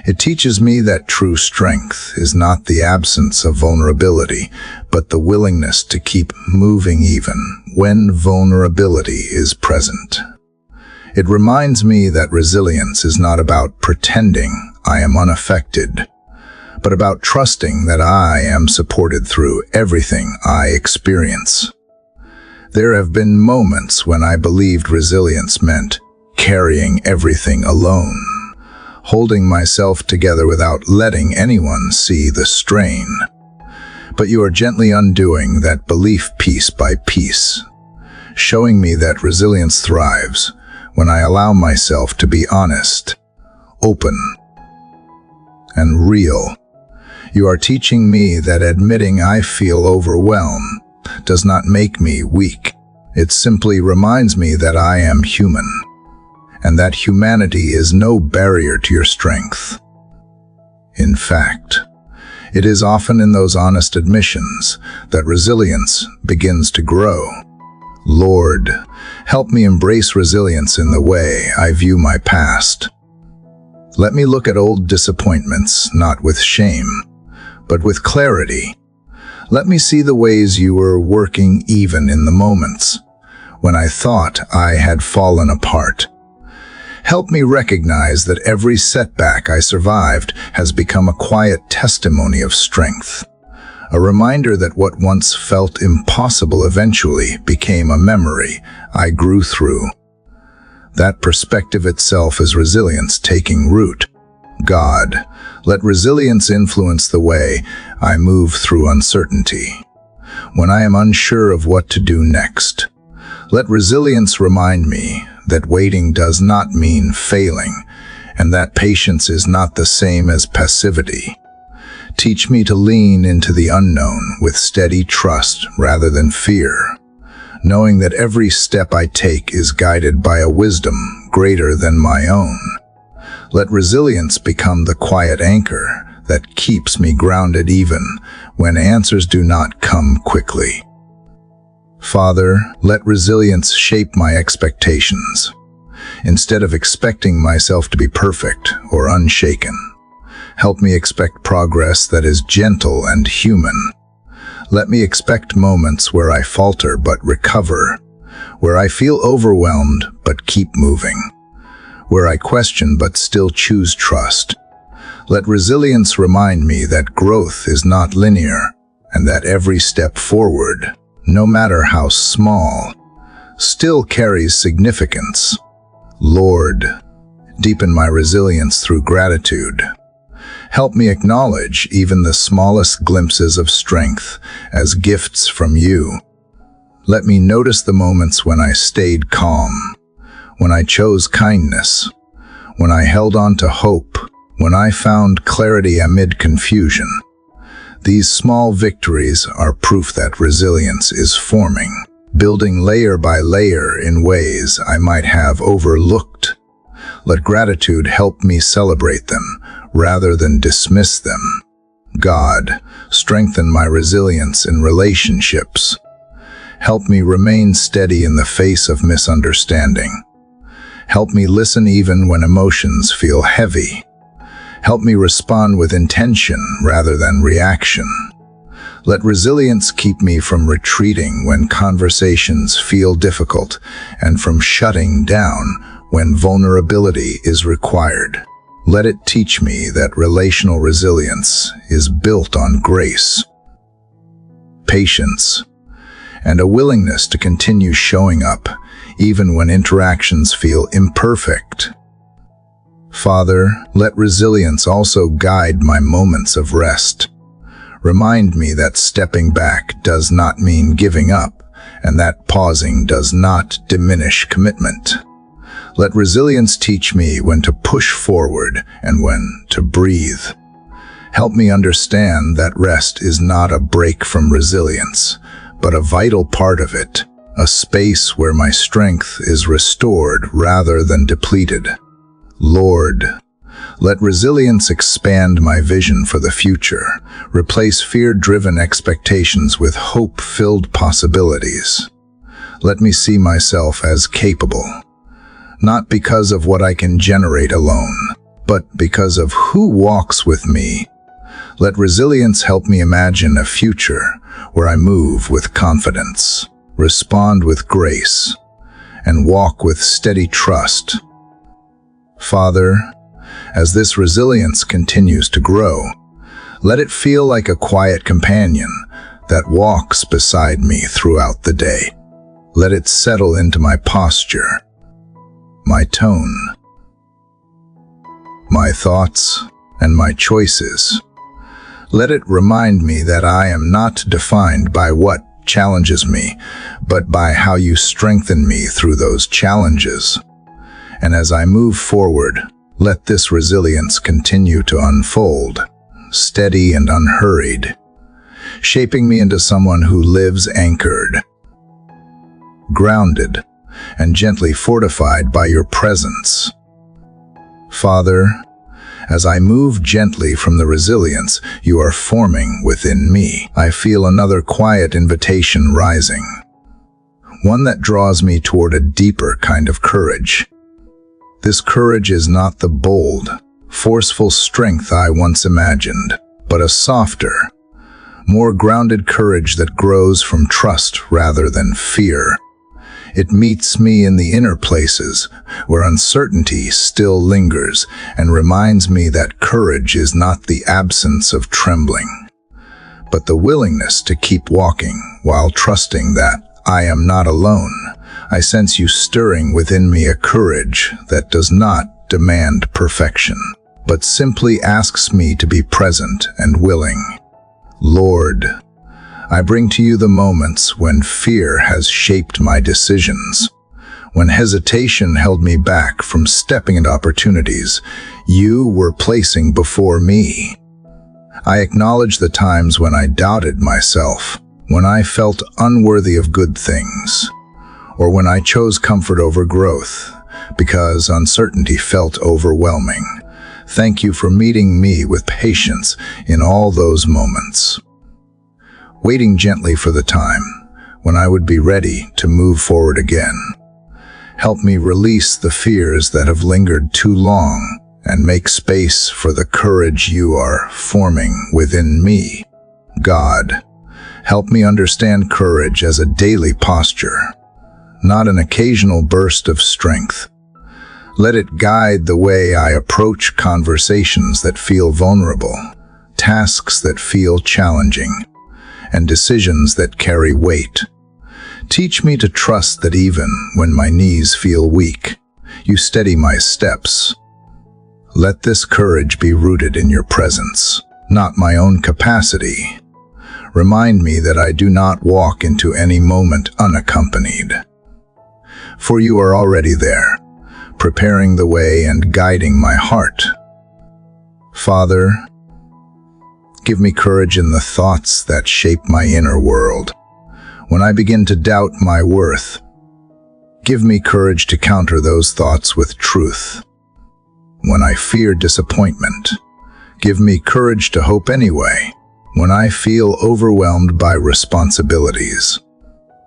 It teaches me that true strength is not the absence of vulnerability, but the willingness to keep moving even when vulnerability is present. It reminds me that resilience is not about pretending I am unaffected, but about trusting that I am supported through everything I experience. There have been moments when I believed resilience meant carrying everything alone, holding myself together without letting anyone see the strain. But you are gently undoing that belief piece by piece, showing me that resilience thrives when I allow myself to be honest, open, and real You are teaching me that admitting I feel overwhelmed does not make me weak. It simply reminds me that I am human, and that humanity is no barrier to your strength. In fact, it is often in those honest admissions that resilience begins to grow. Lord, help me embrace resilience in the way I view my past. Let me look at old disappointments not with shame, but with clarity. Let me see the ways you were working even in the moments when I thought I had fallen apart. Help me recognize that every setback I survived has become a quiet testimony of strength, a reminder that what once felt impossible eventually became a memory I grew through. That perspective itself is resilience taking root. God, let resilience influence the way I move through uncertainty. When I am unsure of what to do next, let resilience remind me that waiting does not mean failing, and that patience is not the same as passivity. Teach me to lean into the unknown with steady trust rather than fear, knowing that every step I take is guided by a wisdom greater than my own. Let resilience become the quiet anchor that keeps me grounded even when answers do not come quickly. Father, let resilience shape my expectations. Instead of expecting myself to be perfect or unshaken, help me expect progress that is gentle and human. Let me expect moments where I falter but recover, where I feel overwhelmed but keep moving, where I question but still choose trust. Let resilience remind me that growth is not linear, and that every step forward, no matter how small, still carries significance. Lord, deepen my resilience through gratitude. Help me acknowledge even the smallest glimpses of strength as gifts from you. Let me notice the moments when I stayed calm, when I chose kindness, when I held on to hope, when I found clarity amid confusion. These small victories are proof that resilience is forming, building layer by layer in ways I might have overlooked. Let gratitude help me celebrate them rather than dismiss them. God, strengthen my resilience in relationships. Help me remain steady in the face of misunderstanding. Help me listen even when emotions feel heavy. Help me respond with intention rather than reaction. Let resilience keep me from retreating when conversations feel difficult and from shutting down when vulnerability is required. Let it teach me that relational resilience is built on grace, patience, and a willingness to continue showing up even when interactions feel imperfect. Father, let resilience also guide my moments of rest. Remind me that stepping back does not mean giving up, and that pausing does not diminish commitment. Let resilience teach me when to push forward and when to breathe. Help me understand that rest is not a break from resilience, but a vital part of it, a space where my strength is restored rather than depleted. Lord, let resilience expand my vision for the future, replace fear-driven expectations with hope-filled possibilities. Let me see myself as capable, not because of what I can generate alone, but because of who walks with me. Let resilience help me imagine a future where I move with confidence, respond with grace, and walk with steady trust. Father, as this resilience continues to grow, let it feel like a quiet companion that walks beside me throughout the day. Let it settle into my posture, my tone, my thoughts, and my choices. Let it remind me that I am not defined by what challenges me, but by how you strengthen me through those challenges. And as I move forward, let this resilience continue to unfold, steady and unhurried, shaping me into someone who lives anchored, grounded, and gently fortified by your presence. Father, as I move gently from the resilience you are forming within me, I feel another quiet invitation rising, one that draws me toward a deeper kind of courage. This courage is not the bold, forceful strength I once imagined, but a softer, more grounded courage that grows from trust rather than fear. It meets me in the inner places where uncertainty still lingers and reminds me that courage is not the absence of trembling, but the willingness to keep walking while trusting that I am not alone. I sense you stirring within me a courage that does not demand perfection, but simply asks me to be present and willing. Lord, I bring to you the moments when fear has shaped my decisions, when hesitation held me back from stepping into opportunities you were placing before me. I acknowledge the times when I doubted myself, when I felt unworthy of good things, or when I chose comfort over growth because uncertainty felt overwhelming. Thank you for meeting me with patience in all those moments, waiting gently for the time when I would be ready to move forward again. Help me release the fears that have lingered too long and make space for the courage you are forming within me. God, help me understand courage as a daily posture, not an occasional burst of strength. Let it guide the way I approach conversations that feel vulnerable, tasks that feel challenging, and decisions that carry weight. Teach me to trust that even when my knees feel weak, you steady my steps. Let this courage be rooted in your presence, not my own capacity. Remind me that I do not walk into any moment unaccompanied, for you are already there, preparing the way and guiding my heart. Father, give me courage in the thoughts that shape my inner world. When I begin to doubt my worth, give me courage to counter those thoughts with truth. When I fear disappointment, give me courage to hope anyway. When I feel overwhelmed by responsibilities,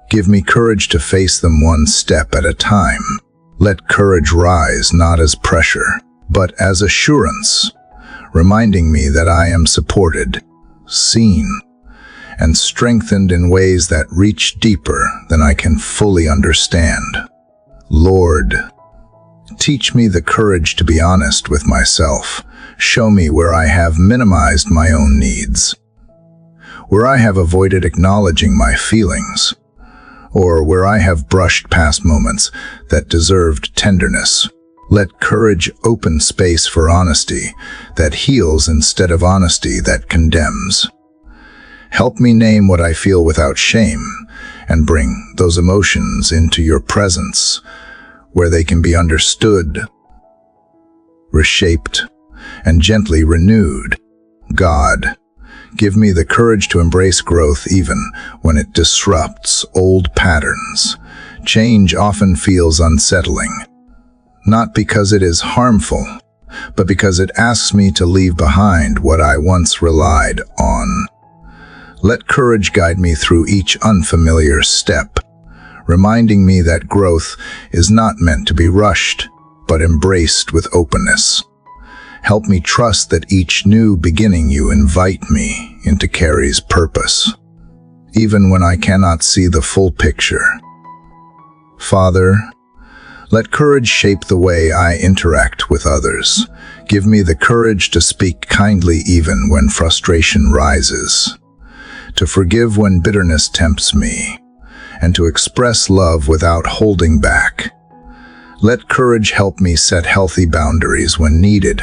give me courage to face them one step at a time. Let courage rise not as pressure, but as assurance, reminding me that I am supported, seen, and strengthened in ways that reach deeper than I can fully understand. Lord, teach me the courage to be honest with myself. Show me where I have minimized my own needs, where I have avoided acknowledging my feelings, or where I have brushed past moments that deserved tenderness. Let courage open space for honesty that heals instead of honesty that condemns. Help me name what I feel without shame and bring those emotions into your presence where they can be understood, reshaped, and gently renewed. God, give me the courage to embrace growth even when it disrupts old patterns. Change often feels unsettling, not because it is harmful, but because it asks me to leave behind what I once relied on. Let courage guide me through each unfamiliar step, reminding me that growth is not meant to be rushed, but embraced with openness. Help me trust that each new beginning you invite me into carries purpose, even when I cannot see the full picture. Father, let courage shape the way I interact with others. Give me the courage to speak kindly even when frustration rises, to forgive when bitterness tempts me, and to express love without holding back. Let courage help me set healthy boundaries when needed,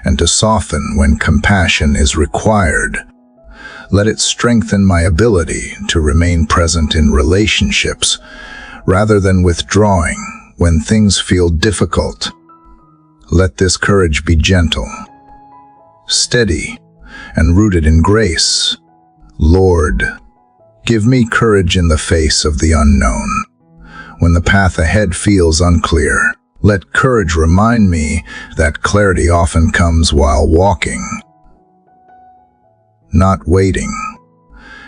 and to soften when compassion is required. Let it strengthen my ability to remain present in relationships rather than withdrawing when things feel difficult. Let this courage be gentle, steady, and rooted in grace. Lord, give me courage in the face of the unknown. When the path ahead feels unclear, let courage remind me that clarity often comes while walking, not waiting.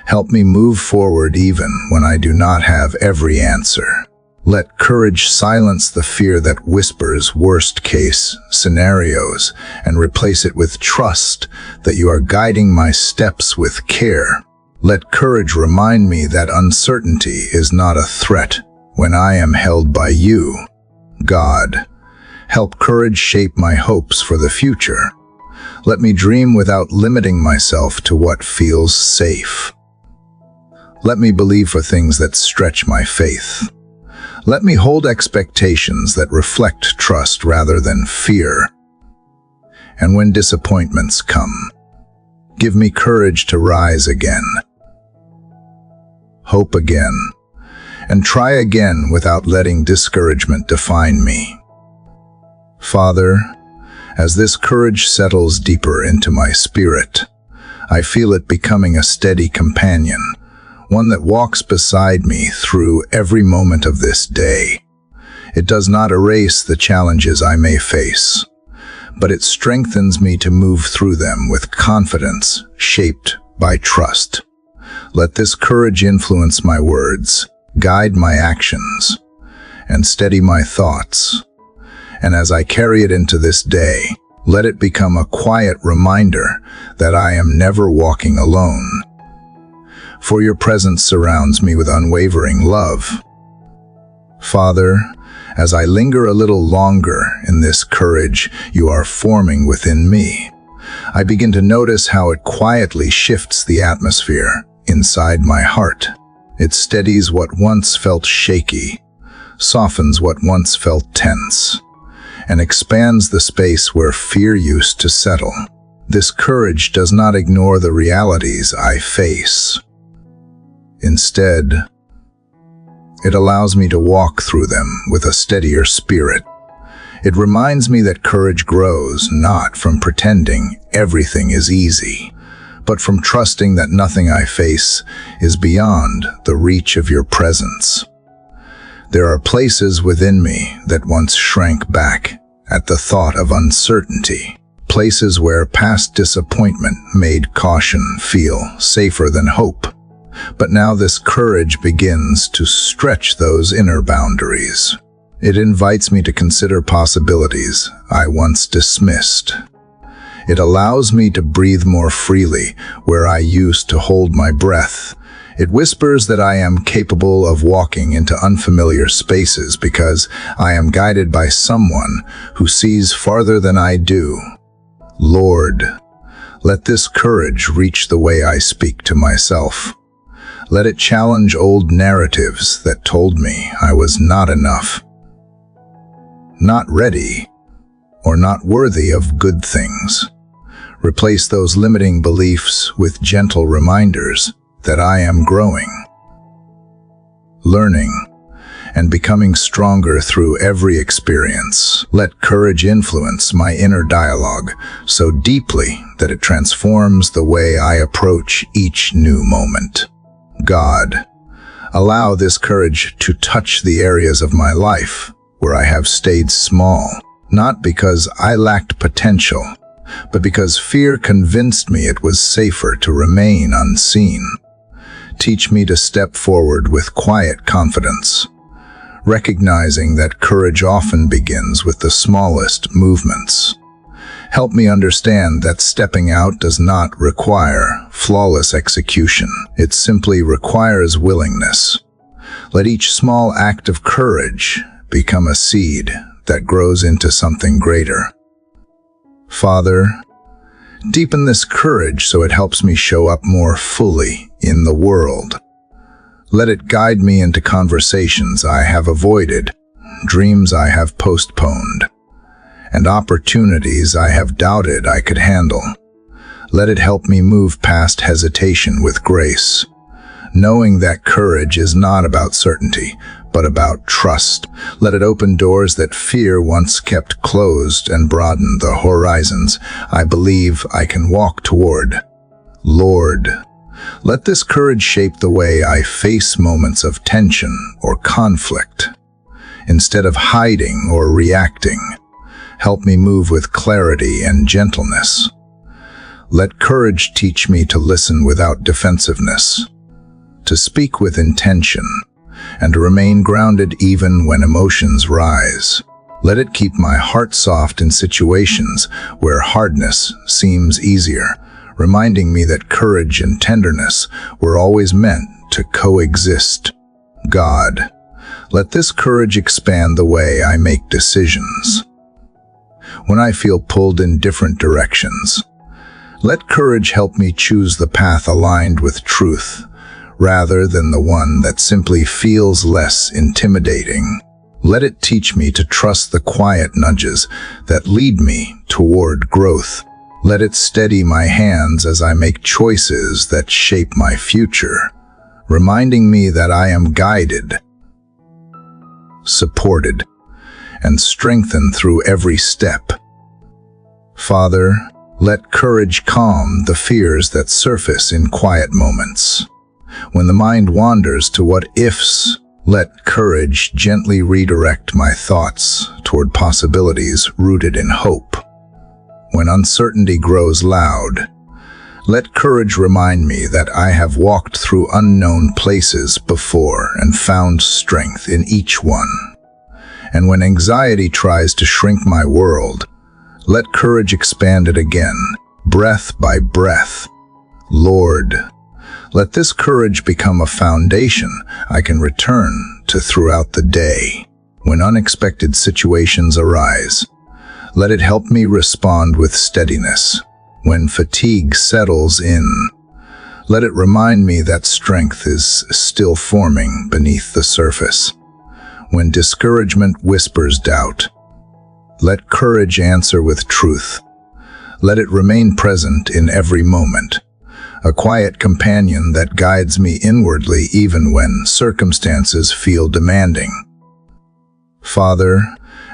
Help me move forward even when I do not have every answer. Let courage silence the fear that whispers worst-case scenarios and replace it with trust that you are guiding my steps with care. Let courage remind me that uncertainty is not a threat when I am held by you. God, help courage shape my hopes for the future. Let me dream without limiting myself to what feels safe. Let me believe for things that stretch my faith. Let me hold expectations that reflect trust rather than fear. And when disappointments come, give me courage to rise again, hope again, and try again without letting discouragement define me. Father, as this courage settles deeper into my spirit, I feel it becoming a steady companion, one that walks beside me through every moment of this day. It does not erase the challenges I may face, but it strengthens me to move through them with confidence shaped by trust. Let this courage influence my words, guide my actions, and steady my thoughts. And as I carry it into this day, let it become a quiet reminder that I am never walking alone. For your presence surrounds me with unwavering love. Father, as I linger a little longer in this courage you are forming within me, I begin to notice how it quietly shifts the atmosphere inside my heart. It steadies what once felt shaky, softens what once felt tense, and expands the space where fear used to settle. This courage does not ignore the realities I face. Instead, it allows me to walk through them with a steadier spirit. It reminds me that courage grows not from pretending everything is easy, but from trusting that nothing I face is beyond the reach of your presence. There are places within me that once shrank back at the thought of uncertainty, places where past disappointment made caution feel safer than hope. But now this courage begins to stretch those inner boundaries. It invites me to consider possibilities I once dismissed. It allows me to breathe more freely where I used to hold my breath. It whispers that I am capable of walking into unfamiliar spaces because I am guided by someone who sees farther than I do. Lord, let this courage reach the way I speak to myself. Let it challenge old narratives that told me I was not enough, not ready, or not worthy of good things. Replace those limiting beliefs with gentle reminders that I am growing, learning, and becoming stronger through every experience. Let courage influence my inner dialogue so deeply that it transforms the way I approach each new moment. God, allow this courage to touch the areas of my life where I have stayed small, not because I lacked potential, but because fear convinced me it was safer to remain unseen. Teach me to step forward with quiet confidence, recognizing that courage often begins with the smallest movements. Help me understand that stepping out does not require flawless execution. It simply requires willingness. Let each small act of courage become a seed that grows into something greater. Father, deepen this courage so it helps me show up more fully in the world. Let it guide me into conversations I have avoided, dreams I have postponed, and opportunities I have doubted I could handle. Let it help me move past hesitation with grace, knowing that courage is not about certainty, but about trust. Let it open doors that fear once kept closed and broaden the horizons I believe I can walk toward. Lord, let this courage shape the way I face moments of tension or conflict. Instead of hiding or reacting, help me move with clarity and gentleness. Let courage teach me to listen without defensiveness, to speak with intention, and to remain grounded even when emotions rise. Let it keep my heart soft in situations where hardness seems easier, reminding me that courage and tenderness were always meant to coexist. God, let this courage expand the way I make decisions. When I feel pulled in different directions, let courage help me choose the path aligned with truth, rather than the one that simply feels less intimidating. Let it teach me to trust the quiet nudges that lead me toward growth. Let it steady my hands as I make choices that shape my future, reminding me that I am guided, supported, and strengthened through every step. Father, let courage calm the fears that surface in quiet moments. When the mind wanders to what ifs, let courage gently redirect my thoughts toward possibilities rooted in hope. When uncertainty grows loud, let courage remind me that I have walked through unknown places before and found strength in each one. And when anxiety tries to shrink my world, let courage expand it again, breath by breath. Lord, let this courage become a foundation I can return to throughout the day. When unexpected situations arise, let it help me respond with steadiness. When fatigue settles in, let it remind me that strength is still forming beneath the surface. When discouragement whispers doubt, let courage answer with truth. Let it remain present in every moment, a quiet companion that guides me inwardly even when circumstances feel demanding. Father,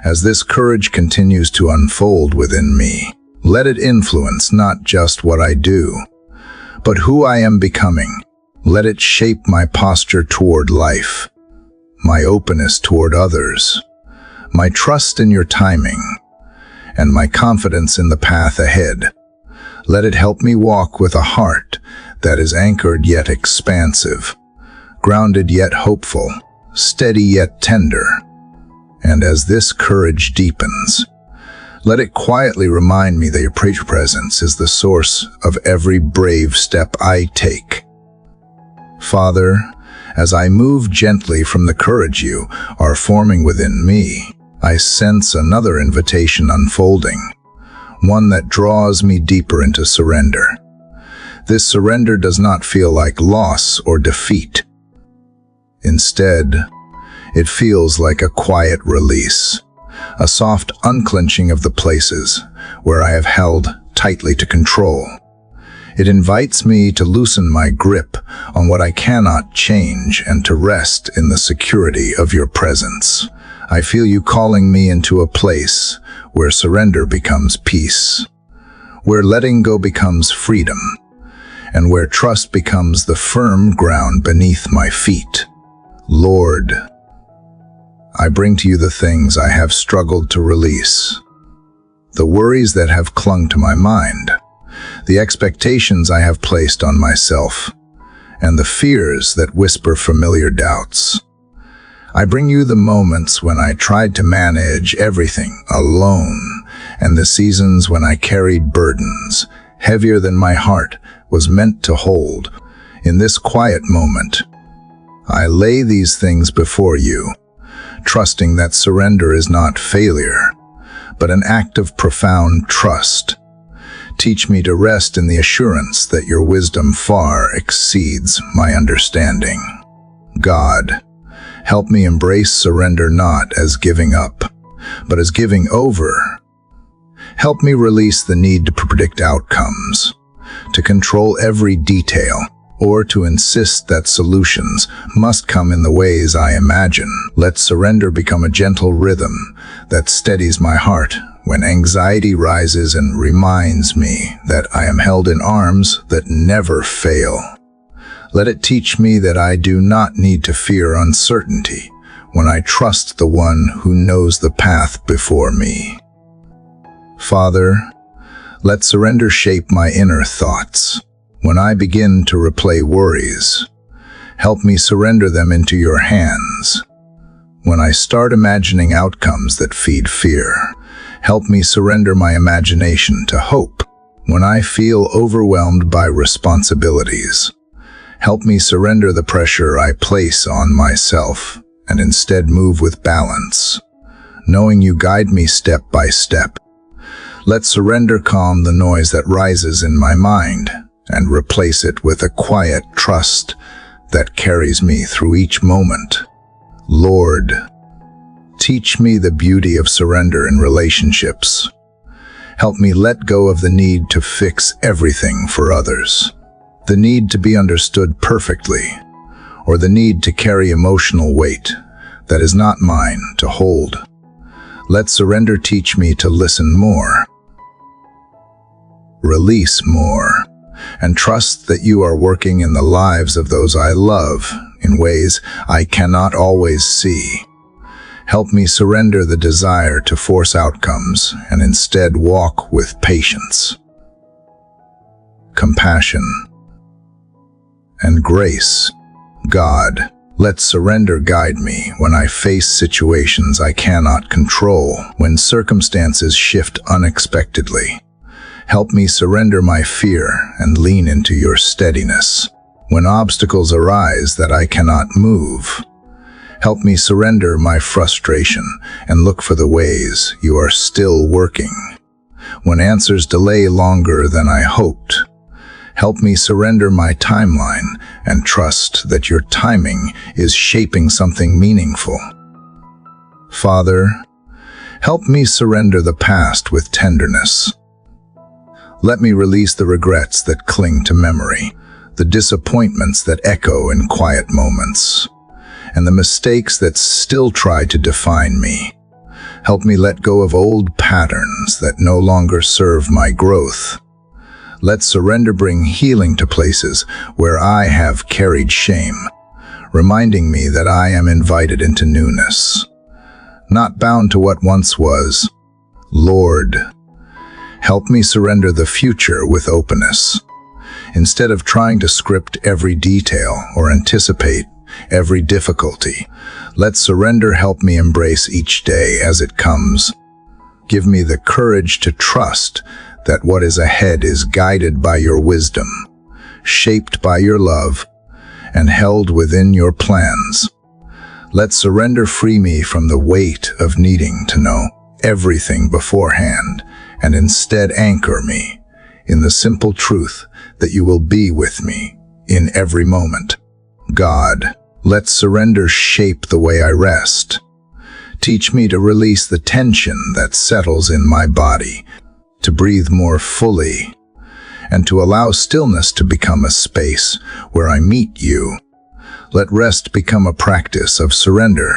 as this courage continues to unfold within me, let it influence not just what I do, but who I am becoming. Let it shape my posture toward life, my openness toward others, my trust in your timing, and my confidence in the path ahead. Let it help me walk with a heart that is anchored yet expansive, grounded yet hopeful, steady yet tender. And as this courage deepens, let it quietly remind me that your presence is the source of every brave step I take. Father, as I move gently from the courage you are forming within me, I sense another invitation unfolding, one that draws me deeper into surrender. This surrender does not feel like loss or defeat. Instead, it feels like a quiet release, a soft unclenching of the places where I have held tightly to control. It invites me to loosen my grip on what I cannot change and to rest in the security of your presence. I feel you calling me into a place where surrender becomes peace, where letting go becomes freedom, and where trust becomes the firm ground beneath my feet. Lord, I bring to you the things I have struggled to release, the worries that have clung to my mind, the expectations I have placed on myself, and the fears that whisper familiar doubts. I bring you the moments when I tried to manage everything alone, and the seasons when I carried burdens heavier than my heart was meant to hold. In this quiet moment, I lay these things before you, trusting that surrender is not failure, but an act of profound trust. Teach me to rest in the assurance that your wisdom far exceeds my understanding. God, help me embrace surrender not as giving up, but as giving over. Help me release the need to predict outcomes, to control every detail, or to insist that solutions must come in the ways I imagine. Let surrender become a gentle rhythm that steadies my heart when anxiety rises and reminds me that I am held in arms that never fail. Let it teach me that I do not need to fear uncertainty when I trust the one who knows the path before me. Father, let surrender shape my inner thoughts. When I begin to replay worries, help me surrender them into your hands. When I start imagining outcomes that feed fear, help me surrender my imagination to hope. When I feel overwhelmed by responsibilities, help me surrender the pressure I place on myself and instead move with balance, knowing you guide me step by step. Let surrender calm the noise that rises in my mind and replace it with a quiet trust that carries me through each moment. Lord, teach me the beauty of surrender in relationships. Help me let go of the need to fix everything for others, the need to be understood perfectly, or the need to carry emotional weight that is not mine to hold. Let surrender teach me to listen more, release more, and trust that you are working in the lives of those I love in ways I cannot always see. Help me surrender the desire to force outcomes and instead walk with patience, compassion, and grace. God, let surrender guide me when I face situations I cannot control, when circumstances shift unexpectedly. Help me surrender my fear and lean into your steadiness. When obstacles arise that I cannot move, help me surrender my frustration and look for the ways you are still working. When answers delay longer than I hoped, help me surrender my timeline and trust that your timing is shaping something meaningful. Father, help me surrender the past with tenderness. Let me release the regrets that cling to memory, the disappointments that echo in quiet moments, and the mistakes that still try to define me. Help me let go of old patterns that no longer serve my growth. Let surrender bring healing to places where I have carried shame, reminding me that I am invited into newness, not bound to what once was. Lord, help me surrender the future with openness. Instead of trying to script every detail or anticipate every difficulty, let surrender help me embrace each day as it comes. Give me the courage to trust that what is ahead is guided by your wisdom, shaped by your love, and held within your plans. Let surrender free me from the weight of needing to know everything beforehand, and instead anchor me in the simple truth that you will be with me in every moment. God, let surrender shape the way I rest. Teach me to release the tension that settles in my body, to breathe more fully, and to allow stillness to become a space where I meet you. Let rest become a practice of surrender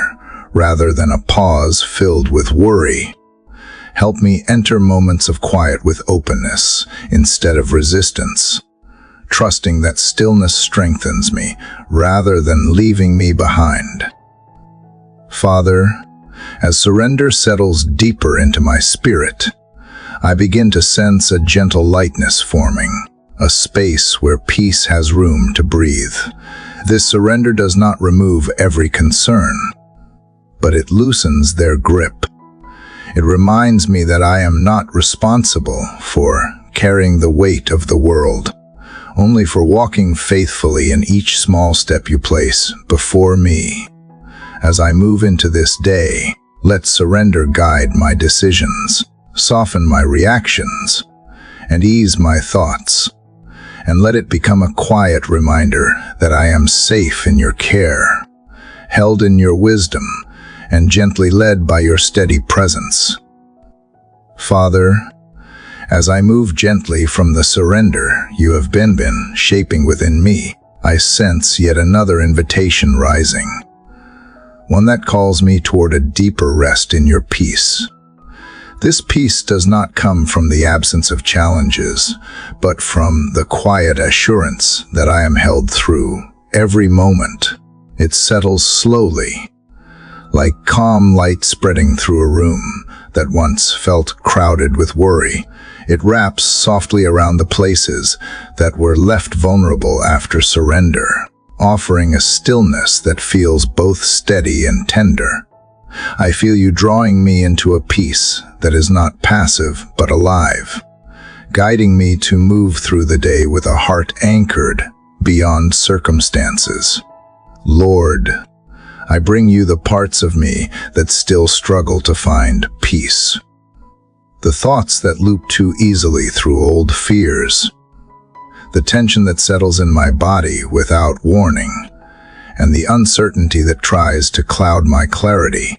rather than a pause filled with worry. Help me enter moments of quiet with openness instead of resistance, trusting that stillness strengthens me rather than leaving me behind. Father, as surrender settles deeper into my spirit, I begin to sense a gentle lightness forming, a space where peace has room to breathe. This surrender does not remove every concern, but it loosens their grip. It reminds me that I am not responsible for carrying the weight of the world, only for walking faithfully in each small step you place before me. As I move into this day, let surrender guide my decisions, soften my reactions, and ease my thoughts. And let it become a quiet reminder that I am safe in your care, held in your wisdom, and gently led by your steady presence. Father, as I move gently from the surrender you have been shaping within me, I sense yet another invitation rising, one that calls me toward a deeper rest in your peace. This peace does not come from the absence of challenges, but from the quiet assurance that I am held through every moment. It settles slowly, like calm light spreading through a room that once felt crowded with worry. It wraps softly around the places that were left vulnerable after surrender, offering a stillness that feels both steady and tender. I feel you drawing me into a peace that is not passive but alive, guiding me to move through the day with a heart anchored beyond circumstances. Lord, I bring you the parts of me that still struggle to find peace. The thoughts that loop too easily through old fears, the tension that settles in my body without warning, and the uncertainty that tries to cloud my clarity.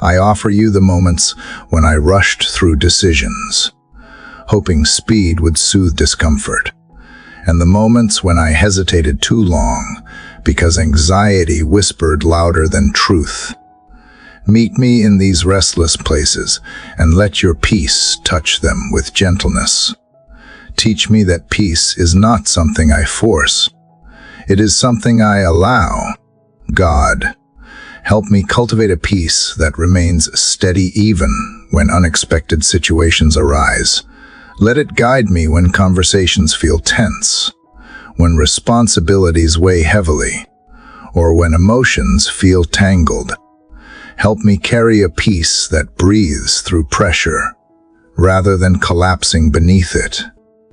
I offer you the moments when I rushed through decisions, hoping speed would soothe discomfort, and the moments when I hesitated too long because anxiety whispered louder than truth. Meet me in these restless places and let your peace touch them with gentleness. Teach me that peace is not something I force. It is something I allow. God, help me cultivate a peace that remains steady even when unexpected situations arise. Let it guide me when conversations feel tense, when responsibilities weigh heavily, or when emotions feel tangled. Help me carry a peace that breathes through pressure, rather than collapsing beneath it.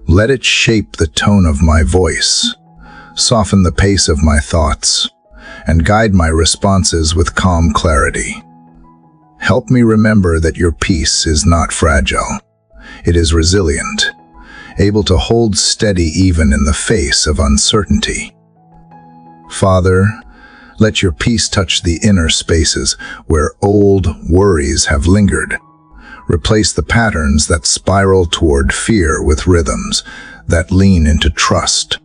Let it shape the tone of my voice, soften the pace of my thoughts, and guide my responses with calm clarity. Help me remember that your peace is not fragile. It is resilient, able to hold steady even in the face of uncertainty. Father, let your peace touch the inner spaces where old worries have lingered. Replace the patterns that spiral toward fear with rhythms that lean into trust.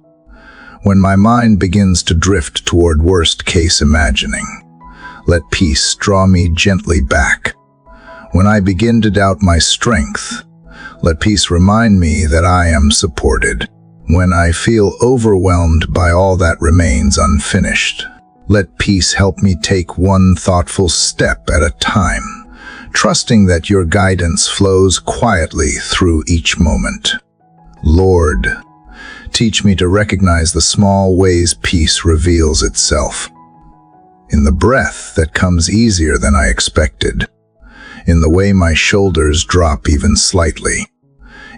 When my mind begins to drift toward worst-case imagining, let peace draw me gently back. When I begin to doubt my strength, let peace remind me that I am supported. When I feel overwhelmed by all that remains unfinished, let peace help me take one thoughtful step at a time, trusting that your guidance flows quietly through each moment. Lord, teach me to recognize the small ways peace reveals itself. In the breath that comes easier than I expected, in the way my shoulders drop even slightly,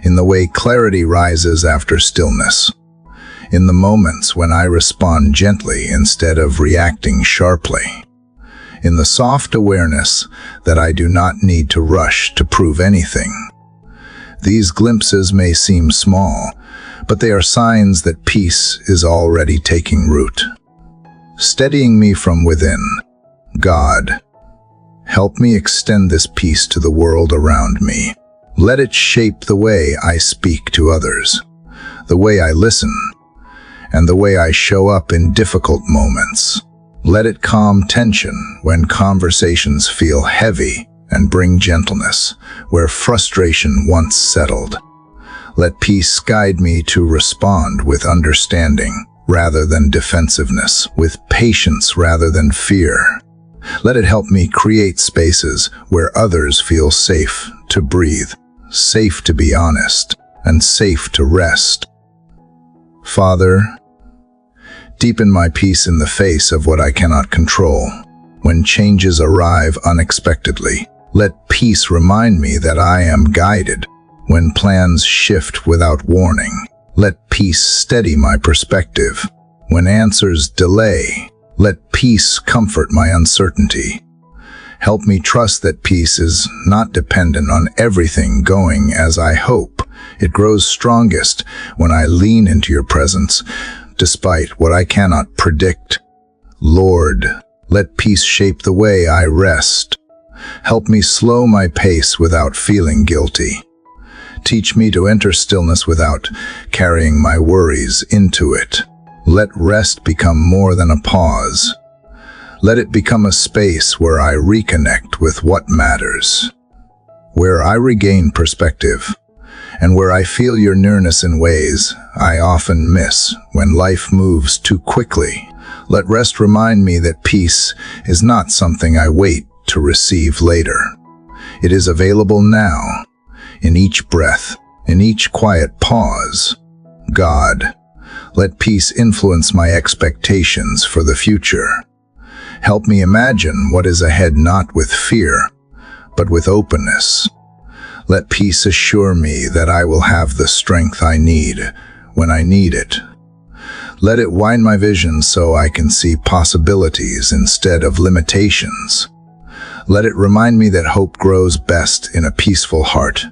in the way clarity rises after stillness, in the moments when I respond gently instead of reacting sharply, in the soft awareness that I do not need to rush to prove anything. These glimpses may seem small, but they are signs that peace is already taking root, steadying me from within. God, help me extend this peace to the world around me. Let it shape the way I speak to others, the way I listen, and the way I show up in difficult moments. Let it calm tension when conversations feel heavy and bring gentleness where frustration once settled. Let peace guide me to respond with understanding rather than defensiveness, with patience rather than fear. Let it help me create spaces where others feel safe to breathe, safe to be honest, and safe to rest. Father, deepen my peace in the face of what I cannot control. When changes arrive unexpectedly, let peace remind me that I am guided. When plans shift without warning, let peace steady my perspective. When answers delay, let peace comfort my uncertainty. Help me trust that peace is not dependent on everything going as I hope. It grows strongest when I lean into your presence, despite what I cannot predict. Lord, let peace shape the way I rest. Help me slow my pace without feeling guilty. Teach me to enter stillness without carrying my worries into it. Let rest become more than a pause. Let it become a space where I reconnect with what matters. where I regain perspective, and where I feel your nearness in ways I often miss when life moves too quickly. Let rest remind me that peace is not something I wait to receive later. It is available now, in each breath, in each quiet pause. God, let peace influence my expectations for the future. Help me imagine what is ahead not with fear, but with openness. Let peace assure me that I will have the strength I need when I need it. Let it widen my vision so I can see possibilities instead of limitations. Let it remind me that hope grows best in a peaceful heart,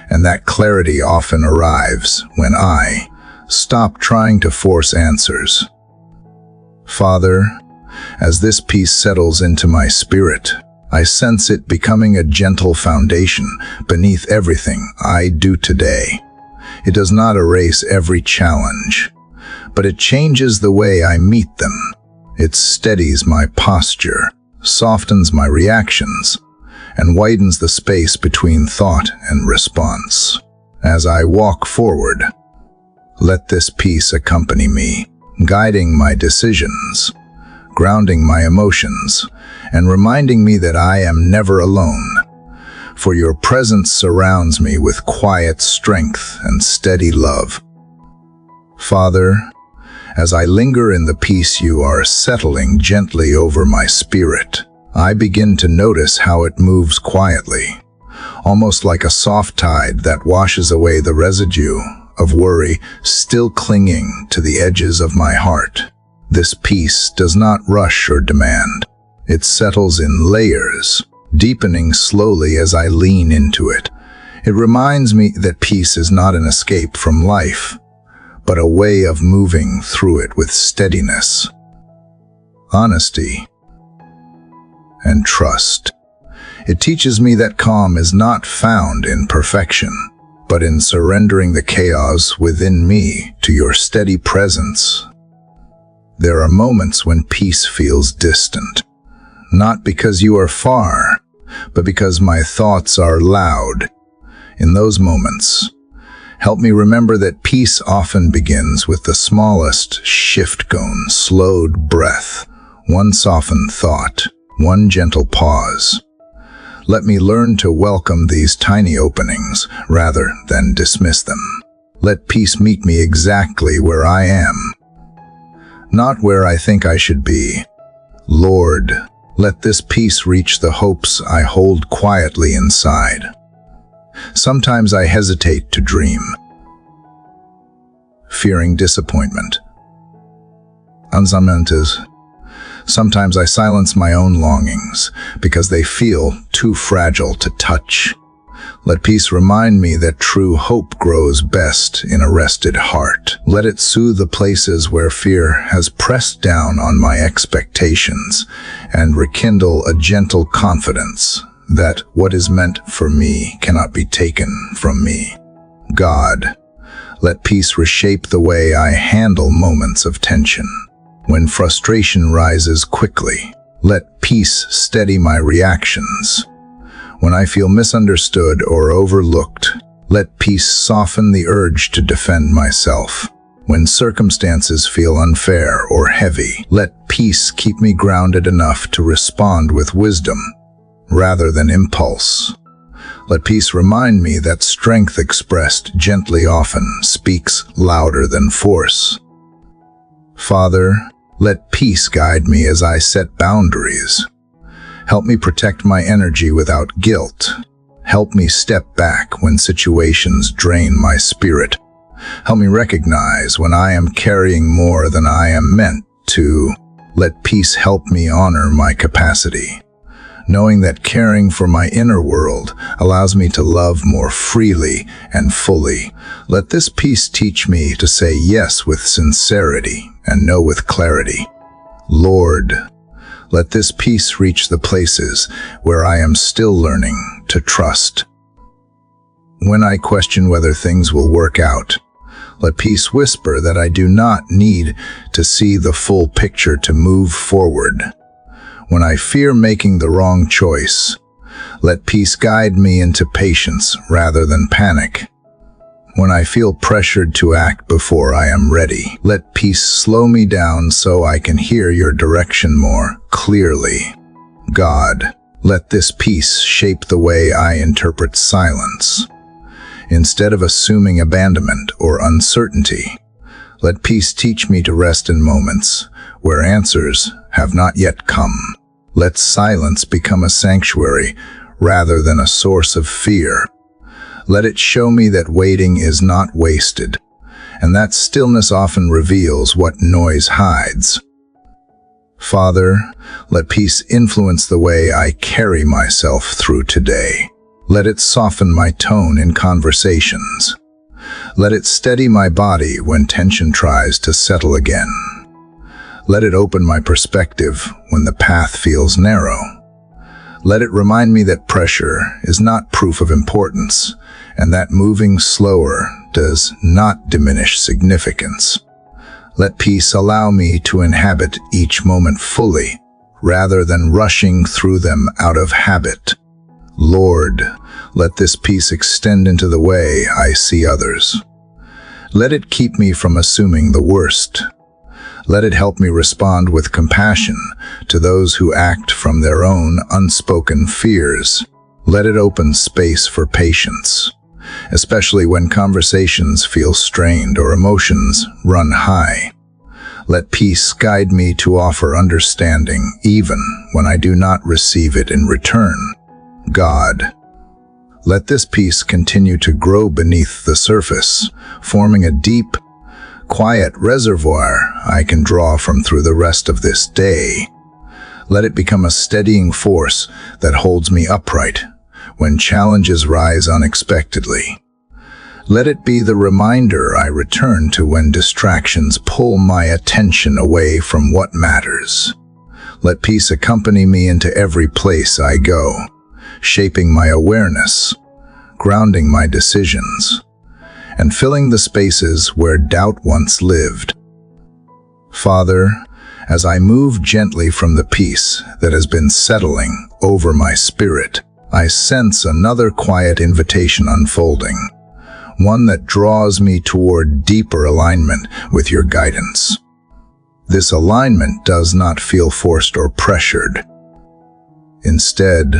and that clarity often arrives when I stop trying to force answers. Father, as this peace settles into my spirit, I sense it becoming a gentle foundation beneath everything I do today. It does not erase every challenge, but it changes the way I meet them. It steadies my posture, softens my reactions, and widens the space between thought and response. As I walk forward, let this peace accompany me, guiding my decisions, grounding my emotions, and reminding me that I am never alone, for your presence surrounds me with quiet strength and steady love. Father, as I linger in the peace you are settling gently over my spirit, I begin to notice how it moves quietly, almost like a soft tide that washes away the residue of worry still clinging to the edges of my heart. This peace does not rush or demand. It settles in layers, deepening slowly as I lean into it. It reminds me that peace is not an escape from life, but a way of moving through it with steadiness, honesty, and trust. It teaches me that calm is not found in perfection, but in surrendering the chaos within me to your steady presence. There are moments when peace feels distant, not because you are far, but because my thoughts are loud. In those moments, help me remember that peace often begins with the smallest shift-gone, slowed breath, one softened thought, one gentle pause. Let me learn to welcome these tiny openings rather than dismiss them. Let peace meet me exactly where I am, not where I think I should be. Lord, let this peace reach the hopes I hold quietly inside. Sometimes I hesitate to dream, fearing disappointment. Sometimes I silence my own longings because they feel too fragile to touch. Let peace remind me that true hope grows best in a rested heart. Let it soothe the places where fear has pressed down on my expectations and rekindle a gentle confidence that what is meant for me cannot be taken from me. God, let peace reshape the way I handle moments of tension. When frustration rises quickly, let peace steady my reactions. When I feel misunderstood or overlooked, let peace soften the urge to defend myself. When circumstances feel unfair or heavy, let peace keep me grounded enough to respond with wisdom rather than impulse. Let peace remind me that strength expressed gently often speaks louder than force. Father, let peace guide me as I set boundaries. Help me protect my energy without guilt. Help me step back when situations drain my spirit. Help me recognize when I am carrying more than I am meant to. Let peace help me honor my capacity, knowing that caring for my inner world allows me to love more freely and fully. Let this peace teach me to say yes with sincerity and no with clarity. Lord, let this peace reach the places where I am still learning to trust. When I question whether things will work out, let peace whisper that I do not need to see the full picture to move forward. When I fear making the wrong choice, Let peace guide me into patience rather than panic. When I feel pressured to act before I am ready, let peace slow me down so I can hear your direction more clearly. God, let this peace shape the way I interpret silence. Instead of assuming abandonment or uncertainty, let peace teach me to rest in moments where answers have not yet come. Let silence become a sanctuary rather than a source of fear. Let it show me that waiting is not wasted, and that stillness often reveals what noise hides. Father, let peace influence the way I carry myself through today. Let it soften my tone in conversations. Let it steady my body when tension tries to settle again. Let it open my perspective when the path feels narrow. Let it remind me that pressure is not proof of importance, and that moving slower does not diminish significance. Let peace allow me to inhabit each moment fully, rather than rushing through them out of habit. Lord, let this peace extend into the way I see others. Let it keep me from assuming the worst. Let it help me respond with compassion to those who act from their own unspoken fears. Let it open space for patience, especially when conversations feel strained or emotions run high. Let peace guide me to offer understanding even when I do not receive it in return. God, let this peace continue to grow beneath the surface, forming a deep, quiet reservoir I can draw from through the rest of this day. Let it become a steadying force that holds me upright when challenges rise unexpectedly. Let it be the reminder I return to when distractions pull my attention away from what matters. Let peace accompany me into every place I go, shaping my awareness, grounding my decisions, and filling the spaces where doubt once lived. Father, as I move gently from the peace that has been settling over my spirit, I sense another quiet invitation unfolding, one that draws me toward deeper alignment with your guidance. This alignment does not feel forced or pressured. Instead,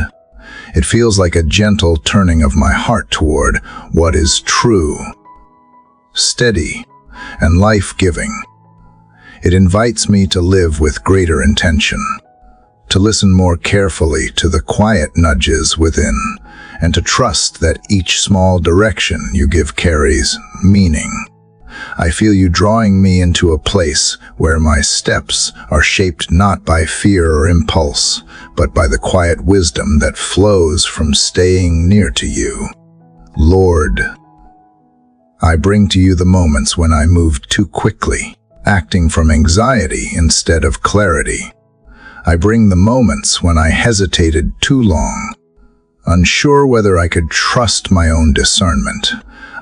it feels like a gentle turning of my heart toward what is true, steady, and life-giving. It invites me to live with greater intention, to listen more carefully to the quiet nudges within, and to trust that each small direction you give carries meaning. I feel you drawing me into a place where my steps are shaped not by fear or impulse, but by the quiet wisdom that flows from staying near to you. Lord, I bring to you the moments when I moved too quickly, acting from anxiety instead of clarity. I bring the moments when I hesitated too long, unsure whether I could trust my own discernment.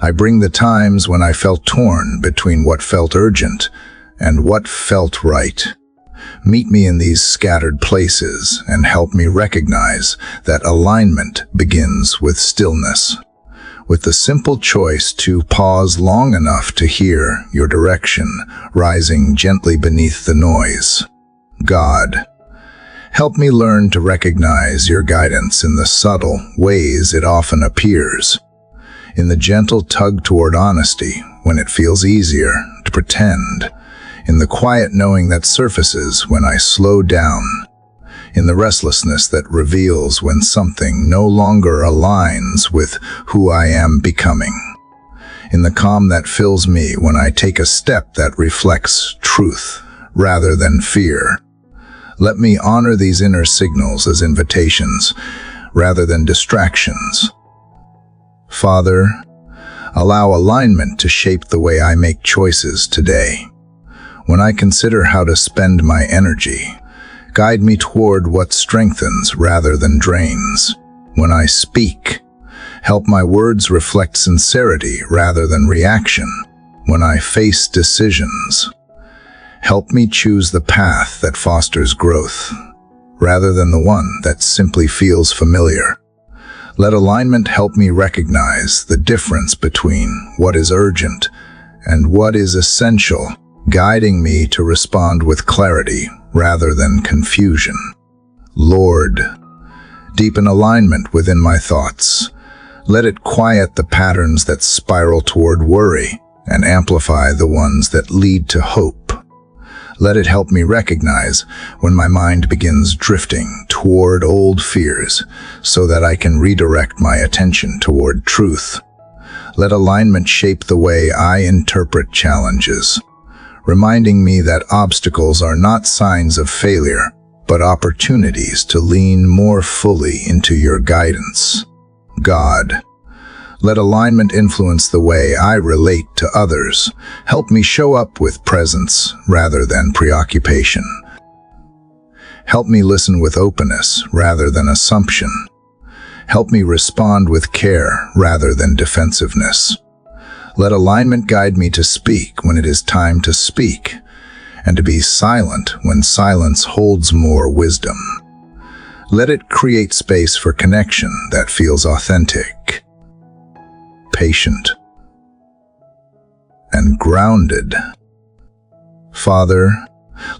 I bring the times when I felt torn between what felt urgent and what felt right. Meet me in these scattered places and help me recognize that alignment begins with stillness, with the simple choice to pause long enough to hear your direction rising gently beneath the noise. God, help me learn to recognize your guidance in the subtle ways it often appears, in the gentle tug toward honesty when it feels easier to pretend, in the quiet knowing that surfaces when I slow down, in the restlessness that reveals when something no longer aligns with who I am becoming, in the calm that fills me when I take a step that reflects truth rather than fear. Let me honor these inner signals as invitations rather than distractions. Father, allow alignment to shape the way I make choices today. When I consider how to spend my energy, guide me toward what strengthens rather than drains. When I speak, help my words reflect sincerity rather than reaction. When I face decisions, help me choose the path that fosters growth rather than the one that simply feels familiar. Let alignment help me recognize the difference between what is urgent and what is essential, guiding me to respond with clarity rather than confusion. Lord, deepen alignment within my thoughts. Let it quiet the patterns that spiral toward worry and amplify the ones that lead to hope. Let it help me recognize when my mind begins drifting toward old fears so that I can redirect my attention toward truth. Let alignment shape the way I interpret challenges, reminding me that obstacles are not signs of failure, but opportunities to lean more fully into your guidance. God, let alignment influence the way I relate to others. Help me show up with presence rather than preoccupation. Help me listen with openness rather than assumption. Help me respond with care rather than defensiveness. Let alignment guide me to speak when it is time to speak, and to be silent when silence holds more wisdom. Let it create space for connection that feels authentic, patient, and grounded. Father,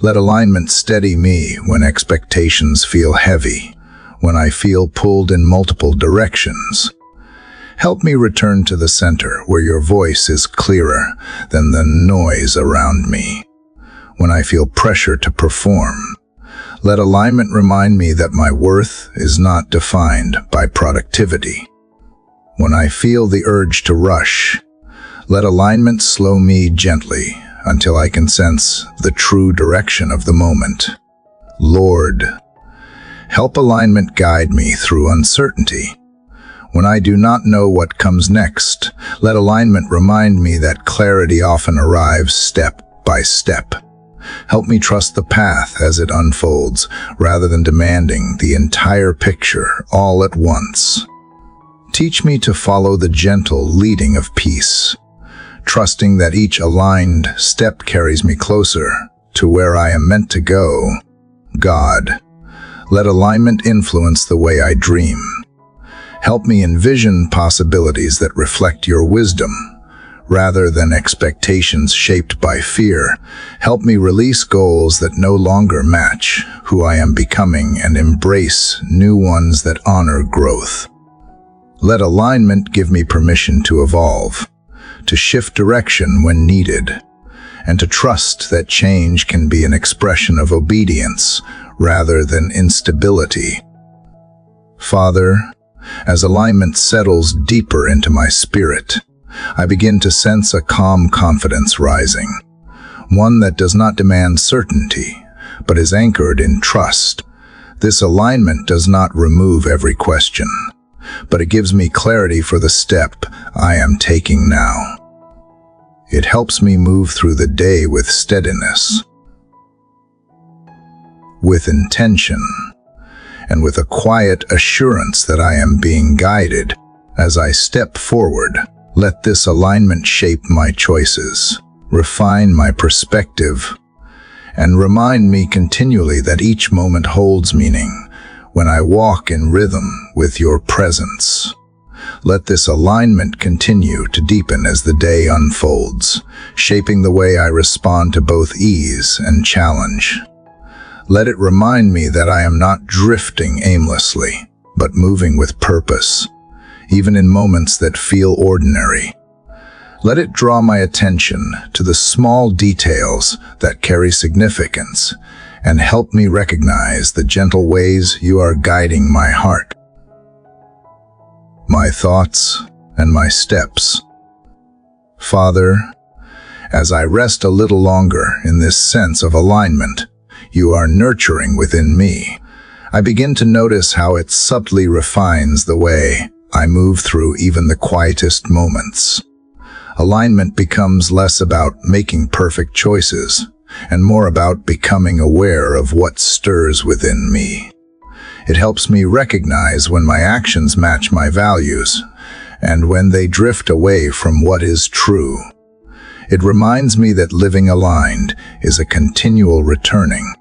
let alignment steady me when expectations feel heavy, when I feel pulled in multiple directions. Help me return to the center where your voice is clearer than the noise around me. When I feel pressure to perform, let alignment remind me that my worth is not defined by productivity. When I feel the urge to rush, let alignment slow me gently until I can sense the true direction of the moment. Lord, help alignment guide me through uncertainty. When I do not know what comes next, let alignment remind me that clarity often arrives step by step. Help me trust the path as it unfolds, rather than demanding the entire picture all at once. Teach me to follow the gentle leading of peace, trusting that each aligned step carries me closer to where I am meant to go. God, let alignment influence the way I dream. Help me envision possibilities that reflect your wisdom, rather than expectations shaped by fear. Help me release goals that no longer match who I am becoming and embrace new ones that honor growth. Let alignment give me permission to evolve, to shift direction when needed, and to trust that change can be an expression of obedience rather than instability. Father, as alignment settles deeper into my spirit, I begin to sense a calm confidence rising, one that does not demand certainty, but is anchored in trust. This alignment does not remove every question, but it gives me clarity for the step I am taking now. It helps me move through the day with steadiness, with intention, and with a quiet assurance that I am being guided. As I step forward, let this alignment shape my choices, refine my perspective, and remind me continually that each moment holds meaning when I walk in rhythm with your presence. Let this alignment continue to deepen as the day unfolds, shaping the way I respond to both ease and challenge. Let it remind me that I am not drifting aimlessly, but moving with purpose, even in moments that feel ordinary. Let it draw my attention to the small details that carry significance and help me recognize the gentle ways you are guiding my heart, my thoughts, and my steps. Father, as I rest a little longer in this sense of alignment you are nurturing within me, I begin to notice how it subtly refines the way I move through even the quietest moments. Alignment becomes less about making perfect choices and more about becoming aware of what stirs within me. It helps me recognize when my actions match my values and when they drift away from what is true. It reminds me that living aligned is a continual returning,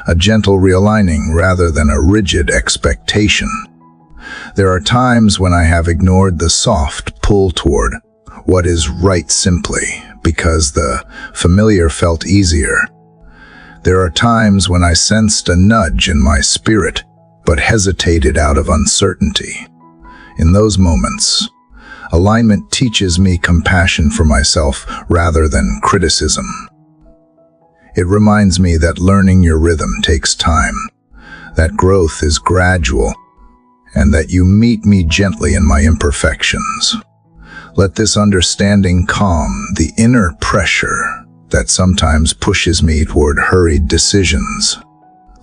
a gentle realigning rather than a rigid expectation. There are times when I have ignored the soft pull toward what is right simply because the familiar felt easier. There are times when I sensed a nudge in my spirit, but hesitated out of uncertainty. In those moments, alignment teaches me compassion for myself rather than criticism. It reminds me that learning your rhythm takes time, that growth is gradual, and that you meet me gently in my imperfections. Let this understanding calm the inner pressure that sometimes pushes me toward hurried decisions.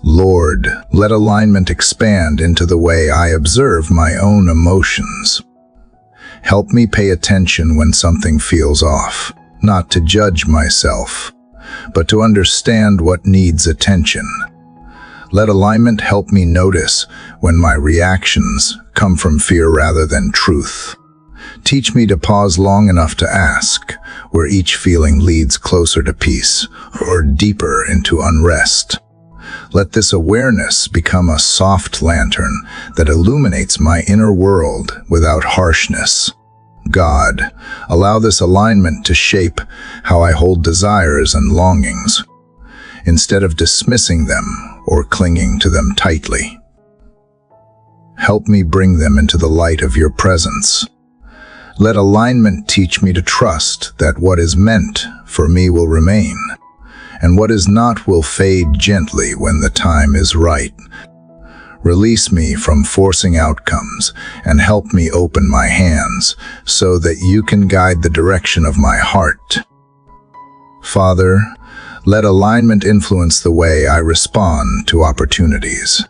Lord, let alignment expand into the way I observe my own emotions. Help me pay attention when something feels off, not to judge myself, but to understand what needs attention. Let alignment help me notice when my reactions come from fear rather than truth. Teach me to pause long enough to ask where each feeling leads closer to peace or deeper into unrest. Let this awareness become a soft lantern that illuminates my inner world without harshness. God, allow this alignment to shape how I hold desires and longings, instead of dismissing them or clinging to them tightly. Help me bring them into the light of your presence. Let alignment teach me to trust that what is meant for me will remain, and what is not will fade gently when the time is right. Release me from forcing outcomes and help me open my hands so that you can guide the direction of my heart. Father, let alignment influence the way I respond to opportunities.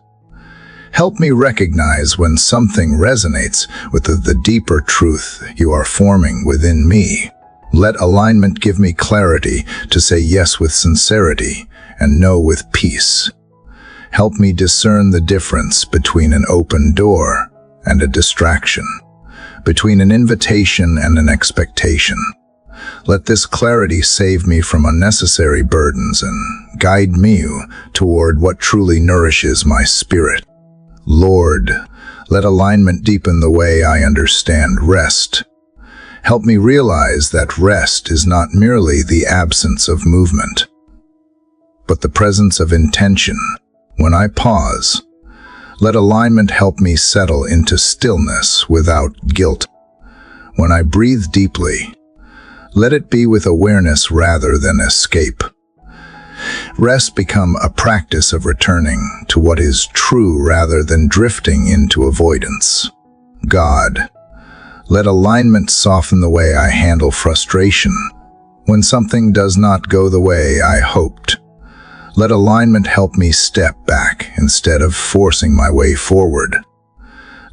Help me recognize when something resonates with the deeper truth you are forming within me. Let alignment give me clarity to say yes with sincerity and no with peace. Help me discern the difference between an open door and a distraction, between an invitation and an expectation. Let this clarity save me from unnecessary burdens and guide me toward what truly nourishes my spirit. Lord, let alignment deepen the way I understand rest. Help me realize that rest is not merely the absence of movement, but the presence of intention. When I pause, let alignment help me settle into stillness without guilt. When I breathe deeply, let it be with awareness rather than escape. Rest become a practice of returning to what is true rather than drifting into avoidance. God, let alignment soften the way I handle frustration. When something does not go the way I hoped, let alignment help me step back instead of forcing my way forward.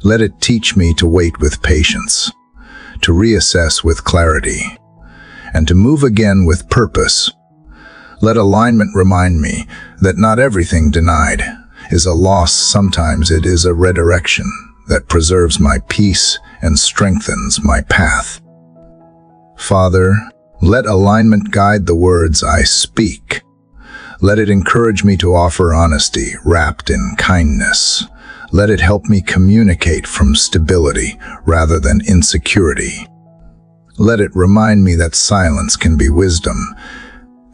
Let it teach me to wait with patience, to reassess with clarity, and to move again with purpose. Let alignment remind me that not everything denied is a loss. Sometimes it is a redirection that preserves my peace and strengthens my path. Father, let alignment guide the words I speak. Let it encourage me to offer honesty wrapped in kindness. Let it help me communicate from stability rather than insecurity. Let it remind me that silence can be wisdom,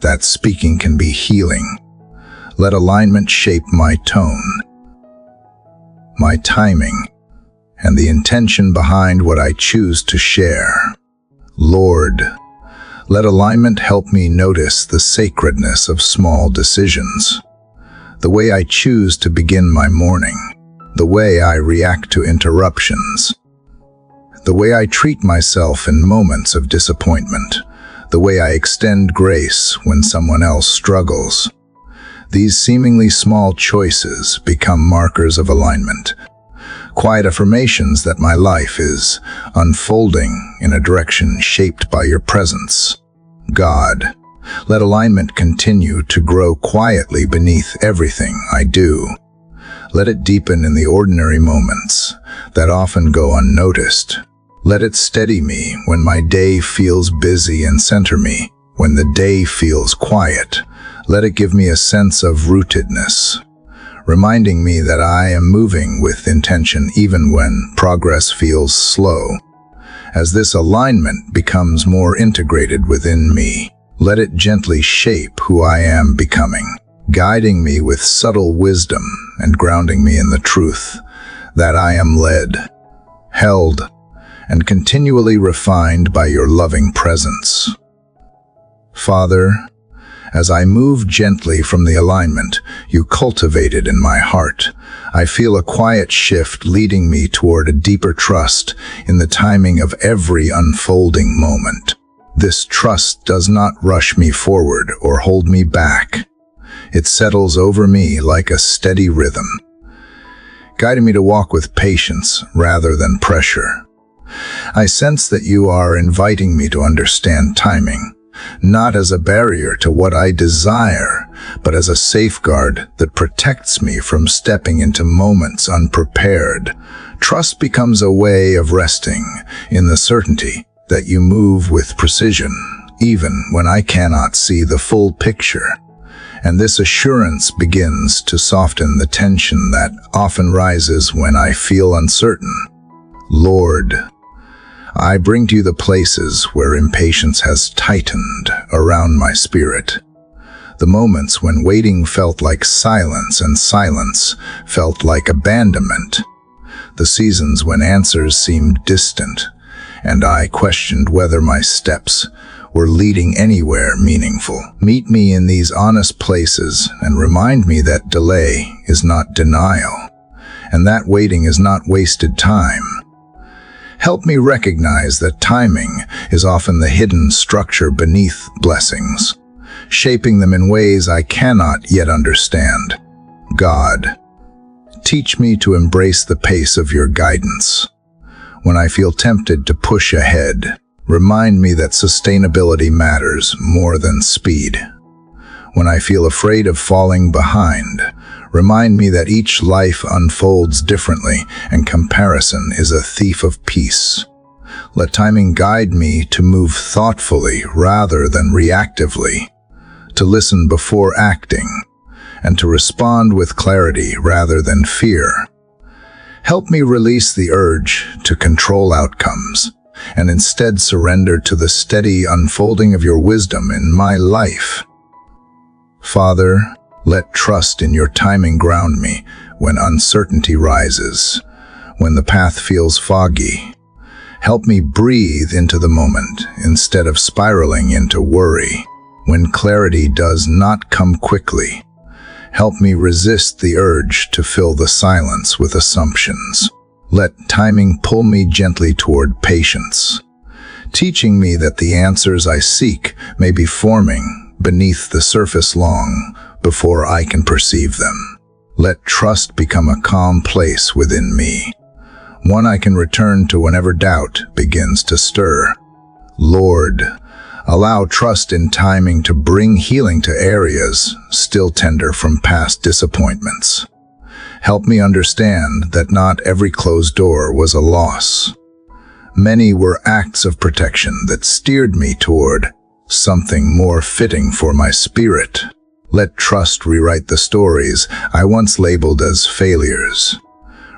that speaking can be healing. Let alignment shape my tone, my timing, and the intention behind what I choose to share. Lord, let alignment help me notice the sacredness of small decisions, the way I choose to begin my morning, the way I react to interruptions, the way I treat myself in moments of disappointment, the way I extend grace when someone else struggles. These seemingly small choices become markers of alignment, quiet affirmations that my life is unfolding in a direction shaped by your presence. God, let alignment continue to grow quietly beneath everything I do. Let it deepen in the ordinary moments that often go unnoticed. Let it steady me when my day feels busy and center me when the day feels quiet. Let it give me a sense of rootedness reminding me that I am moving with intention even when progress feels slow. As this alignment becomes more integrated within me, let it gently shape who I am becoming, guiding me with subtle wisdom and grounding me in the truth that I am led, held, and continually refined by your loving presence. Father, as I move gently from the alignment you cultivated in my heart, I feel a quiet shift leading me toward a deeper trust in the timing of every unfolding moment. This trust does not rush me forward or hold me back. It settles over me like a steady rhythm, guiding me to walk with patience rather than pressure. I sense that you are inviting me to understand timing, not as a barrier to what I desire, but as a safeguard that protects me from stepping into moments unprepared. Trust becomes a way of resting in the certainty that you move with precision, even when I cannot see the full picture. And this assurance begins to soften the tension that often rises when I feel uncertain. Lord, I bring to you the places where impatience has tightened around my spirit. The moments when waiting felt like silence and silence felt like abandonment. The seasons when answers seemed distant and I questioned whether my steps were leading anywhere meaningful. Meet me in these honest places and remind me that delay is not denial, and that waiting is not wasted time. Help me recognize that timing is often the hidden structure beneath blessings, shaping them in ways I cannot yet understand. God, teach me to embrace the pace of your guidance. When I feel tempted to push ahead, remind me that sustainability matters more than speed. When I feel afraid of falling behind, remind me that each life unfolds differently and comparison is a thief of peace. Let timing guide me to move thoughtfully rather than reactively, to listen before acting, and to respond with clarity rather than fear. Help me release the urge to control outcomes and instead surrender to the steady unfolding of your wisdom in my life. Father, let trust in your timing ground me when uncertainty rises, when the path feels foggy. Help me breathe into the moment instead of spiraling into worry. When clarity does not come quickly, help me resist the urge to fill the silence with assumptions. Let timing pull me gently toward patience, teaching me that the answers I seek may be forming beneath the surface long before I can perceive them. Let trust become a calm place within me, one I can return to whenever doubt begins to stir. Lord, allow trust in timing to bring healing to areas still tender from past disappointments. Help me understand that not every closed door was a loss. Many were acts of protection that steered me toward something more fitting for my spirit. Let trust rewrite the stories I once labeled as failures,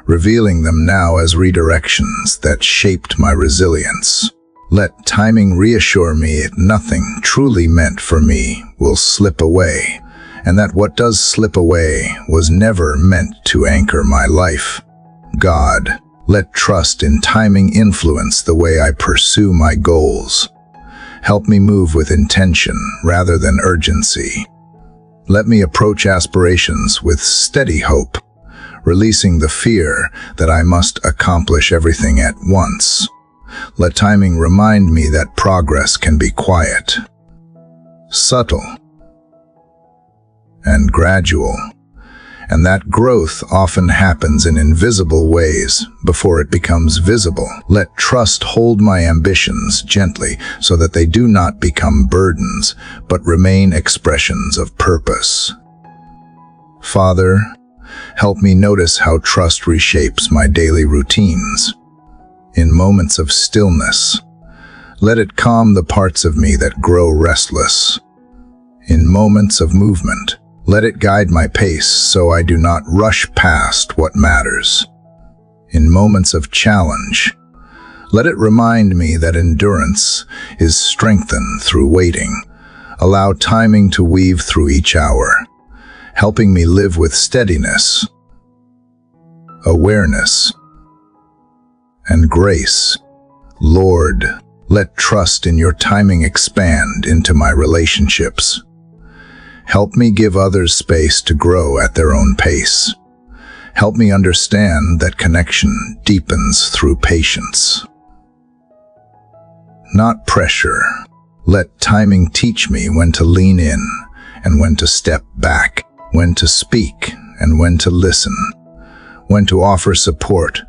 revealing them now as redirections that shaped my resilience. Let timing reassure me that nothing truly meant for me will slip away, and that what does slip away was never meant to anchor my life. God, let trust in timing influence the way I pursue my goals. Help me move with intention rather than urgency. Let me approach aspirations with steady hope, releasing the fear that I must accomplish everything at once. Let timing remind me that progress can be quiet, subtle, and gradual, and that growth often happens in invisible ways before it becomes visible. Let trust hold my ambitions gently so that they do not become burdens, but remain expressions of purpose. Father, help me notice how trust reshapes my daily routines. In moments of stillness, let it calm the parts of me that grow restless. In moments of movement, Let it guide my pace so I do not rush past what matters. In moments of challenge, let it remind me that endurance is strengthened through waiting. Allow timing to weave through each hour, helping me live with steadiness, awareness, and grace. Lord, let trust in your timing expand into my relationships. Help me give others space to grow at their own pace. Help me understand that connection deepens through patience, not pressure. Let timing teach me when to lean in and when to step back, when to speak and when to listen, when to offer support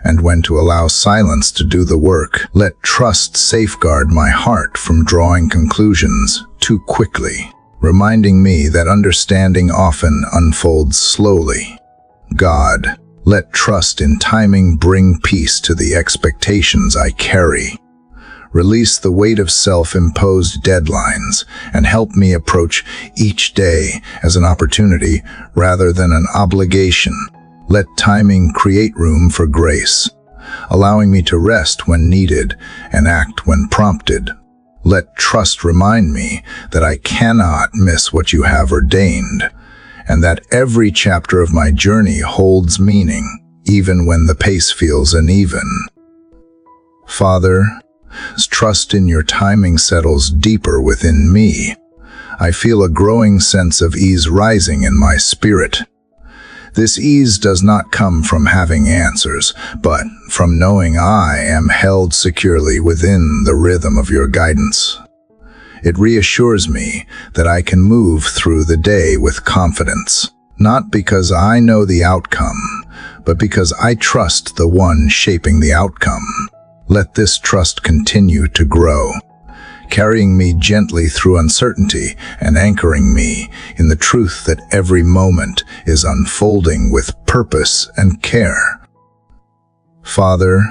and when to allow silence to do the work. Let trust safeguard my heart from drawing conclusions too quickly, reminding me that understanding often unfolds slowly. God, let trust in timing bring peace to the expectations I carry. Release the weight of self-imposed deadlines and help me approach each day as an opportunity rather than an obligation. Let timing create room for grace, allowing me to rest when needed and act when prompted. Let trust remind me that I cannot miss what you have ordained, and that every chapter of my journey holds meaning, even when the pace feels uneven. Father, trust in your timing settles deeper within me. I feel a growing sense of ease rising in my spirit. This ease does not come from having answers, but from knowing I am held securely within the rhythm of your guidance. It reassures me that I can move through the day with confidence, not because I know the outcome, but because I trust the one shaping the outcome. Let this trust continue to grow, carrying me gently through uncertainty and anchoring me in the truth that every moment is unfolding with purpose and care. Father,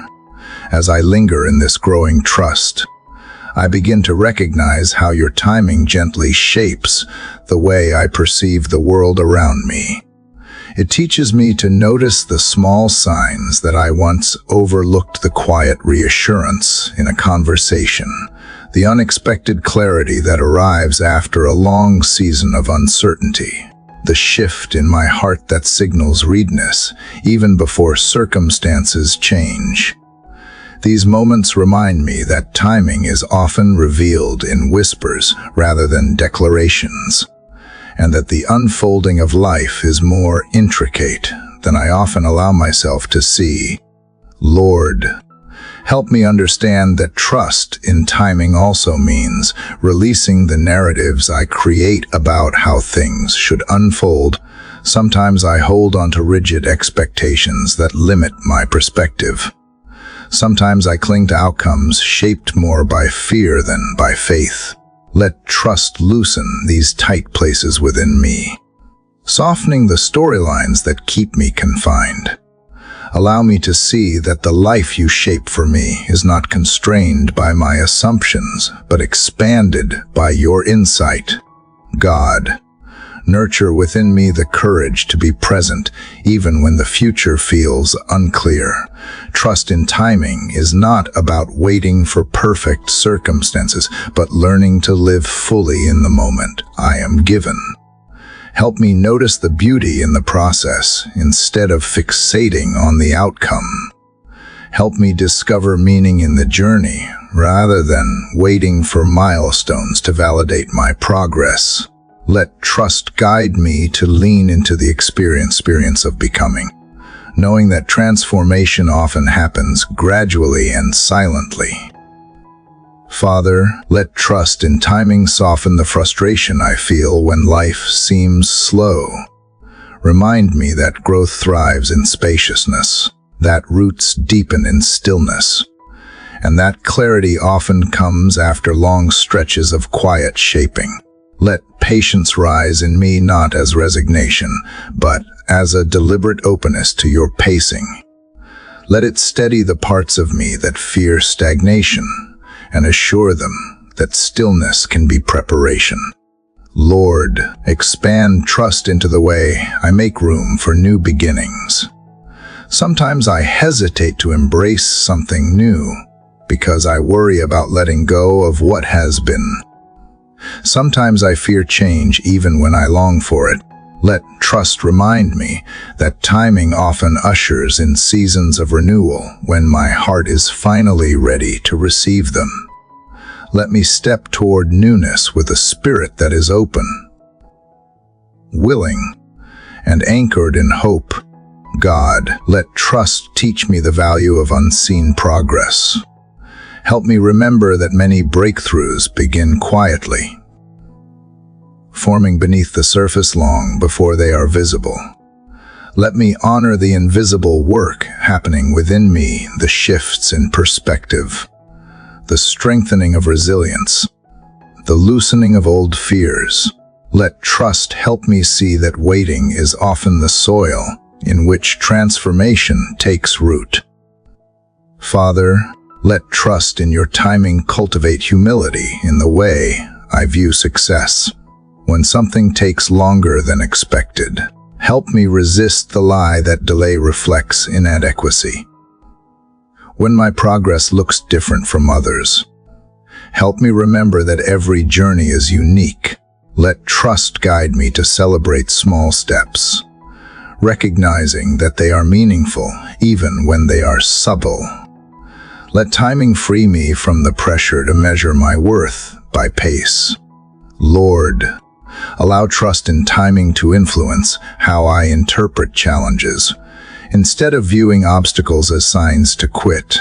as I linger in this growing trust, I begin to recognize how your timing gently shapes the way I perceive the world around me. It teaches me to notice the small signs that I once overlooked, the quiet reassurance in a conversation, the unexpected clarity that arrives after a long season of uncertainty, the shift in my heart that signals readiness even before circumstances change. These moments remind me that timing is often revealed in whispers rather than declarations, and that the unfolding of life is more intricate than I often allow myself to see. Lord, help me understand that trust in timing also means releasing the narratives I create about how things should unfold. Sometimes I hold on to rigid expectations that limit my perspective. Sometimes I cling to outcomes shaped more by fear than by faith. Let trust loosen these tight places within me, softening the storylines that keep me confined. Allow me to see that the life you shape for me is not constrained by my assumptions, but expanded by your insight. God, nurture within me the courage to be present even when the future feels unclear. Trust in timing is not about waiting for perfect circumstances, but learning to live fully in the moment I am given. Help me notice the beauty in the process instead of fixating on the outcome. Help me discover meaning in the journey rather than waiting for milestones to validate my progress. Let trust guide me to lean into the experience of becoming, knowing that transformation often happens gradually and silently. Father, let trust in timing soften the frustration I feel when life seems slow. Remind me that growth thrives in spaciousness, that roots deepen in stillness, and that clarity often comes after long stretches of quiet shaping. Let patience rise in me not as resignation, but as a deliberate openness to your pacing. Let it steady the parts of me that fear stagnation and assure them that stillness can be preparation. Lord, expand trust into the way I make room for new beginnings. Sometimes I hesitate to embrace something new because I worry about letting go of what has been. Sometimes I fear change even when I long for it. Let trust remind me that timing often ushers in seasons of renewal when my heart is finally ready to receive them. Let me step toward newness with a spirit that is open, willing, and anchored in hope. God, let trust teach me the value of unseen progress. Help me remember that many breakthroughs begin quietly, forming beneath the surface long before they are visible. Let me honor the invisible work happening within me, the shifts in perspective, the strengthening of resilience, the loosening of old fears. Let trust help me see that waiting is often the soil in which transformation takes root. Father, let trust in your timing cultivate humility in the way I view success. When something takes longer than expected, help me resist the lie that delay reflects inadequacy. When my progress looks different from others, help me remember that every journey is unique. Let trust guide me to celebrate small steps, recognizing that they are meaningful even when they are subtle. Let timing free me from the pressure to measure my worth by pace. Lord, allow trust in timing to influence how I interpret challenges. Instead of viewing obstacles as signs to quit,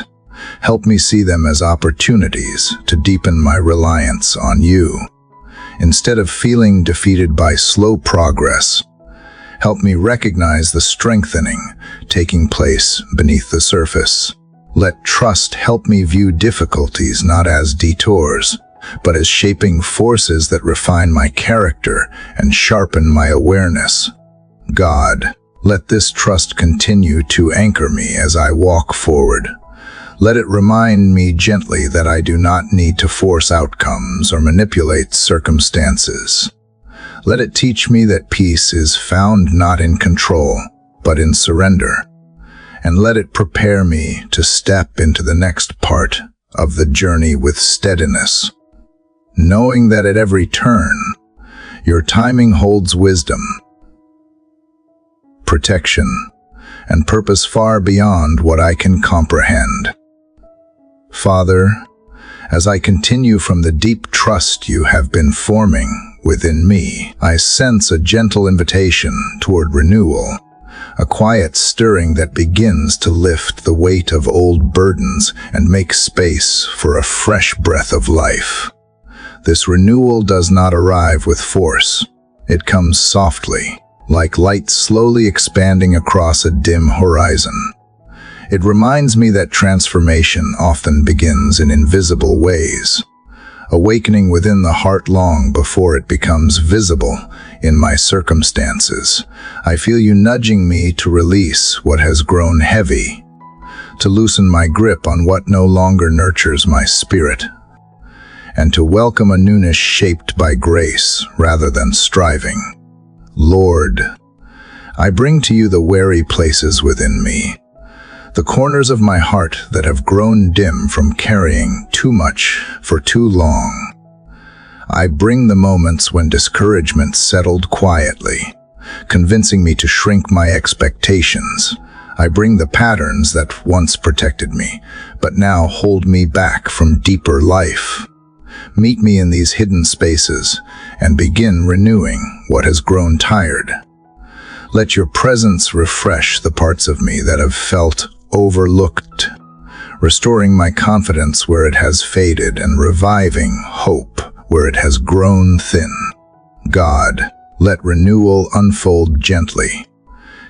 help me see them as opportunities to deepen my reliance on you. Instead of feeling defeated by slow progress, help me recognize the strengthening taking place beneath the surface. Let trust help me view difficulties not as detours, but as shaping forces that refine my character and sharpen my awareness. God, let this trust continue to anchor me as I walk forward. Let it remind me gently that I do not need to force outcomes or manipulate circumstances. Let it teach me that peace is found not in control, but in surrender. And let it prepare me to step into the next part of the journey with steadiness, knowing that at every turn, your timing holds wisdom, protection, and purpose far beyond what I can comprehend. Father, as I continue from the deep trust you have been forming within me, I sense a gentle invitation toward renewal, a quiet stirring that begins to lift the weight of old burdens and make space for a fresh breath of life. This renewal does not arrive with force. It comes softly, like light slowly expanding across a dim horizon. It reminds me that transformation often begins in invisible ways, awakening within the heart long before it becomes visible in my circumstances. I feel you nudging me to release what has grown heavy, to loosen my grip on what no longer nurtures my spirit, and to welcome a newness shaped by grace rather than striving. Lord, I bring to you the weary places within me, the corners of my heart that have grown dim from carrying too much for too long. I bring the moments when discouragement settled quietly, convincing me to shrink my expectations. I bring the patterns that once protected me, but now hold me back from deeper life. Meet me in these hidden spaces and begin renewing what has grown tired. Let your presence refresh the parts of me that have felt overlooked, restoring my confidence where it has faded and reviving hope where it has grown thin. God, let renewal unfold gently,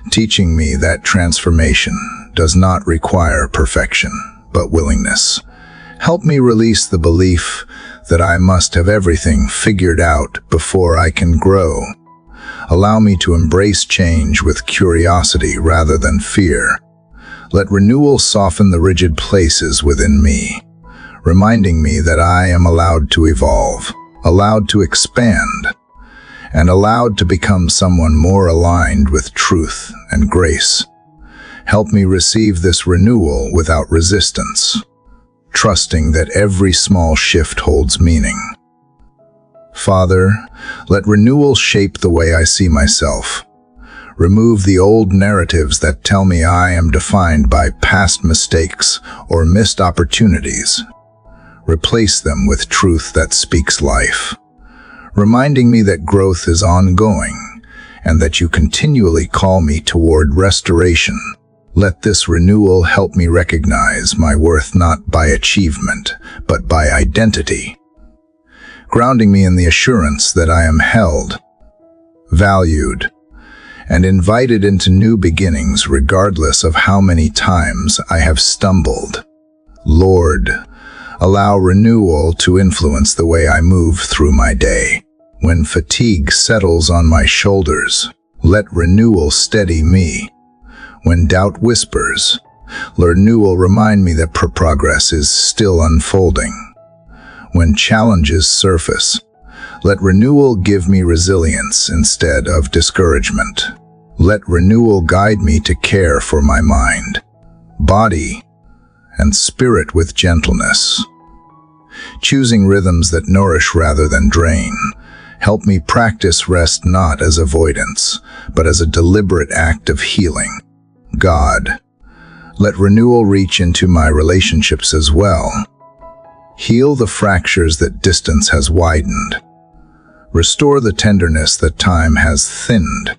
teaching me that transformation does not require perfection, but willingness. Help me release the belief that I must have everything figured out before I can grow. Allow me to embrace change with curiosity rather than fear. Let renewal soften the rigid places within me, reminding me that I am allowed to evolve, allowed to expand, and allowed to become someone more aligned with truth and grace. Help me receive this renewal without resistance, trusting that every small shift holds meaning. Father, let renewal shape the way I see myself. Remove the old narratives that tell me I am defined by past mistakes or missed opportunities. Replace them with truth that speaks life, reminding me that growth is ongoing and that you continually call me toward restoration. Let this renewal help me recognize my worth not by achievement, but by identity, grounding me in the assurance that I am held, valued, and invited into new beginnings regardless of how many times I have stumbled. Lord, allow renewal to influence the way I move through my day. When fatigue settles on my shoulders, let renewal steady me. When doubt whispers, renewal remind me that progress is still unfolding. When challenges surface, let renewal give me resilience instead of discouragement. Let renewal guide me to care for my mind, body, and spirit with gentleness. Choosing rhythms that nourish rather than drain. Help me practice rest not as avoidance, but as a deliberate act of healing. God, let renewal reach into my relationships as well. Heal the fractures that distance has widened. Restore the tenderness that time has thinned.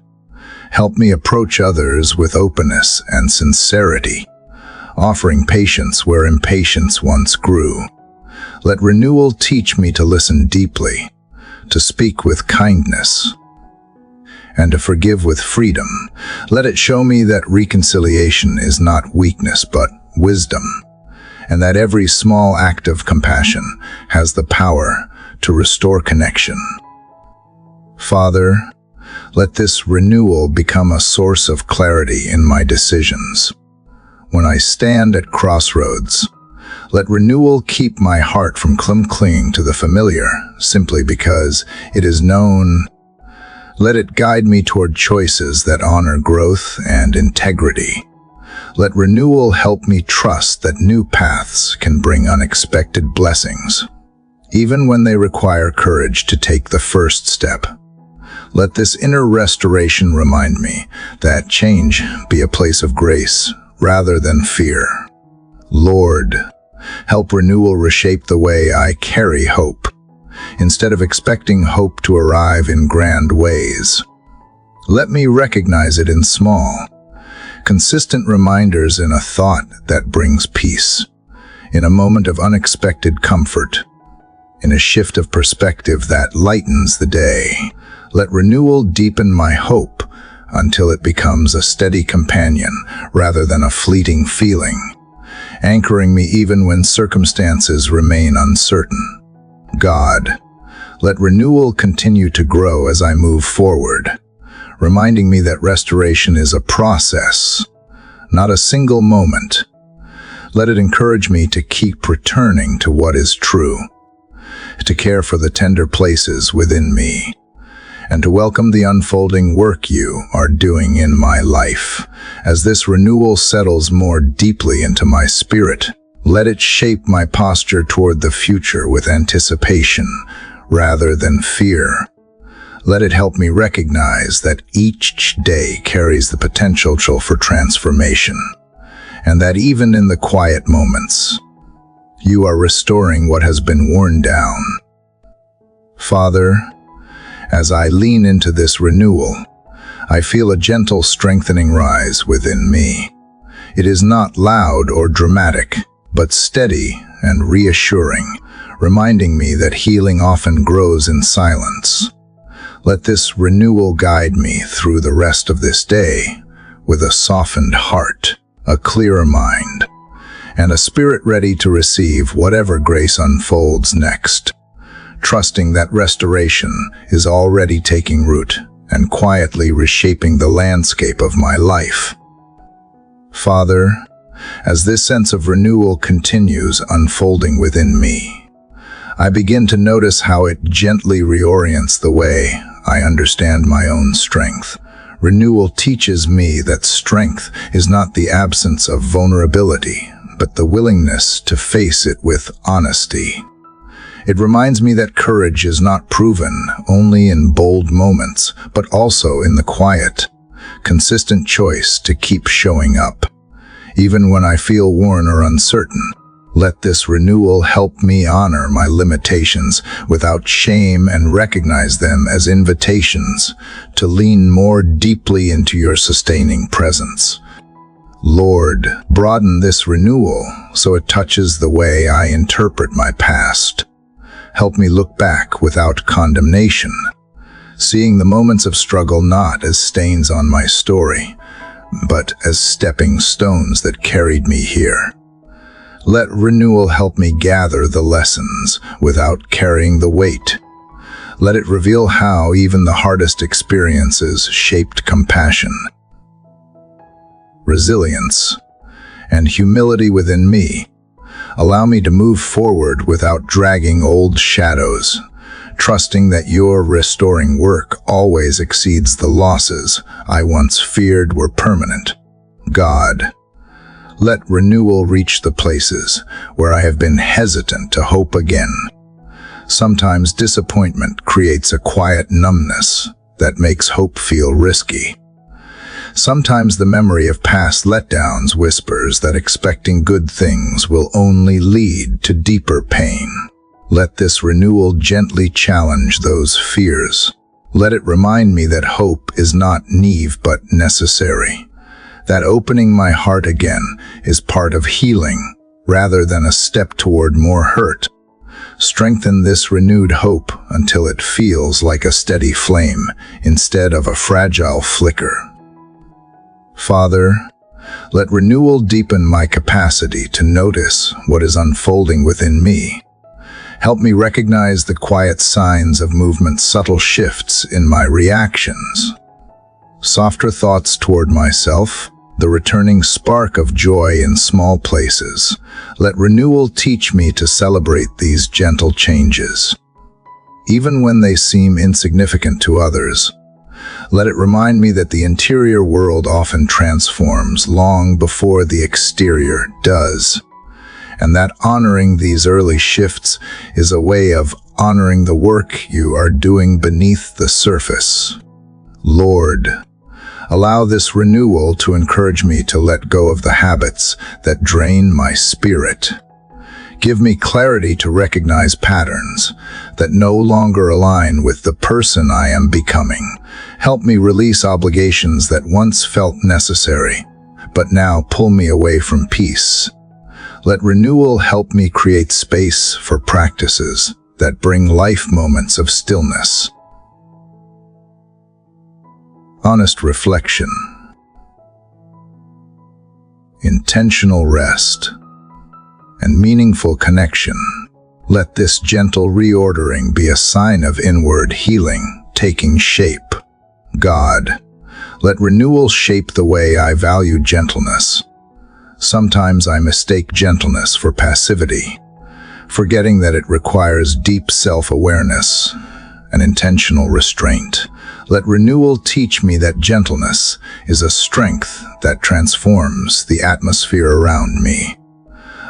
Help me approach others with openness and sincerity, offering patience where impatience once grew. Let renewal teach me to listen deeply, to speak with kindness, and to forgive with freedom. Let it show me that reconciliation is not weakness but wisdom, and that every small act of compassion has the power to restore connection. Father, let this renewal become a source of clarity in my decisions. When I stand at crossroads, let renewal keep my heart from clinging to the familiar simply because it is known. Let it guide me toward choices that honor growth and integrity. Let renewal help me trust that new paths can bring unexpected blessings, even when they require courage to take the first step. Let this inner restoration remind me that change be a place of grace rather than fear. Lord, help renewal reshape the way I carry hope, instead of expecting hope to arrive in grand ways. Let me recognize it in small, consistent reminders, in a thought that brings peace, in a moment of unexpected comfort, in a shift of perspective that lightens the day. Let renewal deepen my hope until it becomes a steady companion rather than a fleeting feeling, anchoring me even when circumstances remain uncertain. God, let renewal continue to grow as I move forward, reminding me that restoration is a process, not a single moment. Let it encourage me to keep returning to what is true, to care for the tender places within me, and to welcome the unfolding work you are doing in my life. As this renewal settles more deeply into my spirit, let it shape my posture toward the future with anticipation rather than fear. Let it help me recognize that each day carries the potential for transformation, and that even in the quiet moments, you are restoring what has been worn down. Father, as I lean into this renewal, I feel a gentle strengthening rise within me. It is not loud or dramatic, but steady and reassuring, reminding me that healing often grows in silence. Let this renewal guide me through the rest of this day with a softened heart, a clearer mind, and a spirit ready to receive whatever grace unfolds next, trusting that restoration is already taking root and quietly reshaping the landscape of my life. Father, as this sense of renewal continues unfolding within me, I begin to notice how it gently reorients the way I understand my own strength. Renewal teaches me that strength is not the absence of vulnerability, but the willingness to face it with honesty. It reminds me that courage is not proven only in bold moments, but also in the quiet, consistent choice to keep showing up. Even when I feel worn or uncertain, let this renewal help me honor my limitations without shame and recognize them as invitations to lean more deeply into your sustaining presence. Lord, broaden this renewal so it touches the way I interpret my past. Help me look back without condemnation, seeing the moments of struggle not as stains on my story, but as stepping stones that carried me here. Let renewal help me gather the lessons without carrying the weight. Let it reveal how even the hardest experiences shaped compassion, resilience, and humility within me. Allow me to move forward without dragging old shadows, trusting that your restoring work always exceeds the losses I once feared were permanent. God, let renewal reach the places where I have been hesitant to hope again. Sometimes disappointment creates a quiet numbness that makes hope feel risky. Sometimes the memory of past letdowns whispers that expecting good things will only lead to deeper pain. Let this renewal gently challenge those fears. Let it remind me that hope is not naive but necessary. That opening my heart again is part of healing rather than a step toward more hurt. Strengthen this renewed hope until it feels like a steady flame instead of a fragile flicker. Father, let renewal deepen my capacity to notice what is unfolding within me. Help me recognize the quiet signs of movement's subtle shifts in my reactions. Softer thoughts toward myself, the returning spark of joy in small places. Let renewal teach me to celebrate these gentle changes. Even when they seem insignificant to others, let it remind me that the interior world often transforms long before the exterior does, and that honoring these early shifts is a way of honoring the work you are doing beneath the surface. Lord, allow this renewal to encourage me to let go of the habits that drain my spirit. Give me clarity to recognize patterns that no longer align with the person I am becoming. Help me release obligations that once felt necessary, but now pull me away from peace. Let renewal help me create space for practices that bring life moments of stillness. Honest reflection, intentional rest, and meaningful connection. Let this gentle reordering be a sign of inward healing taking shape. God, let renewal shape the way I value gentleness. Sometimes I mistake gentleness for passivity, forgetting that it requires deep self-awareness and intentional restraint. Let renewal teach me that gentleness is a strength that transforms the atmosphere around me.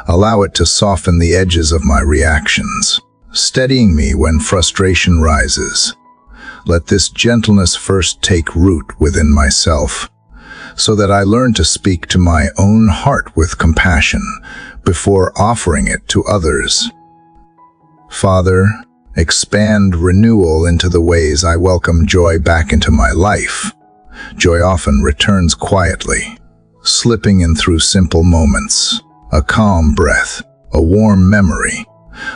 Allow it to soften the edges of my reactions, steadying me when frustration rises. Let this gentleness first take root within myself, so that I learn to speak to my own heart with compassion before offering it to others. Father, expand renewal into the ways I welcome joy back into my life. Joy often returns quietly, slipping in through simple moments, a calm breath, a warm memory,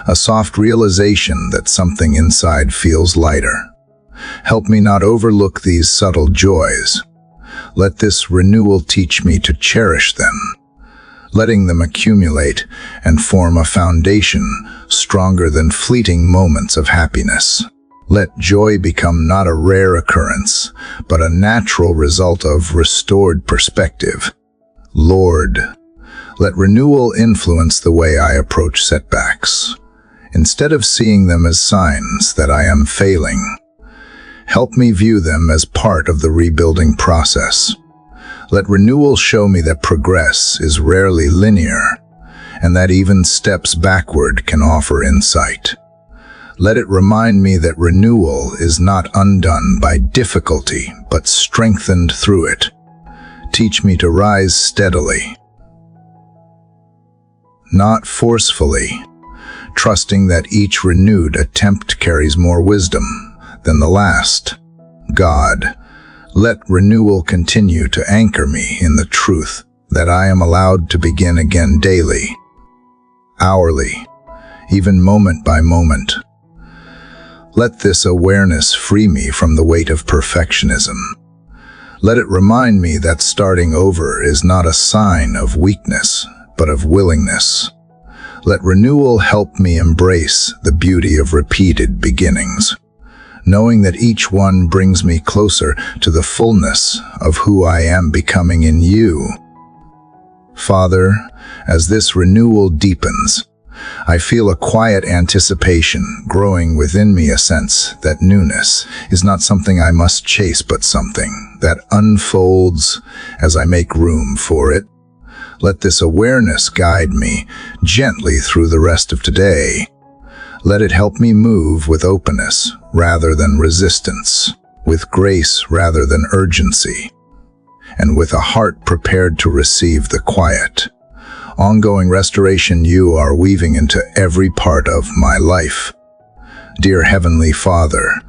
a soft realization that something inside feels lighter. Help me not overlook these subtle joys. Let this renewal teach me to cherish them, letting them accumulate and form a foundation stronger than fleeting moments of happiness. Let joy become not a rare occurrence, but a natural result of restored perspective. Lord, let renewal influence the way I approach setbacks. Instead of seeing them as signs that I am failing, Help me view them as part of the rebuilding process. Let renewal show me that progress is rarely linear, and that even steps backward can offer insight. Let it remind me that renewal is not undone by difficulty, but strengthened through it. Teach me to rise steadily, not forcefully, trusting that each renewed attempt carries more wisdom than the last. God, let renewal continue to anchor me in the truth that I am allowed to begin again daily, hourly, even moment by moment. Let this awareness free me from the weight of perfectionism. Let it remind me that starting over is not a sign of weakness, but of willingness. Let renewal help me embrace the beauty of repeated beginnings, knowing that each one brings me closer to the fullness of who I am becoming in you. Father, as this renewal deepens, I feel a quiet anticipation growing within me, a sense that newness is not something I must chase, but something that unfolds as I make room for it. Let this awareness guide me gently through the rest of today. Let it help me move with openness rather than resistance, with grace rather than urgency, and with a heart prepared to receive the quiet, ongoing restoration you are weaving into every part of my life. Dear Heavenly Father,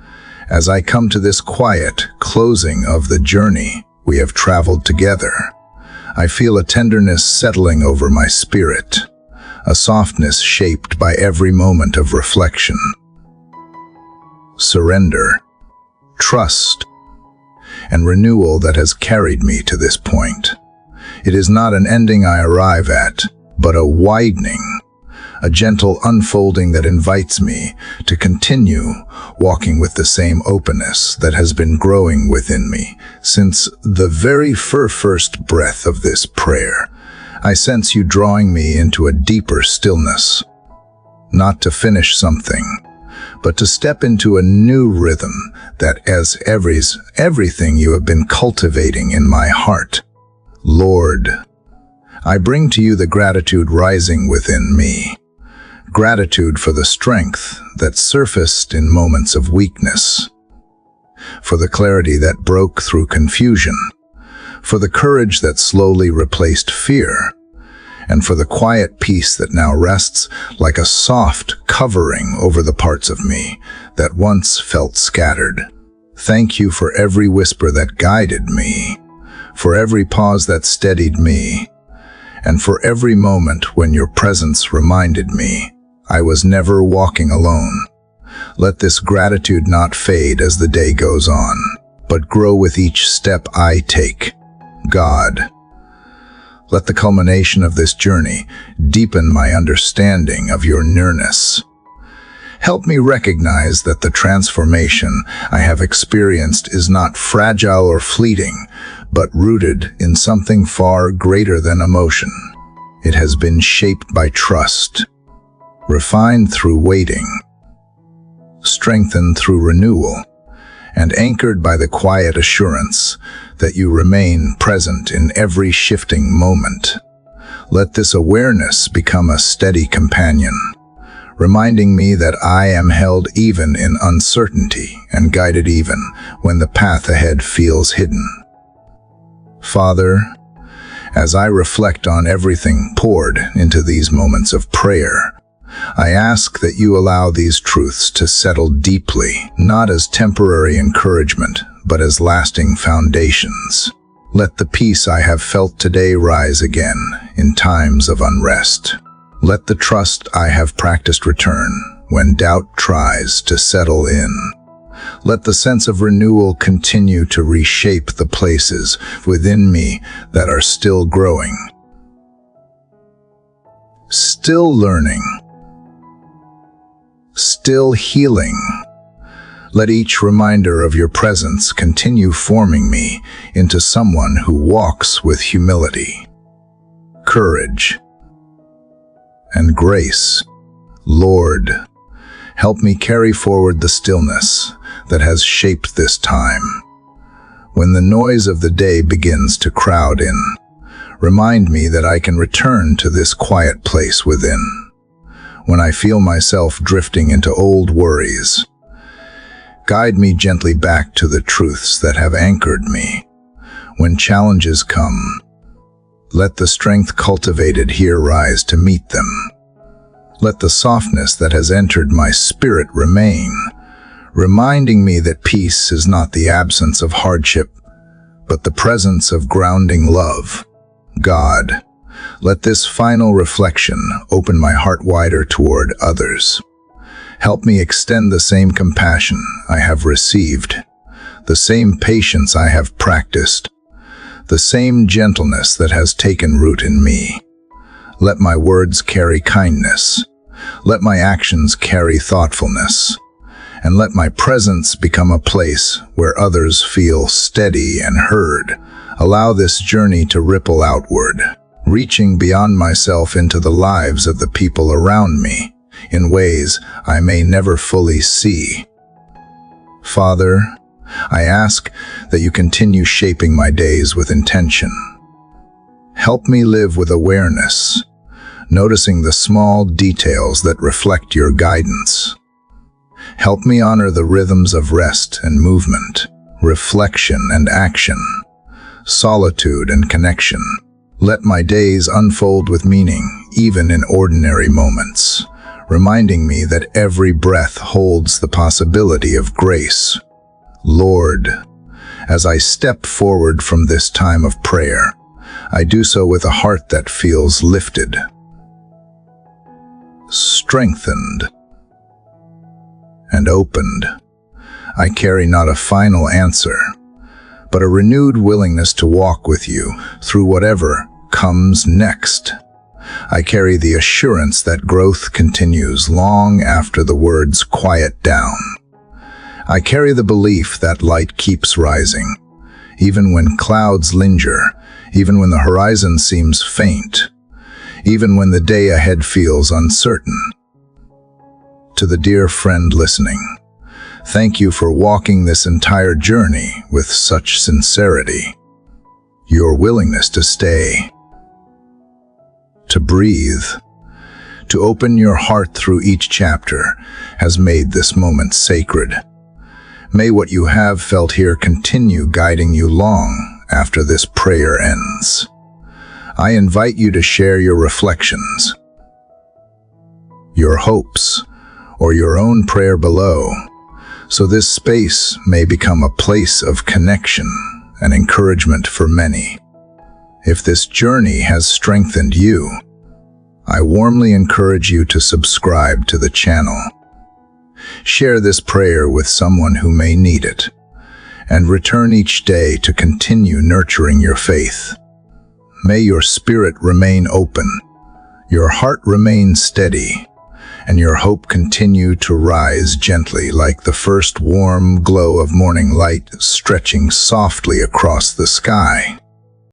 as I come to this quiet closing of the journey we have traveled together, I feel a tenderness settling over my spirit, a softness shaped by every moment of reflection, surrender, trust, and renewal that has carried me to this point. It is not an ending I arrive at, but a widening, a gentle unfolding that invites me to continue walking with the same openness that has been growing within me since the very first breath of this prayer. I sense you drawing me into a deeper stillness, not to finish something, but to step into a new rhythm that as everything you have been cultivating in my heart. Lord, I bring to you the gratitude rising within me, gratitude for the strength that surfaced in moments of weakness, for the clarity that broke through confusion, for the courage that slowly replaced fear, and for the quiet peace that now rests like a soft covering over the parts of me that once felt scattered. Thank you for every whisper that guided me, for every pause that steadied me, and for every moment when your presence reminded me I was never walking alone. Let this gratitude not fade as the day goes on, but grow with each step I take. God, let the culmination of this journey deepen my understanding of your nearness. Help me recognize that the transformation I have experienced is not fragile or fleeting, but rooted in something far greater than emotion. It has been shaped by trust, refined through waiting, strengthened through renewal, and anchored by the quiet assurance that you remain present in every shifting moment. Let this awareness become a steady companion, reminding me that I am held even in uncertainty and guided even when the path ahead feels hidden. Father, as I reflect on everything poured into these moments of prayer, I ask that you allow these truths to settle deeply, not as temporary encouragement, but as lasting foundations. Let the peace I have felt today rise again in times of unrest. Let the trust I have practiced return when doubt tries to settle in. Let the sense of renewal continue to reshape the places within me that are still growing, still learning, still healing. Let each reminder of your presence continue forming me into someone who walks with humility, courage, and grace. Lord, help me carry forward the stillness that has shaped this time. When the noise of the day begins to crowd in, remind me that I can return to this quiet place within. When I feel myself drifting into old worries, guide me gently back to the truths that have anchored me. When challenges come, let the strength cultivated here rise to meet them. Let the softness that has entered my spirit remain, reminding me that peace is not the absence of hardship, but the presence of grounding love. God, let this final reflection open my heart wider toward others. Help me extend the same compassion I have received, the same patience I have practiced, the same gentleness that has taken root in me. Let my words carry kindness. Let my actions carry thoughtfulness. And let my presence become a place where others feel steady and heard. Allow this journey to ripple outward, reaching beyond myself into the lives of the people around me in ways I may never fully see. Father, I ask that you continue shaping my days with intention. Help me live with awareness, noticing the small details that reflect your guidance. Help me honor the rhythms of rest and movement, reflection and action, solitude and connection. Let my days unfold with meaning, even in ordinary moments, reminding me that every breath holds the possibility of grace. Lord, as I step forward from this time of prayer, I do so with a heart that feels lifted, strengthened, and opened. I carry not a final answer, but a renewed willingness to walk with you through whatever comes next. I carry the assurance that growth continues long after the words quiet down. I carry the belief that light keeps rising, even when clouds linger, even when the horizon seems faint, even when the day ahead feels uncertain. To the dear friend listening, thank you for walking this entire journey with such sincerity. Your willingness to stay, to breathe, to open your heart through each chapter has made this moment sacred. May what you have felt here continue guiding you long after this prayer ends. I invite you to share your reflections, your hopes, or your own prayer below, so this space may become a place of connection and encouragement for many. If this journey has strengthened you, I warmly encourage you to subscribe to the channel. Share this prayer with someone who may need it, and return each day to continue nurturing your faith. May your spirit remain open, your heart remain steady, and your hope continue to rise gently like the first warm glow of morning light stretching softly across the sky.